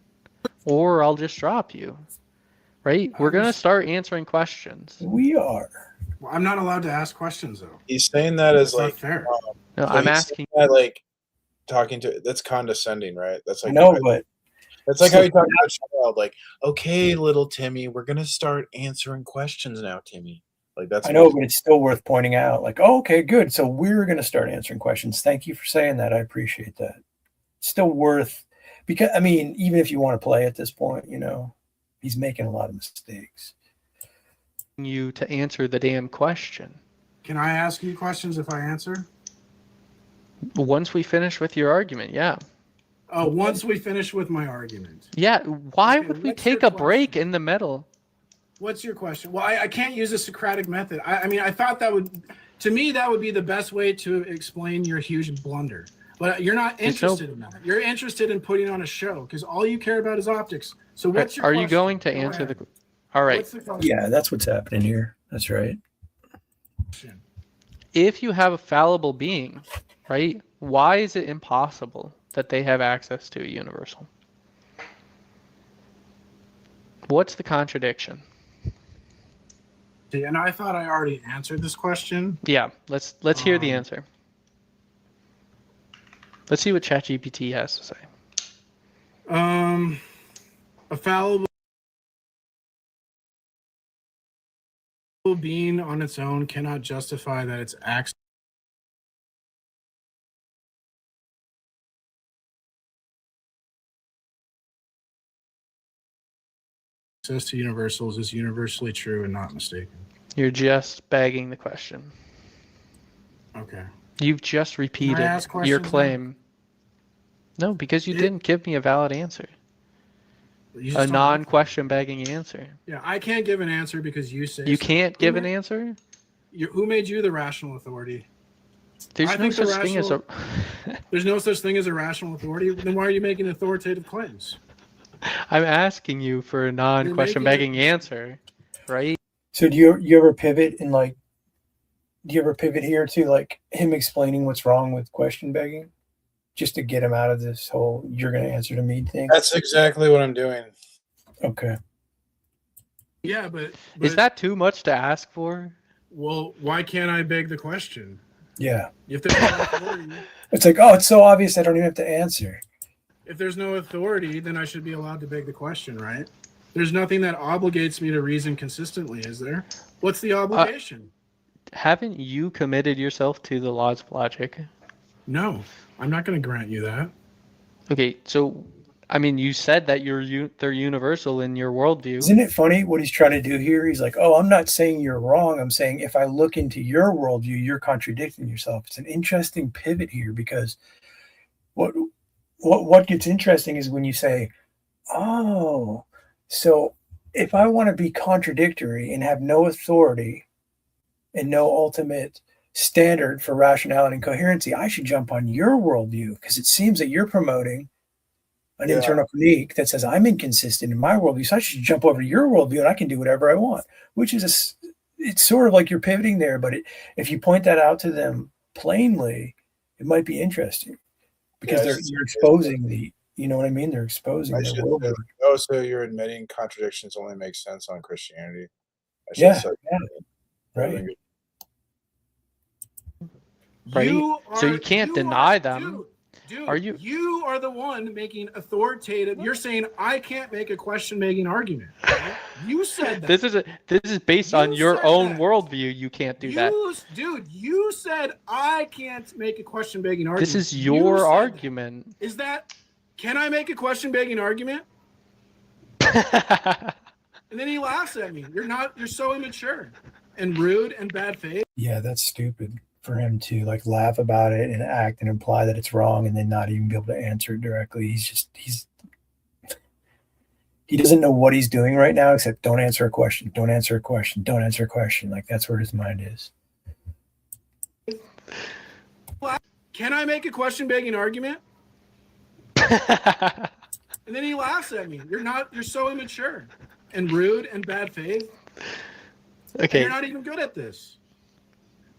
or I'll just drop you. Right? We're going to start answering questions. We are. Well, I'm not allowed to ask questions, though. He's saying that as That's like not fair. No, so I'm asking. That, like talking to, that's condescending, right? That's like but that's like how you talk to a child, like, okay, little Timmy, we're gonna start answering questions now, Timmy. Like that's I know, but it's still worth pointing out. Like, oh, okay, good. So we're gonna start answering questions. Thank you for saying that. I appreciate that. It's still worth, because I mean, even if you want to play at this point, you know, he's making a lot of mistakes. You to answer the damn question. Can I ask you questions if I answer? Once we finish with your argument, yeah. Oh, once we finish with my argument. Yeah, why would we take a break in the middle? What's your question? Well, I can't use the Socratic method. I mean, I thought that would, to me, that would be the best way to explain your huge blunder. But you're not interested in that. You're interested in putting on a show because all you care about is optics. So what's your question? Are you going to answer the... All right. Yeah, that's what's happening here. That's right. If you have a fallible being, right, why is it impossible that they have access to a universal? What's the contradiction? And I thought I already answered this question. Yeah, let's hear the answer. Let's see what ChatGPT has to say. A fallible being on its own cannot justify that it's access to universals is universally true and not mistaken. You're just begging the question. Okay. You've just repeated ask your questions now? claim. No, because you didn't give me a valid answer. You just A don't like non-question begging answer. Yeah, I can't give an answer because you say You so. can't give an answer? Who made you the rational authority? There's I no think the such thing as a... There's no such thing as a rational authority. Then why are you making authoritative claims? I'm asking you for a non-question begging answer, right? So do you ever pivot and like, do you ever pivot here to like him explaining what's wrong with question begging, just to get him out of this whole "you're going to answer to me" thing? That's exactly what I'm doing. Okay. Yeah, but Is that too much to ask for? well, why can't I beg the question? Yeah. If there's no authority, It's like, oh, it's so obvious I don't even have to answer. if there's no authority, then I should be allowed to beg the question, right? There's nothing that obligates me to reason consistently, is there? What's the obligation? Haven't you committed yourself to the laws of logic? No, I'm not going to grant you that. Okay, so I mean, you said that they're universal in your worldview. Isn't it funny what he's trying to do here? He's like, oh, I'm not saying you're wrong. I'm saying if I look into your worldview, you're contradicting yourself. It's an interesting pivot here, because what gets interesting is when you say, oh, so if I want to be contradictory and have no authority and no ultimate standard for rationality and coherency, I should jump on your worldview, because it seems that you're promoting an internal critique that says I'm inconsistent in my worldview, so I should jump over to your worldview and I can do whatever I want, which is it's sort of like you're pivoting there. But if you point that out to them plainly, it might be interesting, because you're exposing the, you know what I mean? They're exposing their worldview. Oh, so you're admitting contradictions only make sense on Christianity? Yeah, right. Right. So you can't deny them. Dude, you are the one making authoritative. You're saying I can't make a question-making argument. Right? You said that. This is based on your own worldview. You can't do that. Dude, you said I can't make a question-begging argument. This is your argument. Is that? Can I make a question-begging argument? And then he laughs at me. You're so immature and rude and bad faith. Yeah, that's stupid for him to like laugh about it and act and imply that it's wrong and then not even be able to answer it directly. He doesn't know what he's doing right now, except don't answer a question, don't answer a question, don't answer a question. Like that's where his mind is. Can I make a question-begging argument? And then he laughs at me. You're so immature and rude and bad faith. Okay. You're not even good at this.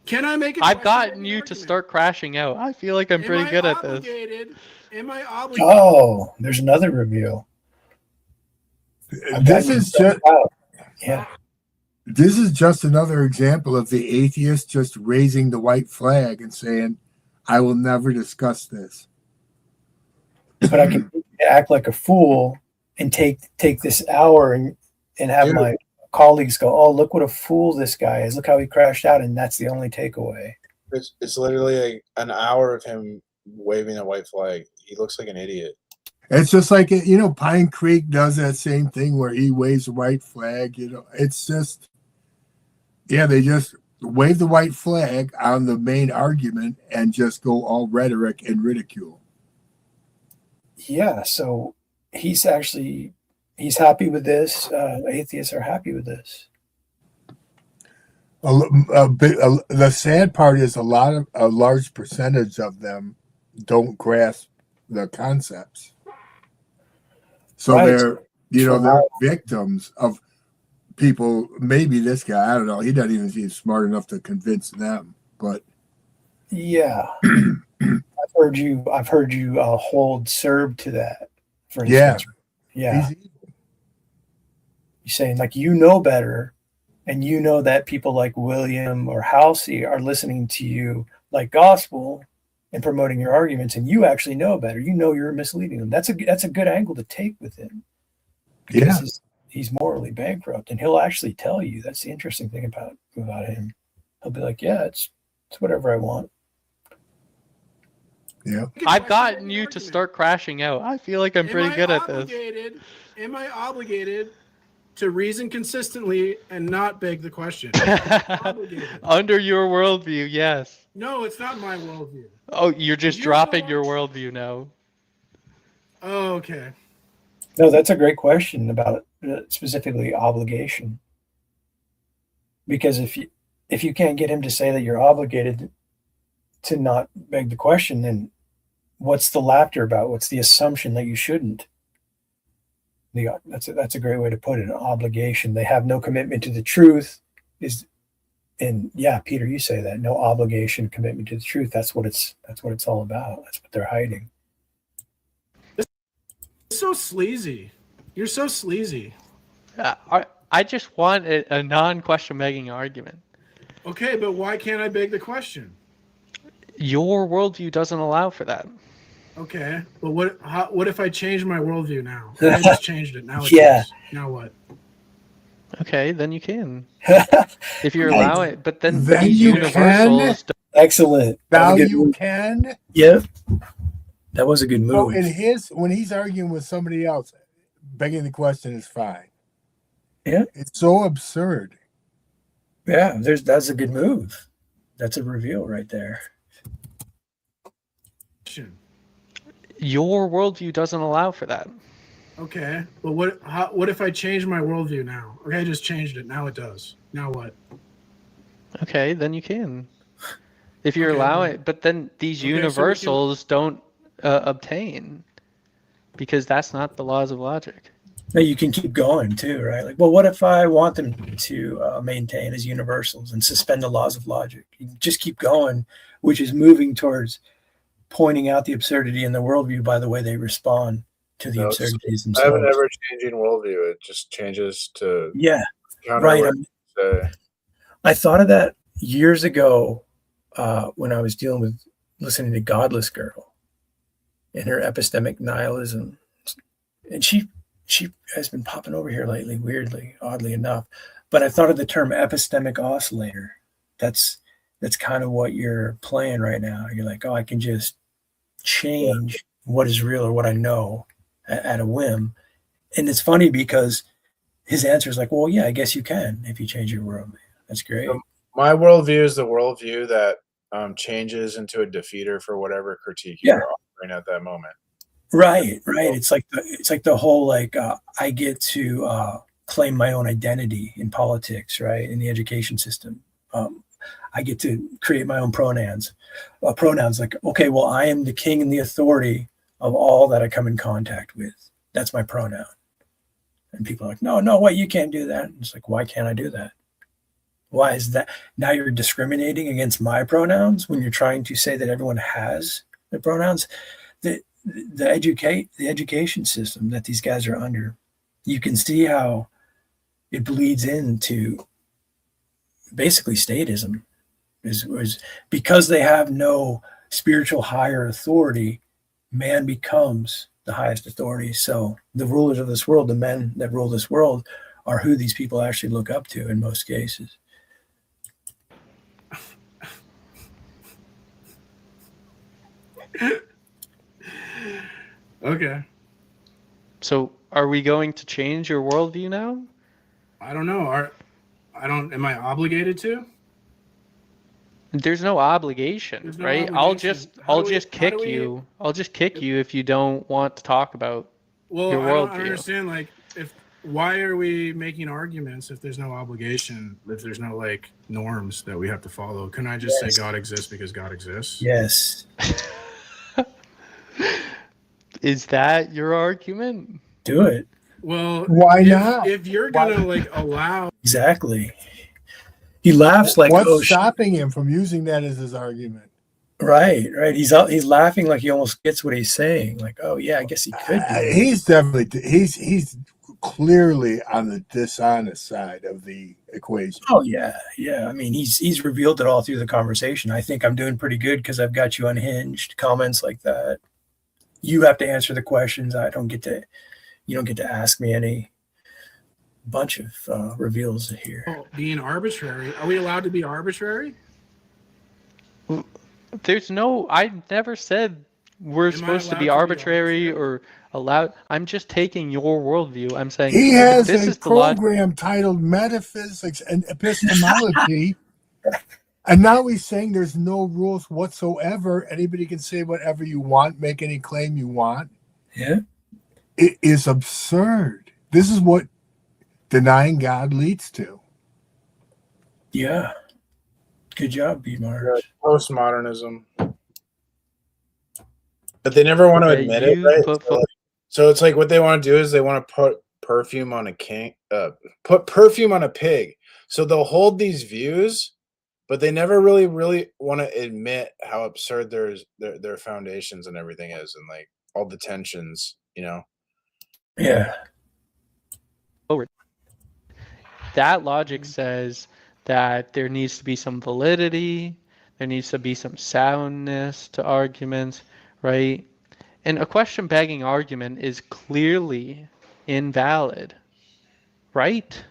Can I make a I've gotten you to start crashing out. I feel like I'm pretty good at this. Am I obligated? Oh, there's another reveal. This is just yeah. This is just another example of the atheist just raising the white flag and saying, "I will never discuss this." But I can act like a fool and take this hour and have my colleagues go, "Oh, look what a fool this guy is! Look how he crashed out," and that's the only takeaway. It's literally an hour of him waving a white flag. He looks like an idiot. It's just like, Pine Creek does that same thing where he waves a white flag. It's just, they just wave the white flag on the main argument and just go all rhetoric and ridicule. Yeah, so he's happy with this. Atheists are happy with this. The sad part is a large percentage of them don't grasp the concepts. So they're victims of people. Maybe this guy, I don't know. He doesn't even seem smart enough to convince them. But yeah, I've heard you hold Serb to that. For instance. Yeah. You're saying like you know better, and you know that people like William or Halsey are listening to you like gospel and promoting your arguments, and you actually know better. You know you're misleading them. That's a good angle to take with him. he's morally bankrupt, and he'll actually tell you. That's the interesting thing about him. He'll be like, yeah, it's whatever I want. Yeah. I've gotten you to start crashing out. I feel like I'm pretty good at this. Am I obligated to reason consistently and not beg the question? Under your worldview, yes. No, it's not my worldview. Oh, you're just dropping your worldview now. Oh, okay. No, that's a great question about specifically obligation. Because if you can't get him to say that you're obligated to not beg the question, then what's the laughter about? What's the assumption that you shouldn't? That's a great way to put it. An obligation. They have no commitment to the truth. And yeah, Peter, you say that. No obligation, commitment to the truth. That's what it's all about. That's what they're hiding. It's so sleazy. You're so sleazy. I just want a non-question begging argument. Okay, but why can't I beg the question? Your worldview doesn't allow for that. Okay, but what if I change my worldview now? I just changed it. Now it Yeah. does. Now what? Okay, then you can. If you allow it, but then Then these you universals can. Excellent. Now you can. Yep. That was a good move. So when he's arguing with somebody else, begging the question is fine. Yeah. It's so absurd. Yeah, that's a good move. That's a reveal right there. Your worldview doesn't allow for that. Okay, but what if I change my worldview now? Okay, I just changed it. Now it does. Now what? Okay, then you can. If you Okay, allow then- it, but then these Okay, so we can- universals don't obtain because that's not the laws of logic. Now you can keep going too, right? Like, well, what if I want them to maintain as universals and suspend the laws of logic? You just keep going, which is moving towards pointing out the absurdity in the worldview by the way they respond to the absurdities I have an themselves. ever-changing worldview. It just changes to Yeah, counter right. what you say. I thought of that years ago when I was listening to Godless Girl and her epistemic nihilism, and she has been popping over here lately, weirdly, oddly enough. But I thought of the term epistemic oscillator. That's kind of what you're playing right now. You're like, oh, I can just change what is real or what I know at a whim. And it's funny because his answer is like, well, yeah, I guess you can if you change your worldview. That's great. My worldview is the worldview that changes into a defeater for whatever critique you're offering at that moment. Right. It's like the whole like I get to claim my own identity in politics, right? In the education system, I get to create my own pronouns. Pronouns like, okay, well, I am the king and the authority of all that I come in contact with. That's my pronoun. And people are like, no, wait, you can't do that. It's like, why can't I do that? Why is that? Now you're discriminating against my pronouns when you're trying to say that everyone has the pronouns. The education system that these guys are under, you can see how it bleeds into basically statism. Is because they have no spiritual higher authority, man becomes the highest authority. So the rulers of this world, the men that rule this world, are who these people actually look up to in most cases. Okay. So are we going to change your worldview now? I don't know. Am I obligated to? There's no obligation, There's no right? obligation. I'll just kick you. I'll just kick you if you don't want to talk about Well, your I don't worldview. understand. Like, why are we making arguments if there's no obligation? If there's no like norms that we have to follow? Can I just say God exists because God exists? Yes. Is that your argument? Do it. Well, why not? If you're gonna like allow Exactly. He laughs like, what's stopping him from using that as his argument? Right. He's laughing like he almost gets what he's saying. Like, oh yeah, I guess he could. He's definitely he's clearly on the dishonest side of the equation. Oh yeah. I mean, he's revealed it all through the conversation. I think I'm doing pretty good because I've got you unhinged. Comments like that. You have to answer the questions. You don't get to ask me any. bunch of reveals here. Oh, being arbitrary. Are we allowed to be arbitrary? There's no. I never said we're supposed to be arbitrary or allowed. I'm just taking your worldview. I'm saying He has this a is the logic. program titled Metaphysics and Epistemology, and now he's saying there's no rules whatsoever. Anybody can say whatever you want, make any claim you want. Yeah. It is absurd. This is what denying God leads to. Yeah. Good job, B. Mars. Postmodernism. But they never want to admit it, right? So it's like what they want to do is they want to put perfume on a put perfume on a pig. So they'll hold these views, but they never really want to admit how absurd their foundations and everything is, and like all the tensions, you know. Yeah. That logic says that there needs to be some validity, there needs to be some soundness to arguments, right? And a question begging argument is clearly invalid, right?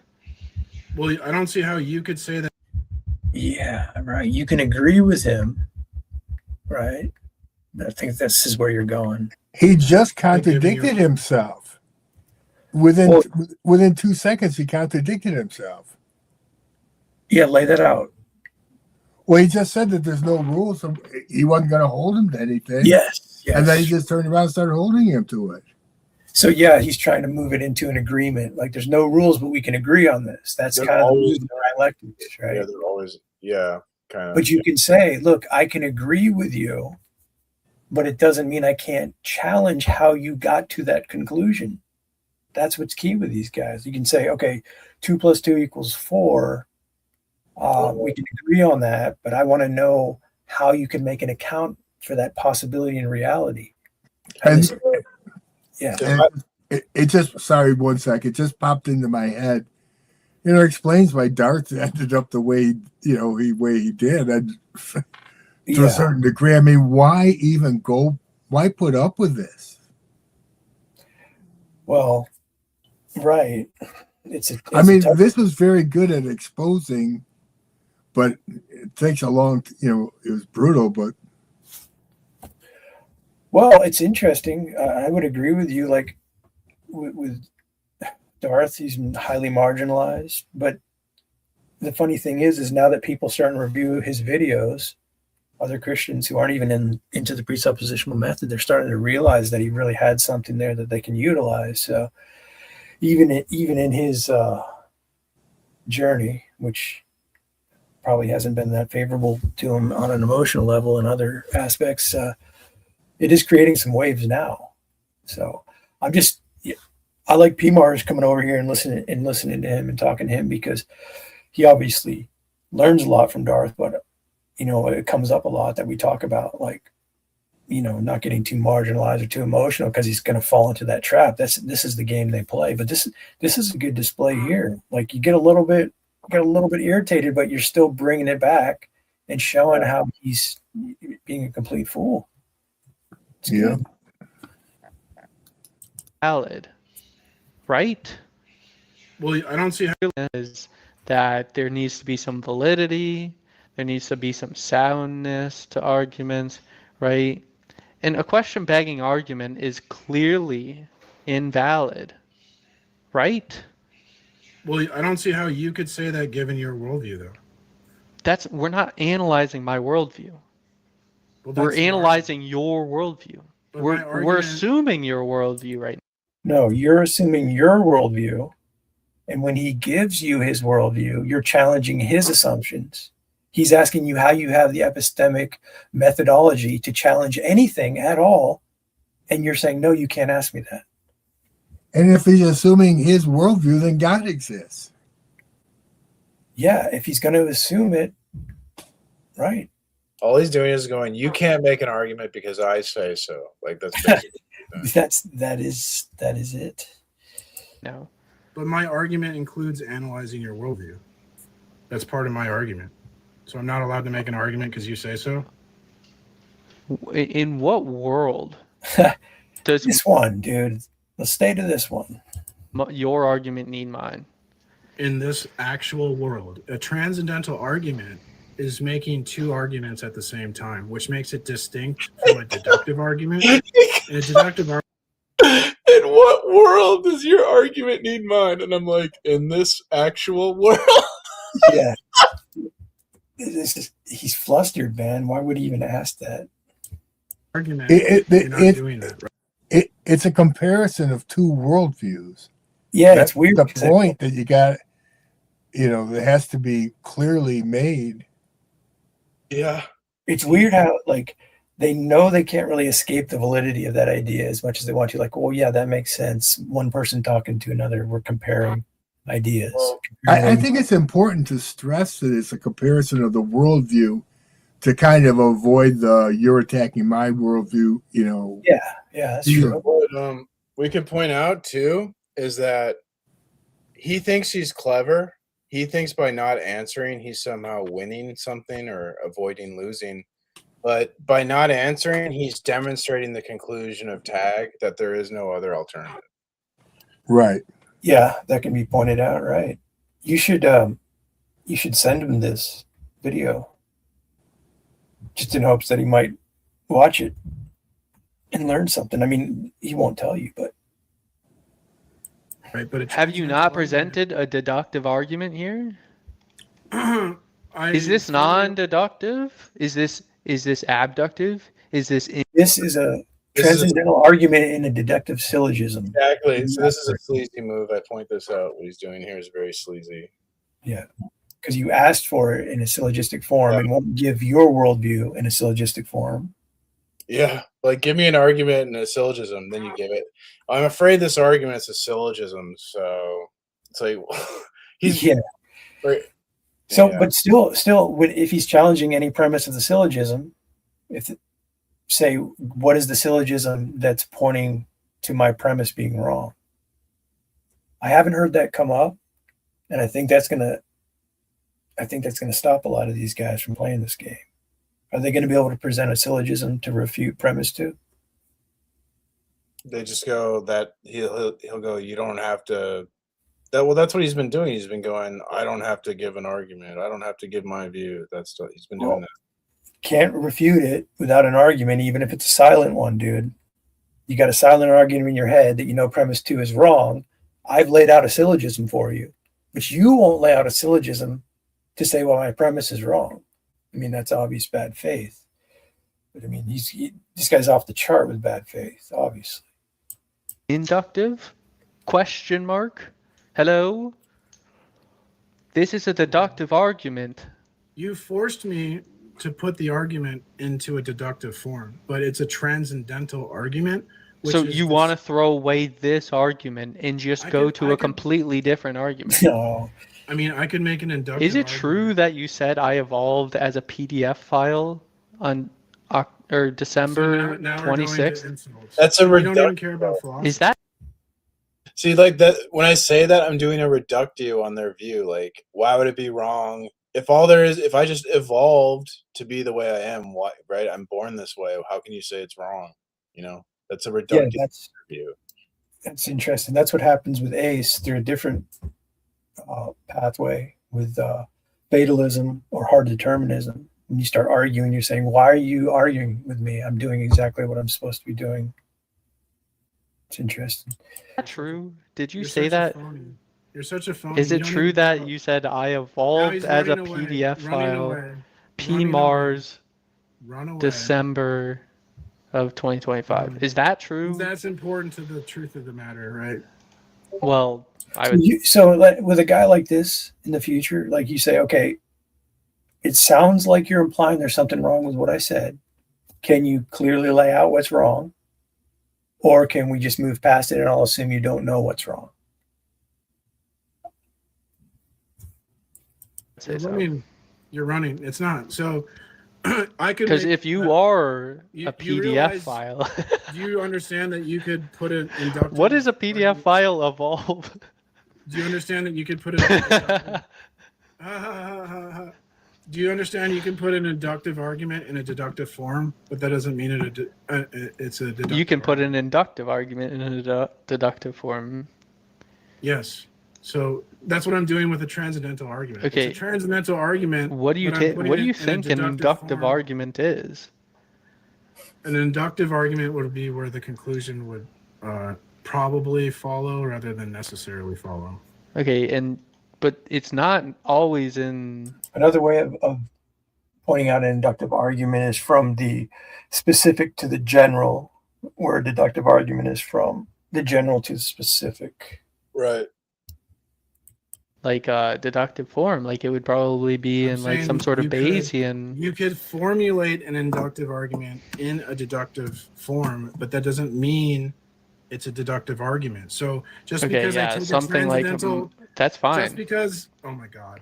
Well, I don't see how you could say that. Yeah, right. You can agree with him, right? I think this is where you're going. He just contradicted himself. Within 2 seconds, he contradicted himself. Yeah, lay that out. Well, he just said that there's no rules. So he wasn't going to hold him to anything. Yes. And then he just turned around and started holding him to it. So, yeah, he's trying to move it into an agreement. Like, there's no rules, but we can agree on this. That's kind of the dialectics, right? Yeah, they're always, kind of. But you can say, look, I can agree with you, but it doesn't mean I can't challenge how you got to that conclusion. That's what's key with these guys. You can say, okay, 2 + 2 = 4. We can agree on that, but I want to know how you can make an account for that possibility in reality. And yeah. It just, sorry, 1 sec. It just popped into my head. You know, it explains why Darth ended up the way, way he did. And to a certain degree, I mean, why put up with this? Well, right. This was very good at exposing, but it takes a long, it was brutal, but. Well, it's interesting. I would agree with you. Like with Darth, he's highly marginalized. But the funny thing is now that people start to review his videos, other Christians who aren't even into the presuppositional method, they're starting to realize that he really had something there that they can utilize. So even in his journey, which probably hasn't been that favorable to him on an emotional level and other aspects, it is creating some waves now. So I like P. Mars coming over here and listening to him and talking to him, because he obviously learns a lot from Darth, but it comes up a lot that we talk about, like, not getting too marginalized or too emotional, because he's going to fall into that trap. This is the game they play. But this is a good display here. Like, you get a little bit irritated, but you're still bringing it back and showing how he's being a complete fool. It's good. Valid, right? Well, I don't see how is that there needs to be some validity, there needs to be some soundness to arguments, right? And a question begging argument is clearly invalid, right? Well, I don't see how you could say that given your worldview, though. We're not analyzing my worldview. Well, we're analyzing your worldview. We're assuming your worldview right now. No, you're assuming your worldview. And when he gives you his worldview, you're challenging his assumptions. He's asking you how you have the epistemic methodology to challenge anything at all. And you're saying, no, you can't ask me that. And if he's assuming his worldview, then God exists. Yeah, if he's going to assume it, right. All he's doing is going, you can't make an argument because I say so. Like, that's basically that is it. No. But my argument includes analyzing your worldview. That's part of my argument. So I'm not allowed to make an argument because you say so? In what world does this one, dude? Let's stay to this one. Your argument need mine? in this actual world. A transcendental argument is making two arguments at the same time, which makes it distinct from a deductive argument. And a deductive argument. In what world does your argument need mine? And I'm like, in this actual world. Yeah. He's flustered, man. Why would he even ask that? Argument. You're not doing that, right? It's a comparison of two worldviews. Yeah, That's it's weird. the point that you got, that has to be clearly made. Yeah. It's weird how, like, they know they can't really escape the validity of that idea as much as they want to. Like, well, yeah, that makes sense. One person talking to another, we're comparing ideas. Well, I think it's important to stress that it's a comparison of the worldview to kind of avoid the you're attacking my worldview, Yeah, that's true. What we could point out too is that he thinks he's clever. He thinks by not answering, he's somehow winning something or avoiding losing. But by not answering, he's demonstrating the conclusion of tag that there is no other alternative. Right. Yeah, that can be pointed out, right? You should send him this video just in hopes that he might watch it and learn something. I mean, he won't tell you, but Right, but have you not presented a deductive argument here? Is this non-deductive? Is this abductive? Is this this is a transcendental argument in a deductive syllogism. Exactly. So this is a sleazy move. I point this out. What he's doing here is very sleazy. Yeah, because you asked for it in a syllogistic form and won't give your worldview in a syllogistic form. Yeah, like give me an argument in a syllogism, then you give it. I'm afraid this argument's a syllogism, so it's like he's right. So, but still, if he's challenging any premise of the syllogism, say, what is the syllogism that's pointing to my premise being wrong? I haven't heard that come up, and I think that's gonna stop a lot of these guys from playing this game. Are they going to be able to present a syllogism to refute premise two? They just go that he'll go. You don't have to. That's what he's been doing. He's been going. I don't have to give an argument. I don't have to give my view. That's what he's been doing. That can't refute it without an argument, even if it's a silent one, dude. You got a silent argument in your head that premise two is wrong. I've laid out a syllogism for you, but you won't lay out a syllogism to say, well, my premise is wrong. I mean, that's obvious bad faith. But I mean, this guy's off the chart with bad faith, obviously. Inductive? Question mark? Hello? This is a deductive argument. You forced me to put the argument into a deductive form, but it's a transcendental argument. So you want to throw away this argument and just go to a completely different argument? No. I mean, I could make an inductive Is it true that you said I evolved as a PDF file on December 26th? That's a I don't even care about philosophy. Is that? See, like that. When I say that, I'm doing a reductio on their view. Like, why would it be wrong? If I just evolved to be the way I am, why? Right? I'm born this way. How can you say it's wrong? That's a reductive view. That's interesting. That's what happens with Ace through a different pathway with fatalism or hard determinism. When you start arguing, you're saying, why are you arguing with me? I'm doing exactly what I'm supposed to be doing. It's interesting. Is that true? Did you say that? You're such a phony. Is it true that you said I evolved as a PDF file? PMARS December of 2025. Is that true? That's important to the truth of the matter, right? Well, I would. So with a guy like this in the future, like you say, okay, it sounds like you're implying there's something wrong with what I said. Can you clearly lay out what's wrong? Or can we just move past it and I'll assume you don't know what's wrong? You're running. It's not. So I could. Because if you are a PDF file. Do you understand that you could put an inductive? What is a PDF file evolve? Do you understand that you could put it? Do you understand you can put an inductive argument in a deductive form, but that doesn't mean it's a deductive. You can put an inductive argument in a deductive form. Yes. So that's what I'm doing with a transcendental argument. Okay. It's a transcendental argument. What do you but I'm putting what do it you in a think an inductive form. argument is? An inductive argument would be where the conclusion would probably follow rather than necessarily follow. Okay, but it's not always in. Another way of pointing out an inductive argument is from the specific to the general, where a deductive argument is from the general to the specific. Right. Like deductive form, like it would probably be in like some sort of Bayesian. You could formulate an inductive argument in a deductive form, but that doesn't mean it's a deductive argument. So just because I take something a transcendental, like that's fine. Just because, oh my God,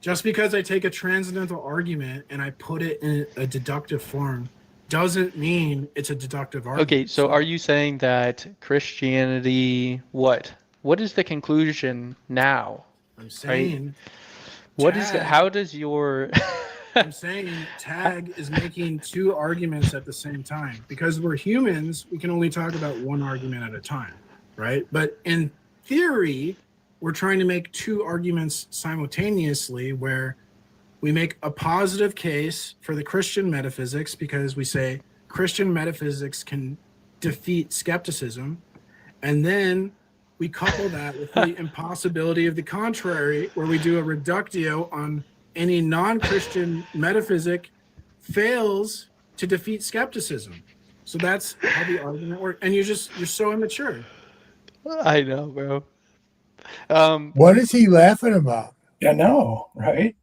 just because I take a transcendental argument and I put it in a deductive form doesn't mean it's a deductive argument. Okay, so are you saying that Christianity, what is the conclusion now? I'm saying, right? What is the, how does your I'm saying Tag is making two arguments at the same time. Because we're humans, we can only talk about one argument at a time, right? But in theory, we're trying to make two arguments simultaneously, where we make a positive case for the Christian metaphysics because we say Christian metaphysics can defeat skepticism, and then we couple that with the impossibility of the contrary, where we do a reductio on any non-Christian metaphysic fails to defeat skepticism. So that's how the argument works. And you're so immature. I know, bro. What is he laughing about? I know, right?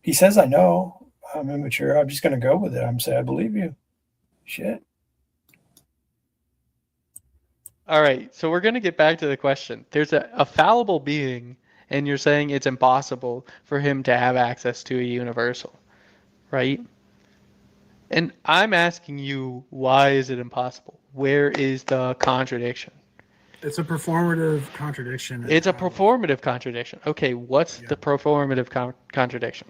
He says, I know. I'm immature. I'm just going to go with it. I'm saying, I believe you. Shit. All right, so we're going to get back to the question. There's a fallible being, and you're saying it's impossible for him to have access to a universal, right? And I'm asking you, why is it impossible? Where is the contradiction? It's a performative contradiction. It's a performative contradiction. Okay, what's the performative contradiction?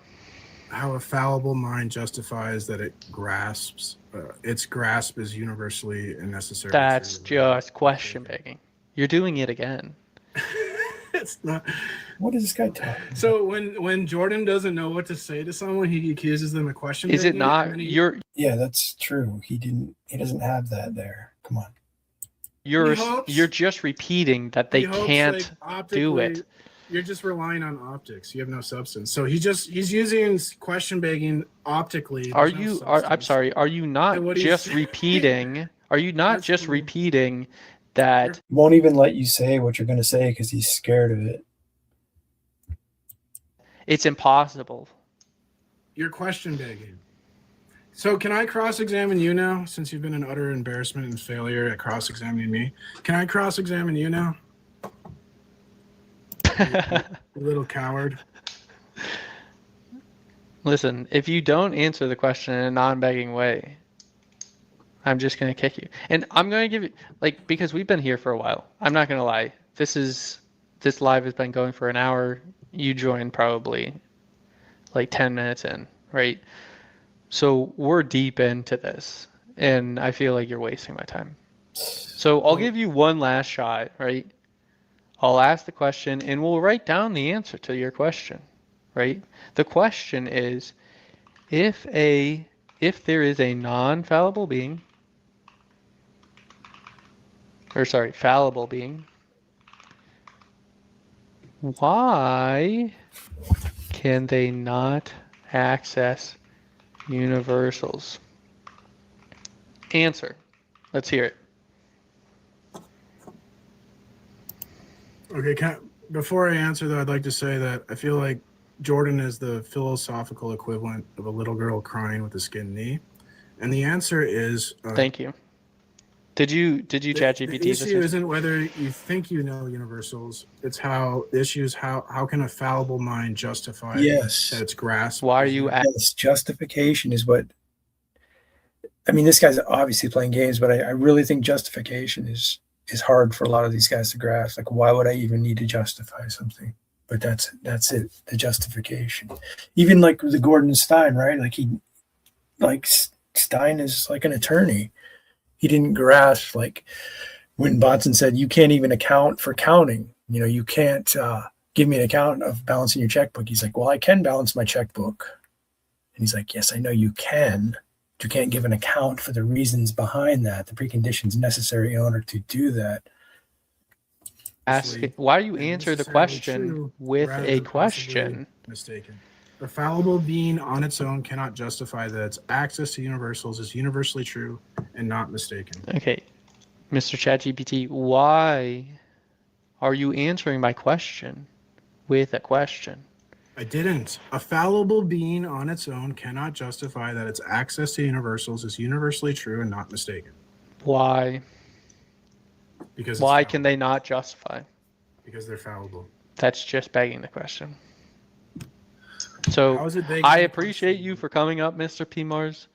How a fallible mind justifies that it grasps. Its grasp is universally and necessary. That's just question begging. You're doing it again. It's not. What is this guy talking? So when Jordan doesn't know what to say to someone, he accuses them of question. Is it not? Yeah, that's true. He doesn't have that there. Come on. You're just repeating that they can't do it. You're just relying on optics. You have no substance. So he's using question begging optically. I'm sorry. Are you not just repeating? Are you not just repeating that? He won't even let you say what you're going to say because he's scared of it. It's impossible. You're question begging. So can I cross-examine you now, since you've been an utter embarrassment and failure at cross-examining me? Can I cross-examine you now? You little coward. Listen, if you don't answer the question in a non-begging way, I'm just going to kick you. And I'm going to give you, because we've been here for a while. I'm not going to lie. This live has been going for an hour. You joined probably 10 minutes in, right? So we're deep into this, and I feel like you're wasting my time. So I'll give you one last shot, right? I'll ask the question, and we'll write down the answer to your question, right? The question is, if there is a fallible being, why can they not access universals? Answer. Let's hear it. Okay, before I answer though, I'd like to say that I feel like Jordan is the philosophical equivalent of a little girl crying with a skinned knee, and the answer is. Thank you. Did you ChatGPT this? The issue isn't whether you think you know universals; it's how the issue is how can a fallible mind justify that its grasp? Why are you? Yes, justification is what. I mean, this guy's obviously playing games, but I really think justification is hard for a lot of these guys to grasp. Like, why would I even need to justify something? But that's it, the justification. Even like the Gordon Stein, right? Stein is like an attorney. He didn't grasp When Bonson said, you can't even account for counting, you can't give me an account of balancing your checkbook. He's like, well, I can balance my checkbook. And he's like, yes, I know you can. But you can't give an account for the reasons behind that, the preconditions necessary in order to do that. Why do you answer the question with a question? Mistaken. A fallible being on its own cannot justify that its access to universals is universally true and not mistaken. Okay, Mr. ChatGPT, why are you answering my question with a question? I didn't. A fallible being on its own cannot justify that its access to universals is universally true and not mistaken. Why? Because why can they not justify? Because they're fallible. That's just begging the question. So I appreciate you for coming up, Mr. P. Mars.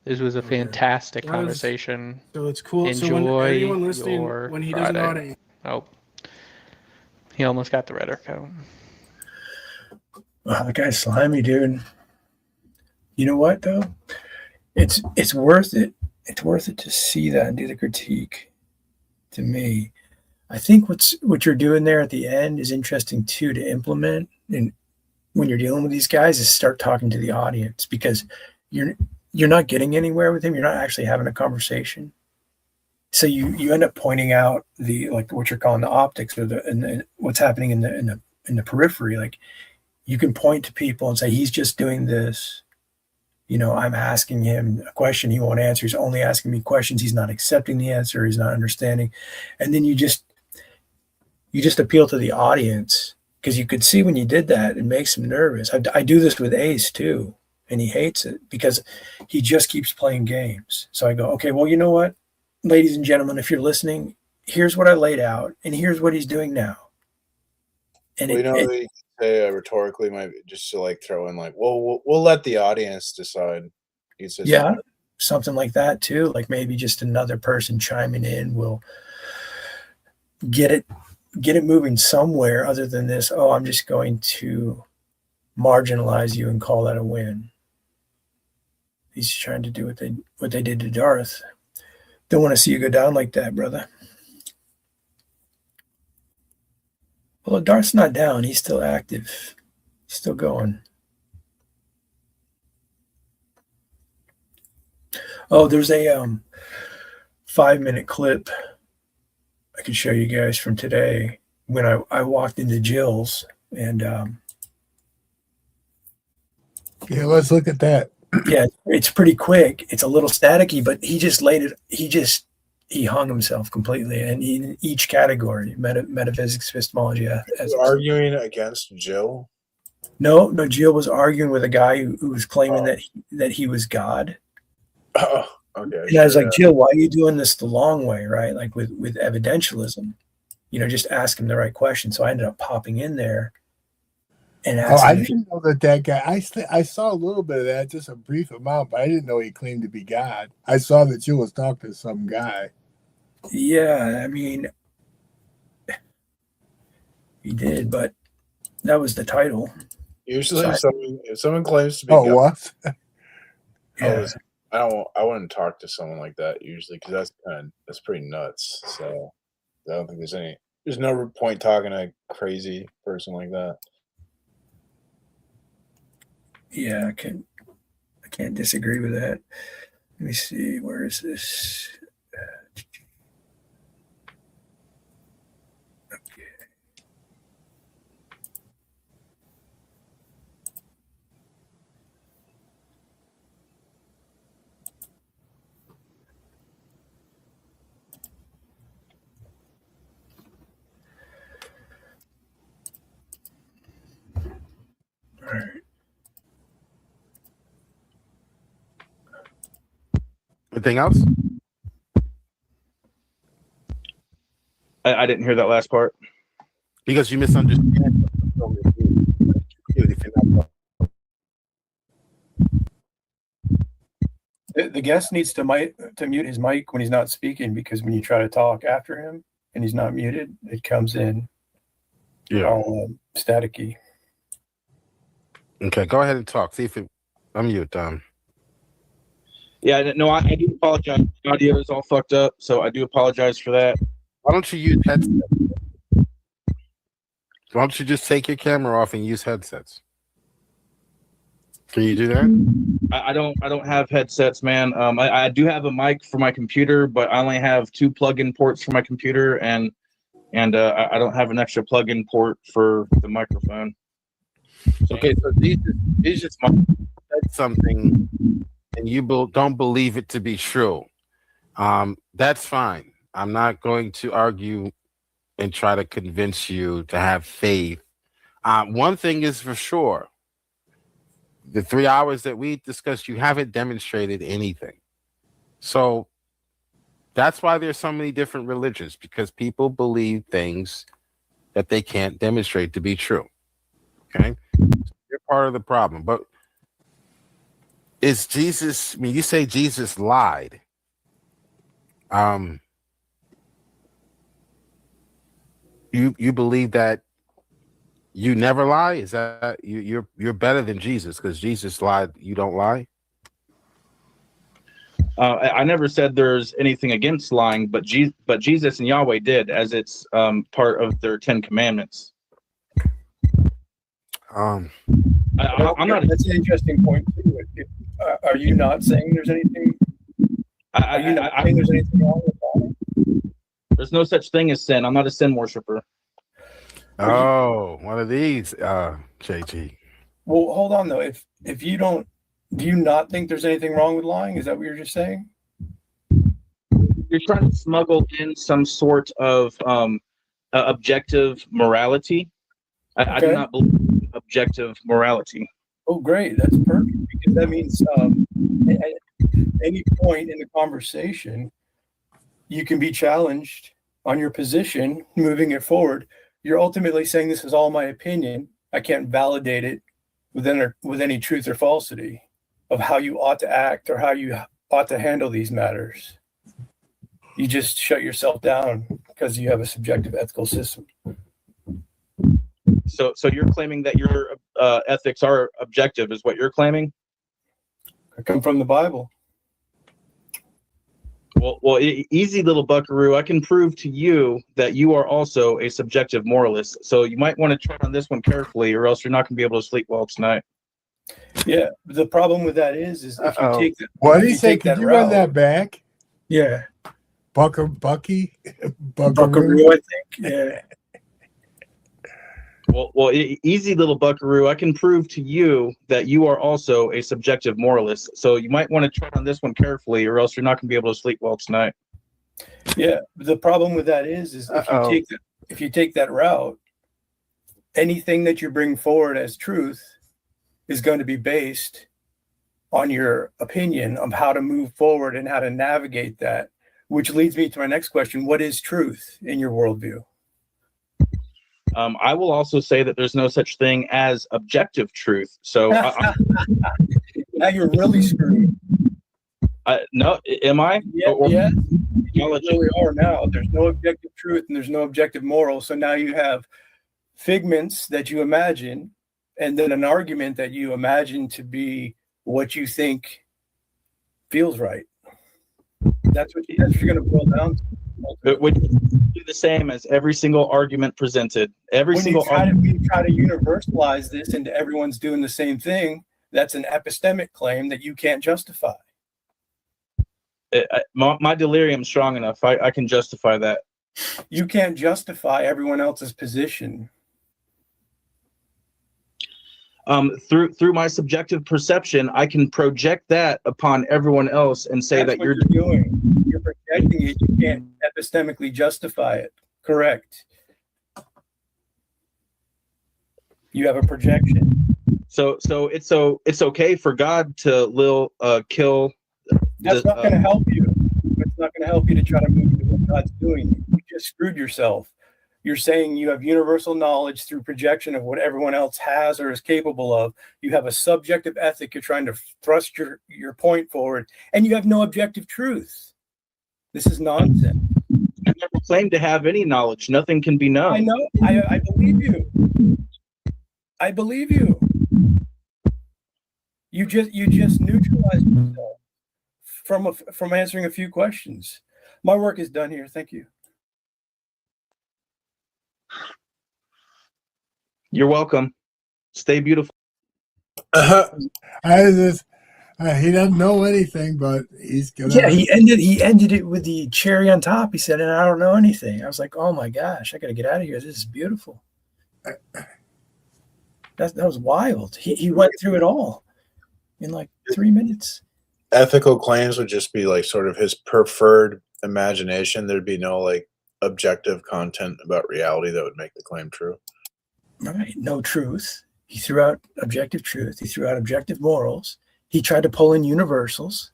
This was a fantastic conversation. So it's cool. Enjoy so when anyone listening, your when he doesn't know how to... Oh, he almost got the red coat. Wow, the guy's slimy, dude. You know what though? It's worth it. It's worth it to see that and do the critique. To me, I think what you're doing there at the end is interesting too to implement. And when you're dealing with these guys, is start talking to the audience, because you're not getting anywhere with him. You're not actually having a conversation. So you end up pointing out the, like, what you're calling the optics, or and what's happening in the periphery. Like, you can point to people and say, he's just doing this. I'm asking him a question he won't answer. He's only asking me questions. He's not accepting the answer. He's not understanding. And then you just appeal to the audience, because you could see when you did that, it makes him nervous. I do this with Ace too, and he hates it because he just keeps playing games. So I go, okay, well, you know what, ladies and gentlemen, if you're listening, here's what I laid out, and here's what he's doing now. And they say rhetorically, might just to like throw in like, well, we'll let the audience decide. Yeah, something like that too. Like maybe just another person chiming in will get it moving somewhere other than this. Oh, I'm just going to marginalize you and call that a win. He's trying to do what they did to Darth. Don't want to see you go down like that, brother. Well, Darth's not down. He's still active. He's still going. Oh, there's a 5-minute clip I could show you guys from today when I walked into Jill's, and yeah, let's look at that. Yeah, it's pretty quick. It's a little staticky, but he just laid it. He hung himself completely in each category: metaphysics, epistemology, ethics. Arguing against Jill? No, Jill was arguing with a guy who was claiming that he was God. Oh, okay. And I was like, Jill, why are you doing this the long way, right? Like with evidentialism, just ask him the right question. So I ended up popping in there and asking. I didn't know that guy. I saw a little bit of that, just a brief amount, but I didn't know he claimed to be God. I saw that Jill was talking to some guy. Yeah, I mean, he did, but that was the title. Usually, if someone claims to be God, what? I wouldn't talk to someone like that usually, because that's pretty nuts. So I don't think there's no point talking to a crazy person like that. Yeah, I can't disagree with that. Let me see, where is this? All right. Anything else? I didn't hear that last part. Because you misunderstand. The guest needs to mute his mic when he's not speaking, because when you try to talk after him and he's not muted, it comes in all staticky. Okay, go ahead and talk. See if it unmute. Yeah, no, I do apologize. The audio is all fucked up, so I do apologize for that. Why don't you use headsets? Why don't you just take your camera off and use headsets? Can you do that? I don't have headsets, man. I do have a mic for my computer, but I only have 2 plug-in ports for my computer, and I don't have an extra plug-in port for the microphone. Okay, so Jesus said something, and you don't believe it to be true. That's fine. I'm not going to argue and try to convince you to have faith. One thing is for sure. The 3 hours that we discussed, you haven't demonstrated anything. So that's why there's so many different religions, because people believe things that they can't demonstrate to be true. Okay? You're part of the problem. But is Jesus, I mean, you say Jesus lied. You believe that you never lie? Is that you're better than Jesus because Jesus lied, you don't lie? I never said there's anything against lying, but Jesus and Yahweh did, as it's part of their 10 commandments. I'm not. That's an interesting point too. Are you not saying there's anything? Are you not saying there's anything wrong with lying? There's no such thing as sin. I'm not a sin worshiper. Oh, one of these, JG. Well, hold on though. If you don't, do you not think there's anything wrong with lying? Is that what you're just saying? You're trying to smuggle in some sort of objective morality. I do not believe in objective morality. Oh, great. That's perfect, because that means at any point in the conversation, you can be challenged on your position, moving it forward. You're ultimately saying this is all my opinion. I can't validate it with any truth or falsity of how you ought to act or how you ought to handle these matters. You just shut yourself down because you have a subjective ethical system. So you're claiming that your ethics are objective, is what you're claiming? I come from the Bible. Well, easy little buckaroo. I can prove to you that you are also a subjective moralist. So you might want to tread on this one carefully, or else you're not going to be able to sleep well tonight. Yeah, the problem with that is if you take the what did he say? Could you run that back? Yeah, Buckaroo, I think. Yeah. Well, easy little buckaroo. I can prove to you that you are also a subjective moralist. So you might want to tread on this one carefully, or else you're not going to be able to sleep well tonight. Yeah, the problem with that is if you take that route, anything that you bring forward as truth is going to be based on your opinion of how to move forward and how to navigate that, which leads me to my next question. What is truth in your worldview? I will also say that there's no such thing as objective truth. So now you're really screwed. No, am I? Yeah, you really are now. There's no objective truth and there's no objective moral. So now you have figments that you imagine, and then an argument that you imagine to be what you think feels right. That's what you're going to boil down to. But would you do the same as every single argument presented? When you try to universalize this into everyone's doing the same thing, that's an epistemic claim that you can't justify. My delirium is strong enough. I can justify that. You can't justify everyone else's position. Through my subjective perception, I can project that upon everyone else and say that you're doing. You're projecting it. You can't epistemically justify it. Correct. You have a projection. So it's okay for God to kill. That's not going to help you. It's not going to help you to try to move into what God's doing. You just screwed yourself. You're saying you have universal knowledge through projection of what everyone else has or is capable of. You have a subjective ethic. You're trying to thrust your point forward, and you have no objective truth. This is nonsense. I never claimed to have any knowledge. Nothing can be known. I know. I believe you. I believe you. You just neutralized yourself from answering a few questions. My work is done here. Thank you. You're welcome. Stay beautiful. He doesn't know anything, but he's gonna. Yeah, he ended it with the cherry on top. He said, "And I don't know anything." I was like, "Oh my gosh, I got to get out of here. This is beautiful." That was wild. He went through it all in like 3 minutes. Ethical claims would just be like sort of his preferred imagination. There'd be no like objective content about reality that would make the claim true. Right. No truth. He threw out objective truth. He threw out objective morals. He tried to pull in universals.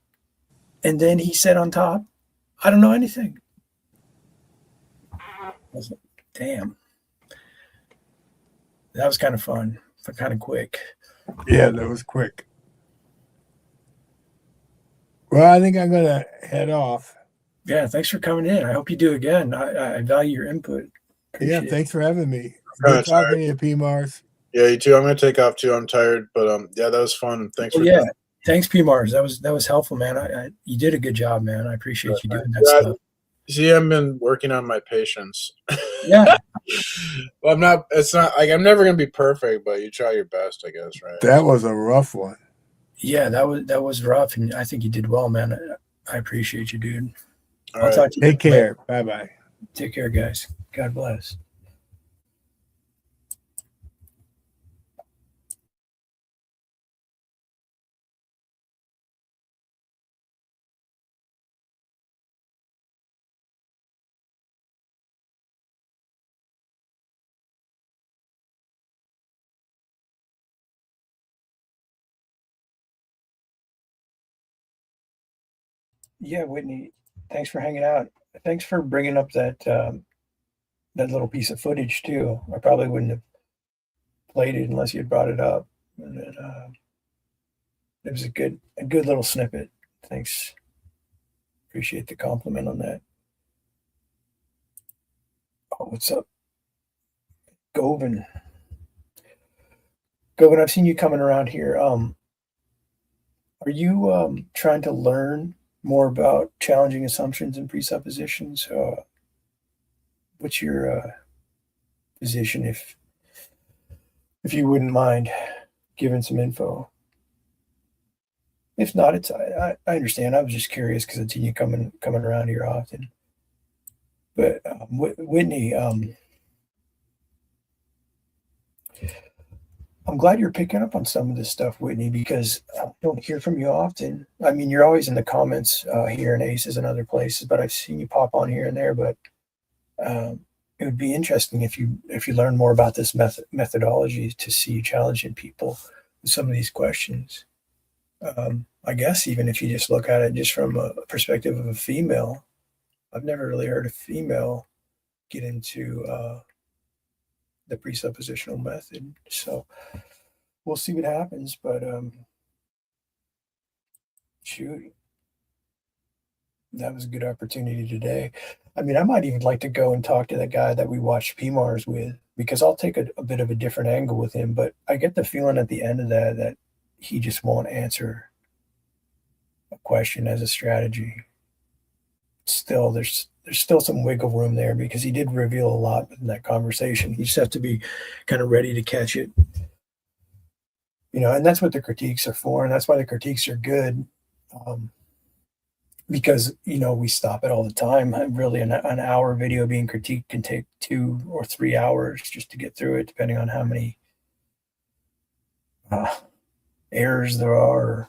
And then he said on top, I don't know anything. I was like, damn. That was kind of fun, but kind of quick. Yeah, that was quick. Well, I think I'm going to head off. Yeah, thanks for coming in. I hope you do again. I value your input. Yeah, thanks for having me. Good talking to you, P. Mars. Yeah, you too. I'm going to take off too. I'm tired, but yeah, that was fun. Thanks for coming. Thanks, P. Mars. That was helpful, man. You did a good job, man. I appreciate you doing that stuff. See, I've been working on my patience. Yeah. Well, it's not like I'm never going to be perfect, but you try your best, I guess, right? That was a rough one. Yeah, that was rough, and I think you did well, man. I appreciate you, dude. I'll talk to you. Take care. Bye-bye. Take care, guys. God bless. Yeah, Whitney, thanks for hanging out. Thanks for bringing up that that little piece of footage too. I probably wouldn't have played it unless you had brought it up. And it was a good little snippet. Thanks. Appreciate the compliment on that. Oh, what's up, Govin? Govin, I've seen you coming around here. Are you trying to learn more about challenging assumptions and presuppositions? What's your position, if you wouldn't mind giving some info? If not, I understand. I was just curious because I've seen you coming around here often. But Whitney, I'm glad you're picking up on some of this stuff, Whitney, because I don't hear from you often. I mean, you're always in the comments here in Aces and other places, but I've seen you pop on here and there. But it would be interesting if you learn more about this methodology to see you challenging people with some of these questions. I guess even if you just look at it just from a perspective of a female, I've never really heard a female get into the presuppositional method. So we'll see what happens, but shoot, that was a good opportunity today. I mean, I might even like to go and talk to the guy that we watched PMARS with, because I'll take a bit of a different angle with him, but I get the feeling at the end of that he just won't answer a question as a strategy. Still, there's still some wiggle room there, because he did reveal a lot in that conversation. You just have to be kind of ready to catch it. And that's what the critiques are for, and that's why the critiques are good. Because, we stop it all the time. Really, an hour video being critiqued can take 2 or 3 hours just to get through it, depending on how many errors there are, or,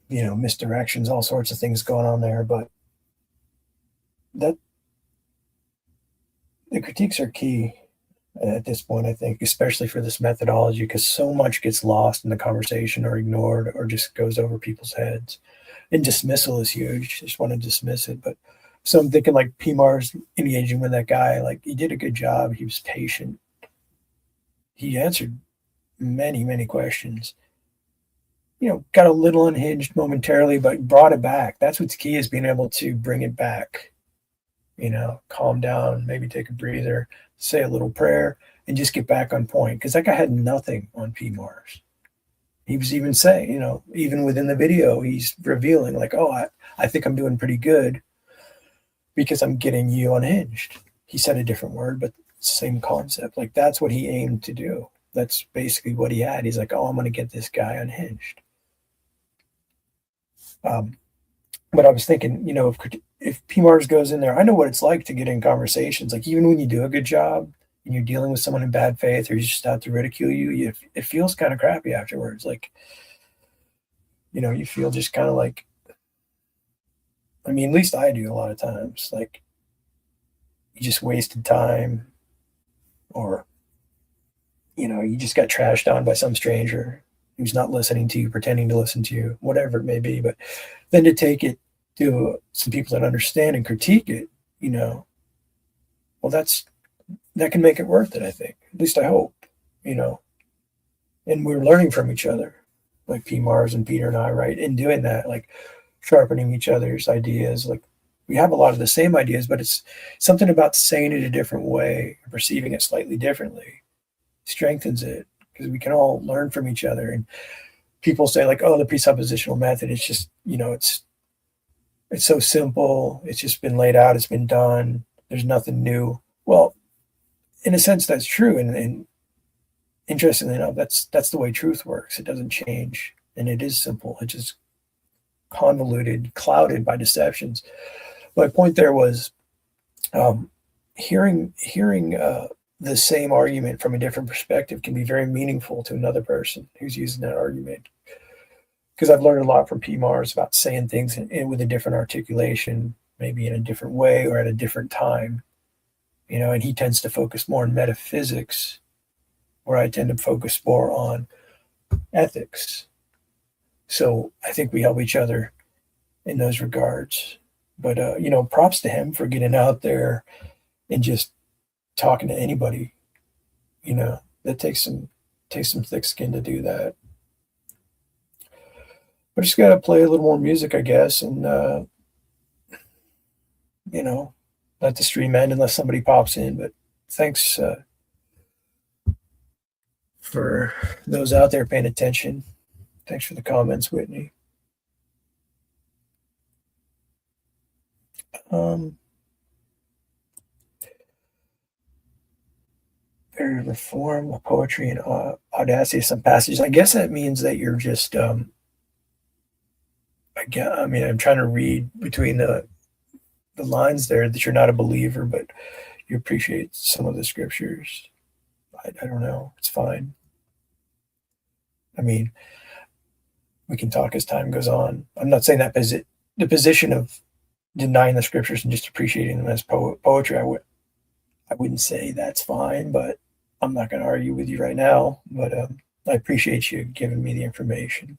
misdirections, all sorts of things going on there. But the critiques are key at this point, I think, especially for this methodology, because so much gets lost in the conversation or ignored or just goes over people's heads. And dismissal is huge. Just want to dismiss it. But so I'm thinking like PMAR's engaging with that guy, like he did a good job. He was patient. He answered many, many questions. Got a little unhinged momentarily, but brought it back. That's what's key, is being able to bring it back. Calm down, maybe take a breather, say a little prayer, and just get back on point. Because that guy had nothing on PMARS. He was even saying, even within the video, he's revealing like, oh, I think I'm doing pretty good because I'm getting you unhinged. He said a different word, but Same concept. Like that's what he aimed to do. That's basically what he had. He's like, oh, I'm going to get this guy unhinged. But I was thinking, you know, if P. Mars goes in there, I know what it's like to get in conversations. Like even when you do a good job and you're dealing with someone in bad faith or he's just out to ridicule you, it feels kind of crappy afterwards. Like, you know, you feel just kind of like, I mean, at least I do a lot of times. Like you just wasted time, or, you know, you just got trashed on by some stranger who's not listening to you, pretending to listen to you, whatever it may be. But then to take it to some people that understand and critique it, you know, well, that can make it worth it, I think. At least I hope, you know. And we're learning from each other, like P. Mars and Peter and I, right? In doing that, like sharpening each other's ideas. Like we have a lot of the same ideas, but it's something about saying it a different way, perceiving it slightly differently, strengthens it, because we can all learn from each other. And people say like, oh, the presuppositional method, it's just, you know, it's so simple. It's just been laid out. It's been done. There's nothing new. Well, in a sense, that's true. And interestingly enough, that's the way truth works. It doesn't change. And it is simple. It's just convoluted, clouded by deceptions. My point there was hearing the same argument from a different perspective can be very meaningful to another person who's using that argument. Because I've learned a lot from P. Mars about saying things with a different articulation, maybe in a different way or at a different time. You know, and he tends to focus more on metaphysics, where I tend to focus more on ethics. So I think we help each other in those regards. But, you know, props to him for getting out there and just talking to anybody. You know, that takes some thick skin to do that. I just got to play a little more music, I guess, and, you know, let the stream end unless somebody pops in. But thanks for those out there paying attention. Thanks for the comments, Whitney. Very reform, poetry, and audacity. Some passages. I guess that means that you're just. I mean, I'm trying to read between the lines there that you're not a believer, but you appreciate some of the scriptures. I don't know. It's fine. I mean, we can talk as time goes on. I'm not saying that the position of denying the scriptures and just appreciating them as poetry. I wouldn't say that's fine, but I'm not going to argue with you right now. But I appreciate you giving me the information.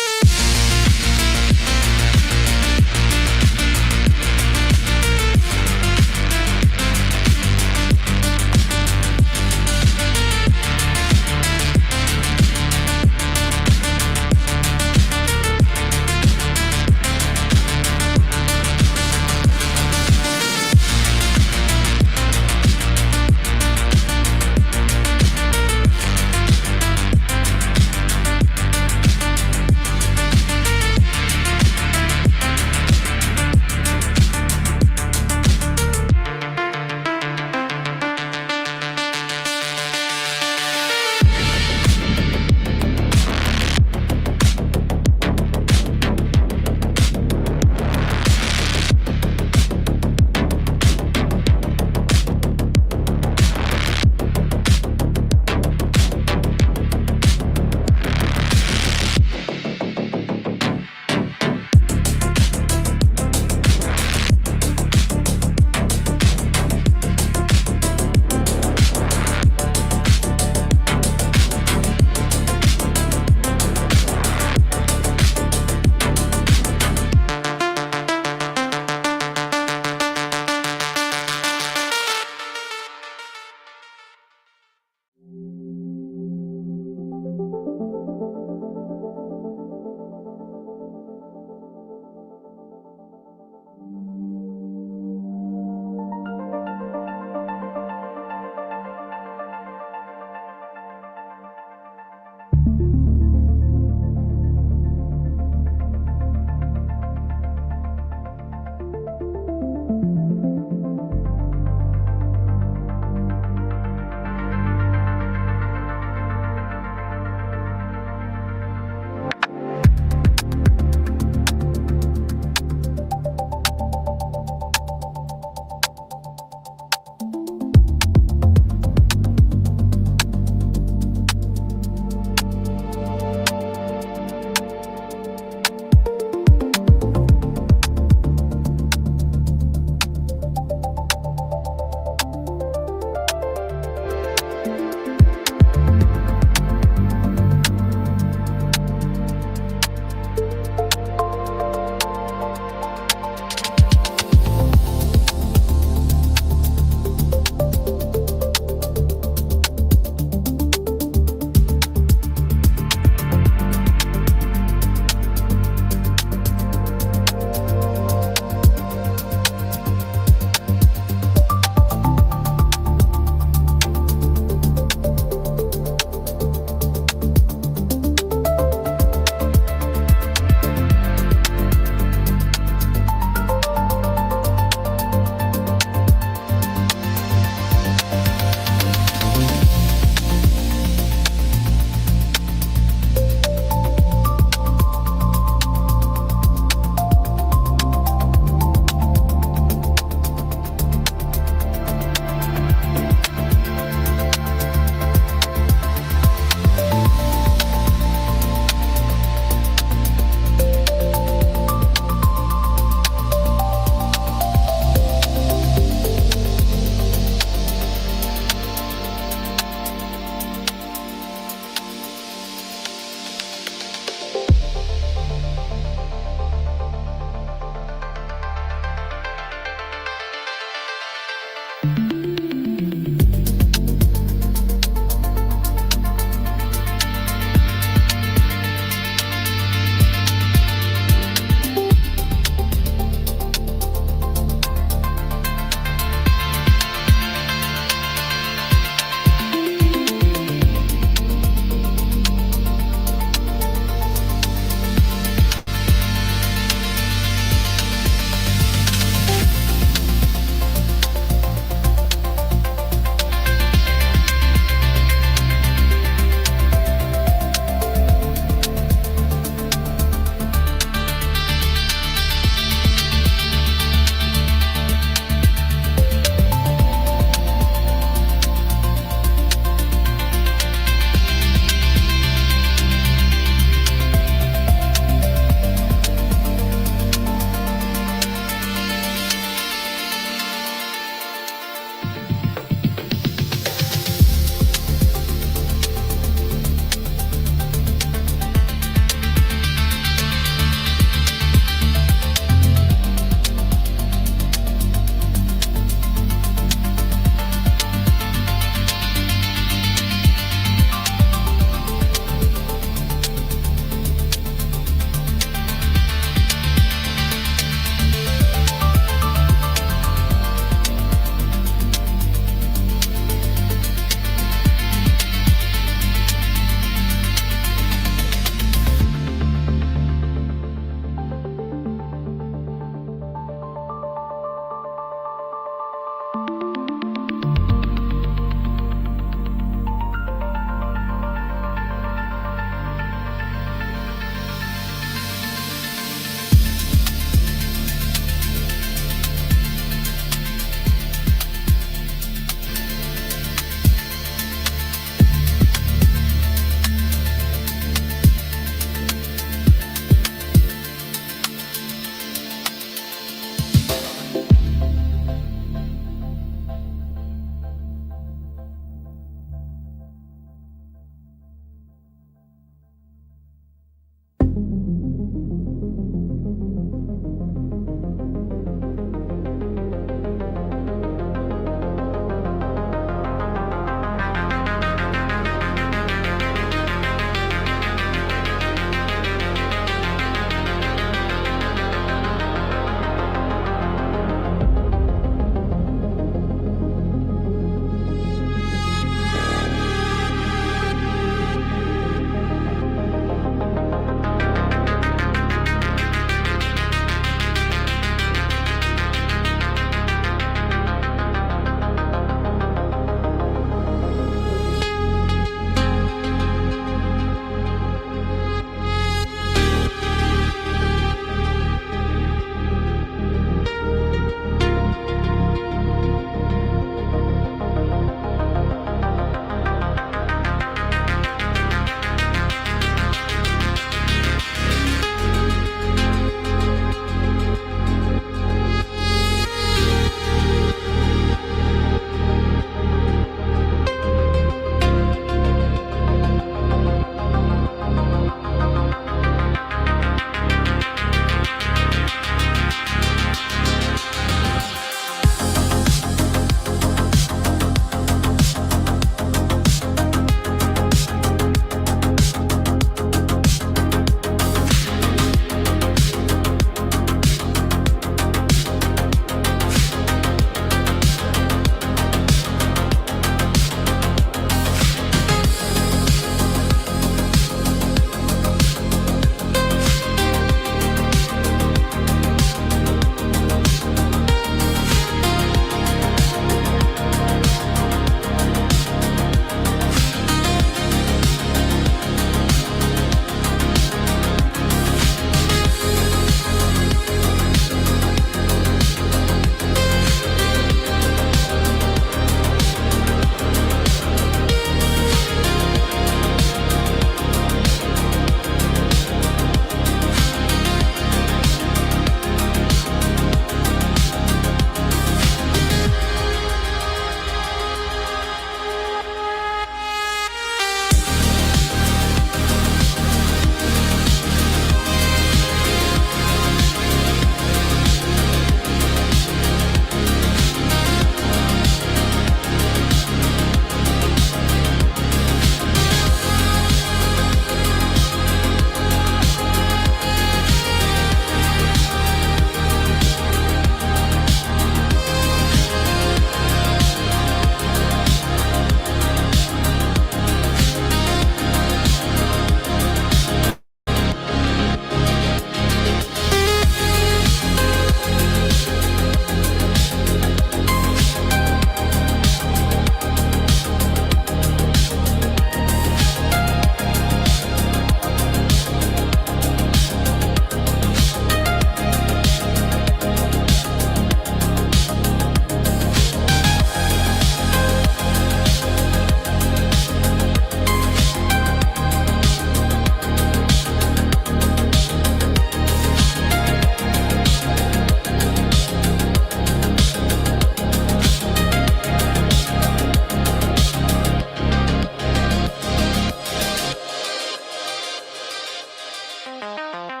Bye.